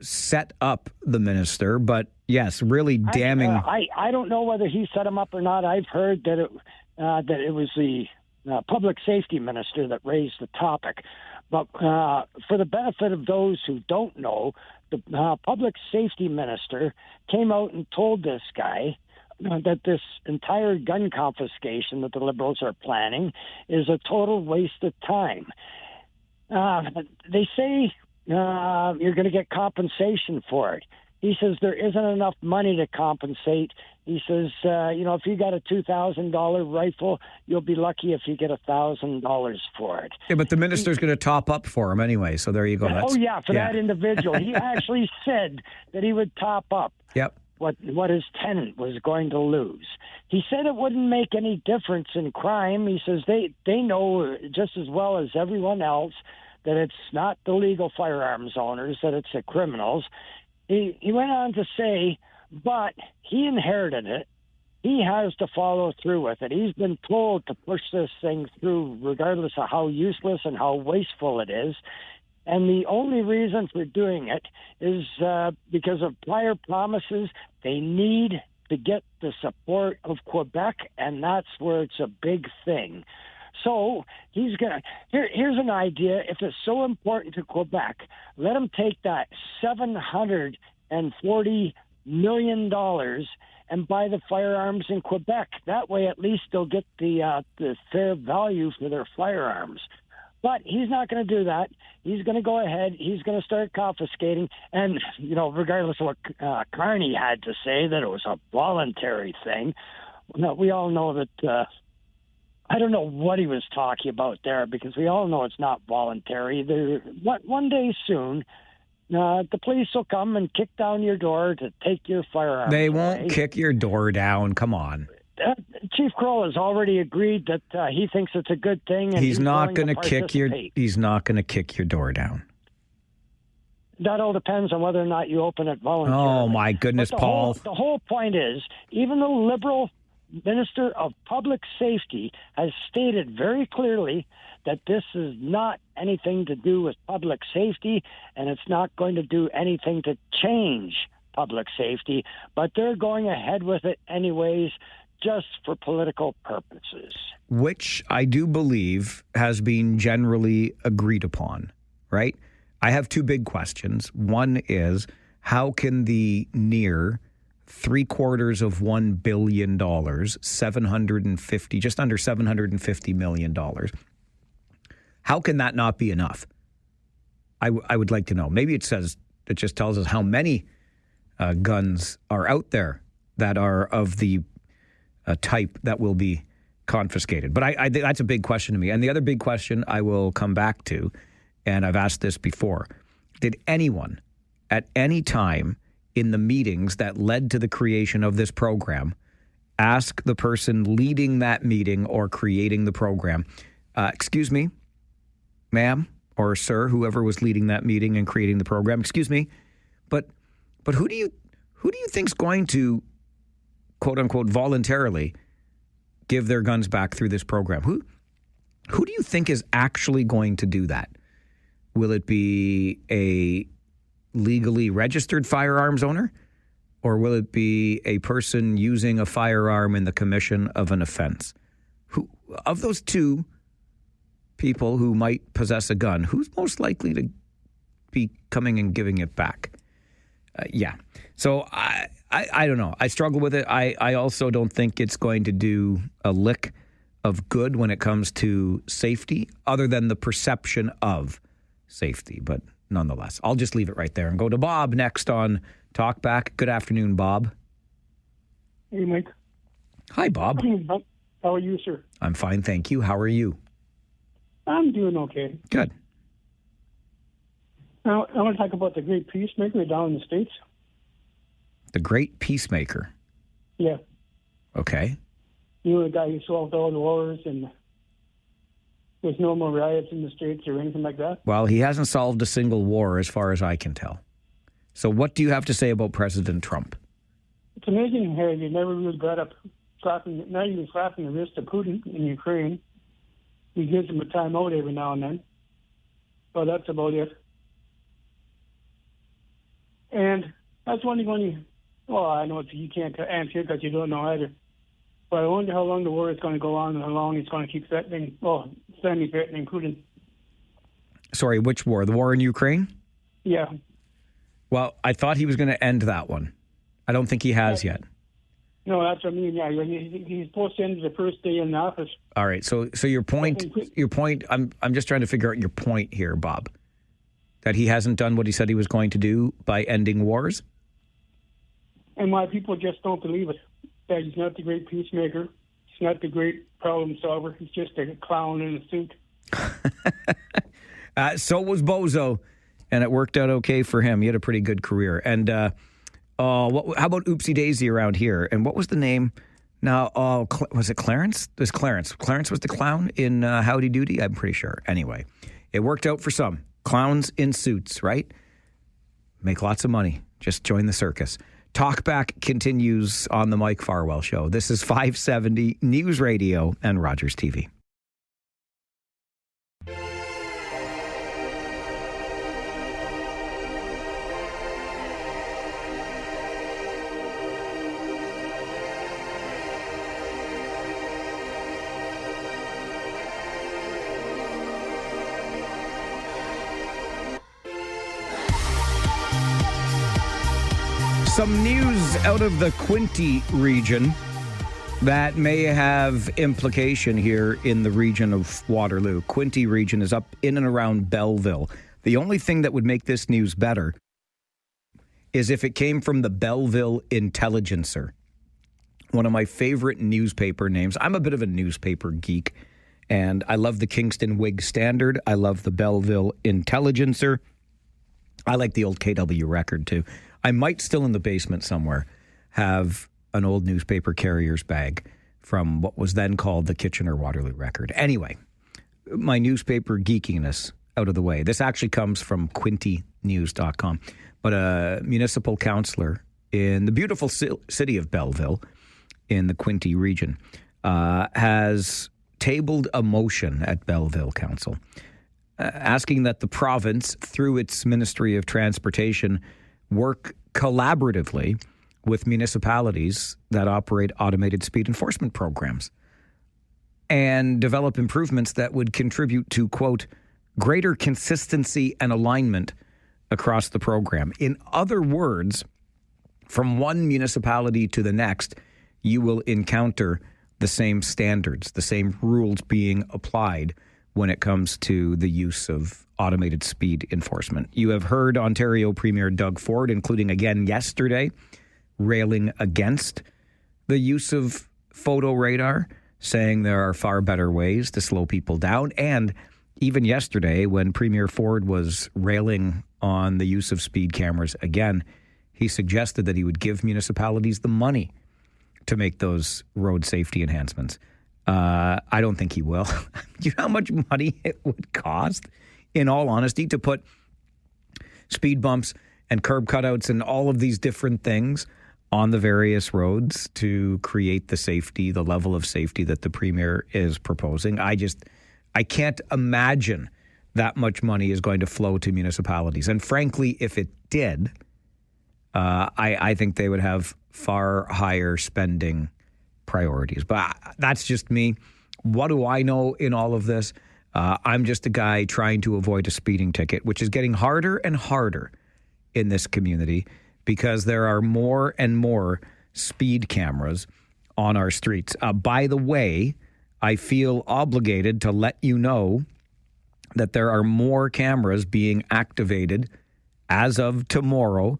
set up the minister, but yes, really damning. I don't know whether he set him up or not. I've heard that it was the public safety minister that raised the topic. But for the benefit of those who don't know, the public safety minister came out and told this guy that this entire gun confiscation that the Liberals are planning is a total waste of time. They say you're going to get compensation for it. He says there isn't enough money to compensate. He says, if you got a $2,000 rifle, you'll be lucky if you get $1,000 for it. Yeah, but the minister's going to top up for him anyway, so there you go. For that individual. He actually said that he would top up. Yep. What his tenant was going to lose. He said it wouldn't make any difference in crime. He says they know just as well as everyone else that it's not the legal firearms owners, that it's the criminals. he went on to say, but he inherited it. He has to follow through with it. He's been told to push this thing through regardless of how useless and how wasteful it is. And the only reason for doing it is because of prior promises. They need to get the support of Quebec, and that's where it's a big thing. So he's going to... Here's an idea. If it's so important to Quebec, let him take that $740 million and buy the firearms in Quebec. That way, at least they'll get the fair value for their firearms. But he's not going to do that. He's going to go ahead. He's going to start confiscating. And, regardless of what Carney had to say, that it was a voluntary thing, we all know that... I don't know what he was talking about there, because we all know it's not voluntary. One day soon, the police will come and kick down your door to take your firearms. They won't kick your door down. Come on. Chief Kroll has already agreed that he thinks it's a good thing. And he's not going to kick your door down. That all depends on whether or not you open it voluntarily. Oh my goodness, Paul! The whole point is, even the Liberal Minister of Public Safety has stated very clearly that this is not anything to do with public safety, and it's not going to do anything to change public safety, but they're going ahead with it anyways, just for political purposes. Which I do believe has been generally agreed upon, right? I have two big questions. One is, how can the near $750 billion, just under $750 million, how can that not be enough? I would like to know. Maybe it just tells us how many guns are out there that are of the type that will be confiscated. But I think that's a big question to me. And the other big question I will come back to, and I've asked this before, did anyone at any time in the meetings that led to the creation of this program ask the person leading that meeting or creating the program, excuse me, ma'am or sir, whoever was leading that meeting and creating the program, excuse me, but who do you think's going to, quote unquote, voluntarily give their guns back through this program? Who do you think is actually going to do that? Will it be a legally registered firearms owner, or will it be a person using a firearm in the commission of an offense? Who of those two people who might possess a gun, who's most likely to be coming and giving it back? Yeah. So I don't know. I struggle with it. I also don't think it's going to do a lick of good when it comes to safety, other than the perception of safety. But nonetheless, I'll just leave it right there and go to Bob next on Talkback. Good afternoon, Bob. Hey, Mike. Hi, Bob. How are you, sir? I'm fine, thank you. How are you? I'm doing okay. Good. Now, I want to talk about the great peacemaker down in the States. The great peacemaker? Yeah. Okay. You know, the guy who solved all the wars and there's no more riots in the States or anything like that? Well, he hasn't solved a single war as far as I can tell. So what do you have to say about President Trump? It's amazing how you never really got up not even slapping the wrist of Putin in Ukraine. He gives him a timeout every now and then. Well, that's about it. And that's one thing well, I know you can't answer because you don't know either. But I wonder how long the war is going to go on and how long it's going to keep threatening Putin. Sorry, which war? The war in Ukraine? Yeah. Well, I thought he was going to end that one. I don't think he has yet. No, that's what I mean. Yeah, he's supposed to end the first day in the office. All right. So your point. I'm just trying to figure out your point here, Bob. That he hasn't done what he said he was going to do by ending wars. And why people just don't believe it. That he's not the great peacemaker. He's not the great problem solver. He's just a clown in a suit. So was Bozo, and it worked out okay for him. He had a pretty good career. And how about Oopsie Daisy around here? And what was the name? Now, was it Clarence? It was Clarence. Clarence was the clown in Howdy Doody? I'm pretty sure. Anyway, it worked out for some. Clowns in suits, right? Make lots of money. Just join the circus. Talkback continues on the Mike Farwell Show. This is 570 News Radio and Rogers TV. Some news out of the Quinte region that may have implication here in the region of Waterloo. Quinte region is up in and around Belleville. The only thing that would make this news better is if it came from the Belleville Intelligencer, one of my favorite newspaper names. I'm a bit of a newspaper geek, and I love the Kingston Whig Standard. I love the Belleville Intelligencer. I like the old KW Record, too. I might still in the basement somewhere have an old newspaper carrier's bag from what was then called the Kitchener-Waterloo Record. Anyway, my newspaper geekiness out of the way. This actually comes from QuinteNews.com. But a municipal councillor in the beautiful city of Belleville in the Quinte region has tabled a motion at Belleville Council asking that the province, through its Ministry of Transportation, work collaboratively with municipalities that operate automated speed enforcement programs and develop improvements that would contribute to, quote, greater consistency and alignment across the program. In other words, from one municipality to the next, you will encounter the same standards, the same rules being applied when it comes to the use of automated speed enforcement. You have heard Ontario Premier Doug Ford, including again yesterday, railing against the use of photo radar, saying there are far better ways to slow people down. And even yesterday, when Premier Ford was railing on the use of speed cameras again, he suggested that he would give municipalities the money to make those road safety enhancements. I don't think he will. You know how much money it would cost, in all honesty, to put speed bumps and curb cutouts and all of these different things on the various roads to create the safety, the level of safety that the Premier is proposing. I can't imagine that much money is going to flow to municipalities. And frankly, if it did, I think they would have far higher spending priorities. But that's just me. What do I know in all of this? I'm just a guy trying to avoid a speeding ticket, which is getting harder and harder in this community because there are more and more speed cameras on our streets. By the way, I feel obligated to let you know that there are more cameras being activated as of tomorrow.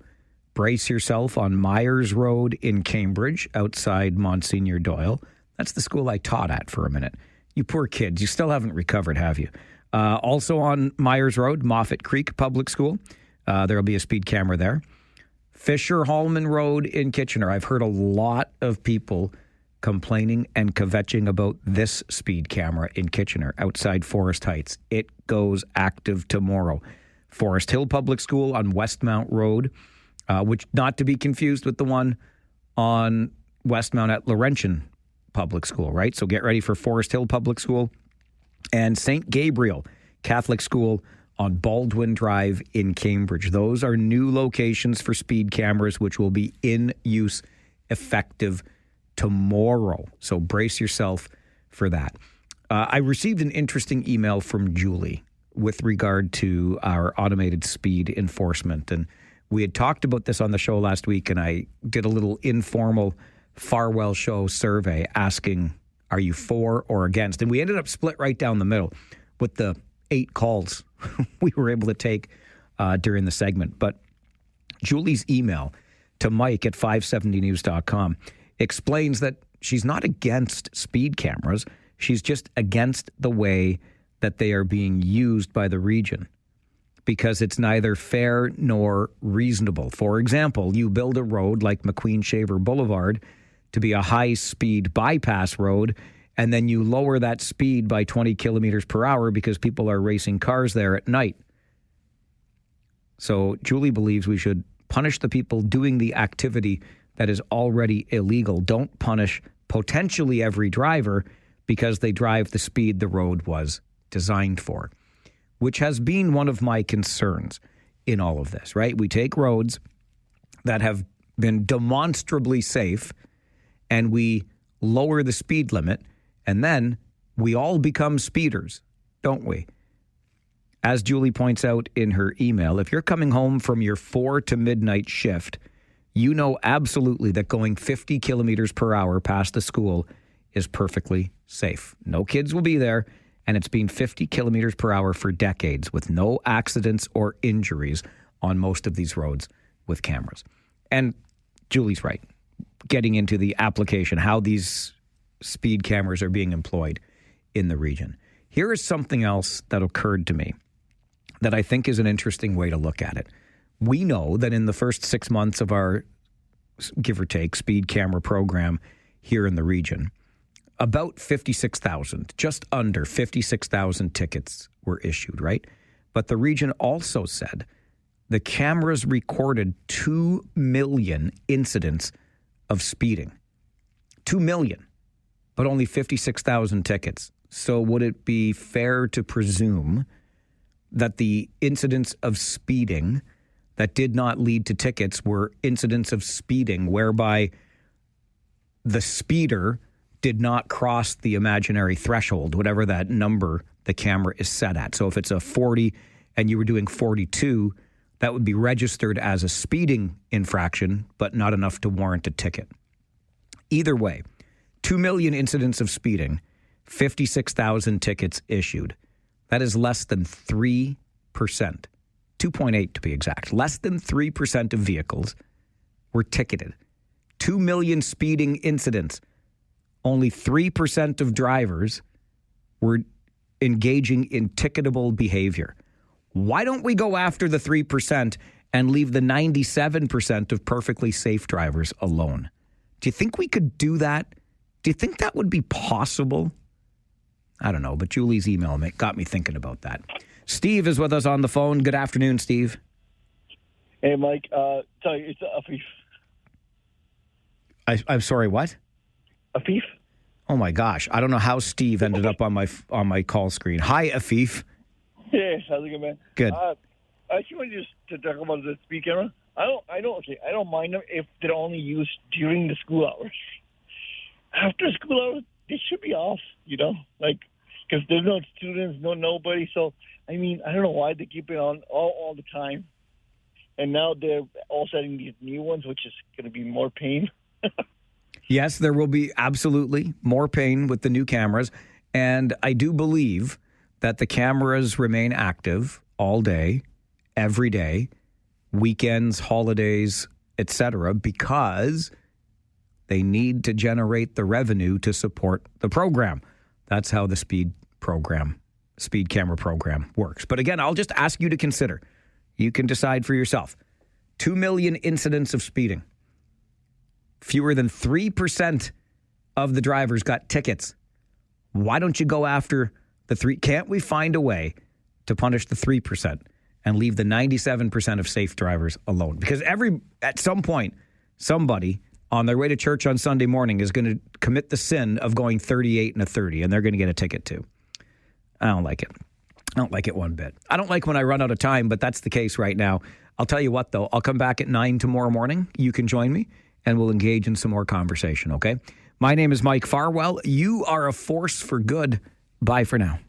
Brace yourself on Myers Road in Cambridge, outside Monsignor Doyle. That's the school I taught at for a minute. You poor kids, you still haven't recovered, have you? Also on Myers Road, Moffat Creek Public School. There will be a speed camera there. Fisher-Hallman Road in Kitchener. I've heard a lot of people complaining and kvetching about this speed camera in Kitchener, outside Forest Heights. It goes active tomorrow. Forest Hill Public School on Westmount Road, which not to be confused with the one on Westmount at Laurentian Public School, right? So get ready for Forest Hill Public School and St. Gabriel Catholic School on Baldwin Drive in Cambridge. Those are new locations for speed cameras, which will be in use effective tomorrow. So brace yourself for that. I received an interesting email from Julie with regard to our automated speed enforcement. And we had talked about this on the show last week, and I did a little informal Farwell Show survey asking, are you for or against? And we ended up split right down the middle with the 8 calls we were able to take during the segment. But Julie's email to Mike at 570news.com explains that she's not against speed cameras. She's just against the way that they are being used by the region, because it's neither fair nor reasonable. For example, you build a road like McQueen-Shaver Boulevard to be a high-speed bypass road, and then you lower that speed by 20 kilometers per hour because people are racing cars there at night. So Julie believes we should Punish the people doing the activity that is already illegal. Don't punish potentially every driver because they drive the speed the road was designed for, which has been one of my concerns in all of this, right? We take roads that have been demonstrably safe and we lower the speed limit, and then we all become speeders, don't we? As Julie points out in her email, if you're coming home from your 4 to midnight shift, you know absolutely that going 50 kilometers per hour past the school is perfectly safe. No kids will be there, and it's been 50 kilometers per hour for decades with no accidents or injuries on most of these roads with cameras. And Julie's right, getting into the application, how these speed cameras are being employed in the region. Here is something else that occurred to me that I think is an interesting way to look at it. We know that in the first 6 months of our, give or take, speed camera program here in the region, about 56,000, just under 56,000 tickets were issued, right? But the region also said the cameras recorded 2 million incidents of speeding. 2 million, but only 56,000 tickets. So would it be fair to presume that the incidents of speeding that did not lead to tickets were incidents of speeding whereby the speeder did not cross the imaginary threshold, whatever that number the camera is set at? So if it's a 40 and you were doing 42, that would be registered as a speeding infraction, but not enough to warrant a ticket. Either way, 2 million incidents of speeding, 56,000 tickets issued. That is less than 3%, 2.8 to be exact. Less than 3% of vehicles were ticketed. 2 million speeding incidents. Only 3% of drivers were engaging in ticketable behavior. Why don't we go after the 3% and leave the 97% of perfectly safe drivers alone? Do you think we could do that? Do you think that would be possible? I don't know, but Julie's email got me thinking about that. Steve is with us on the phone. Good afternoon, Steve. Hey, Mike. Sorry, it's Afif. I'm sorry, what? Afif. Oh, my gosh. I don't know how Steve ended up on my call screen. Hi, Afif. Yeah, how's it going, man? Good. I actually wanted just to talk about the speed camera. I don't mind them if they're only used during the school hours. After school hours, they should be off, because there's no students, nobody. So, I mean, I don't know why they keep it on all the time. And now they're all setting these new ones, which is going to be more pain. Yes, there will be absolutely more pain with the new cameras. And I do believe that the cameras remain active all day, every day, weekends, holidays, etc., because they need to generate the revenue to support the program. That's how the speed camera program works. But again, I'll just ask you to consider. You can decide for yourself. 2 million incidents of speeding. Fewer than 3% of the drivers got tickets. Why don't you go after the 3? Can't we find a way to punish the 3% and leave the 97% of safe drivers alone? Because at some point, somebody on their way to church on Sunday morning is going to commit the sin of going 38 and a 30, and they're going to get a ticket too. I don't like it. I don't like it one bit. I don't like when I run out of time, but that's the case right now. I'll tell you what, though. I'll come back at 9 tomorrow morning. You can join me, and we'll engage in some more conversation, okay? My name is Mike Farwell. You are a force for good. Bye for now.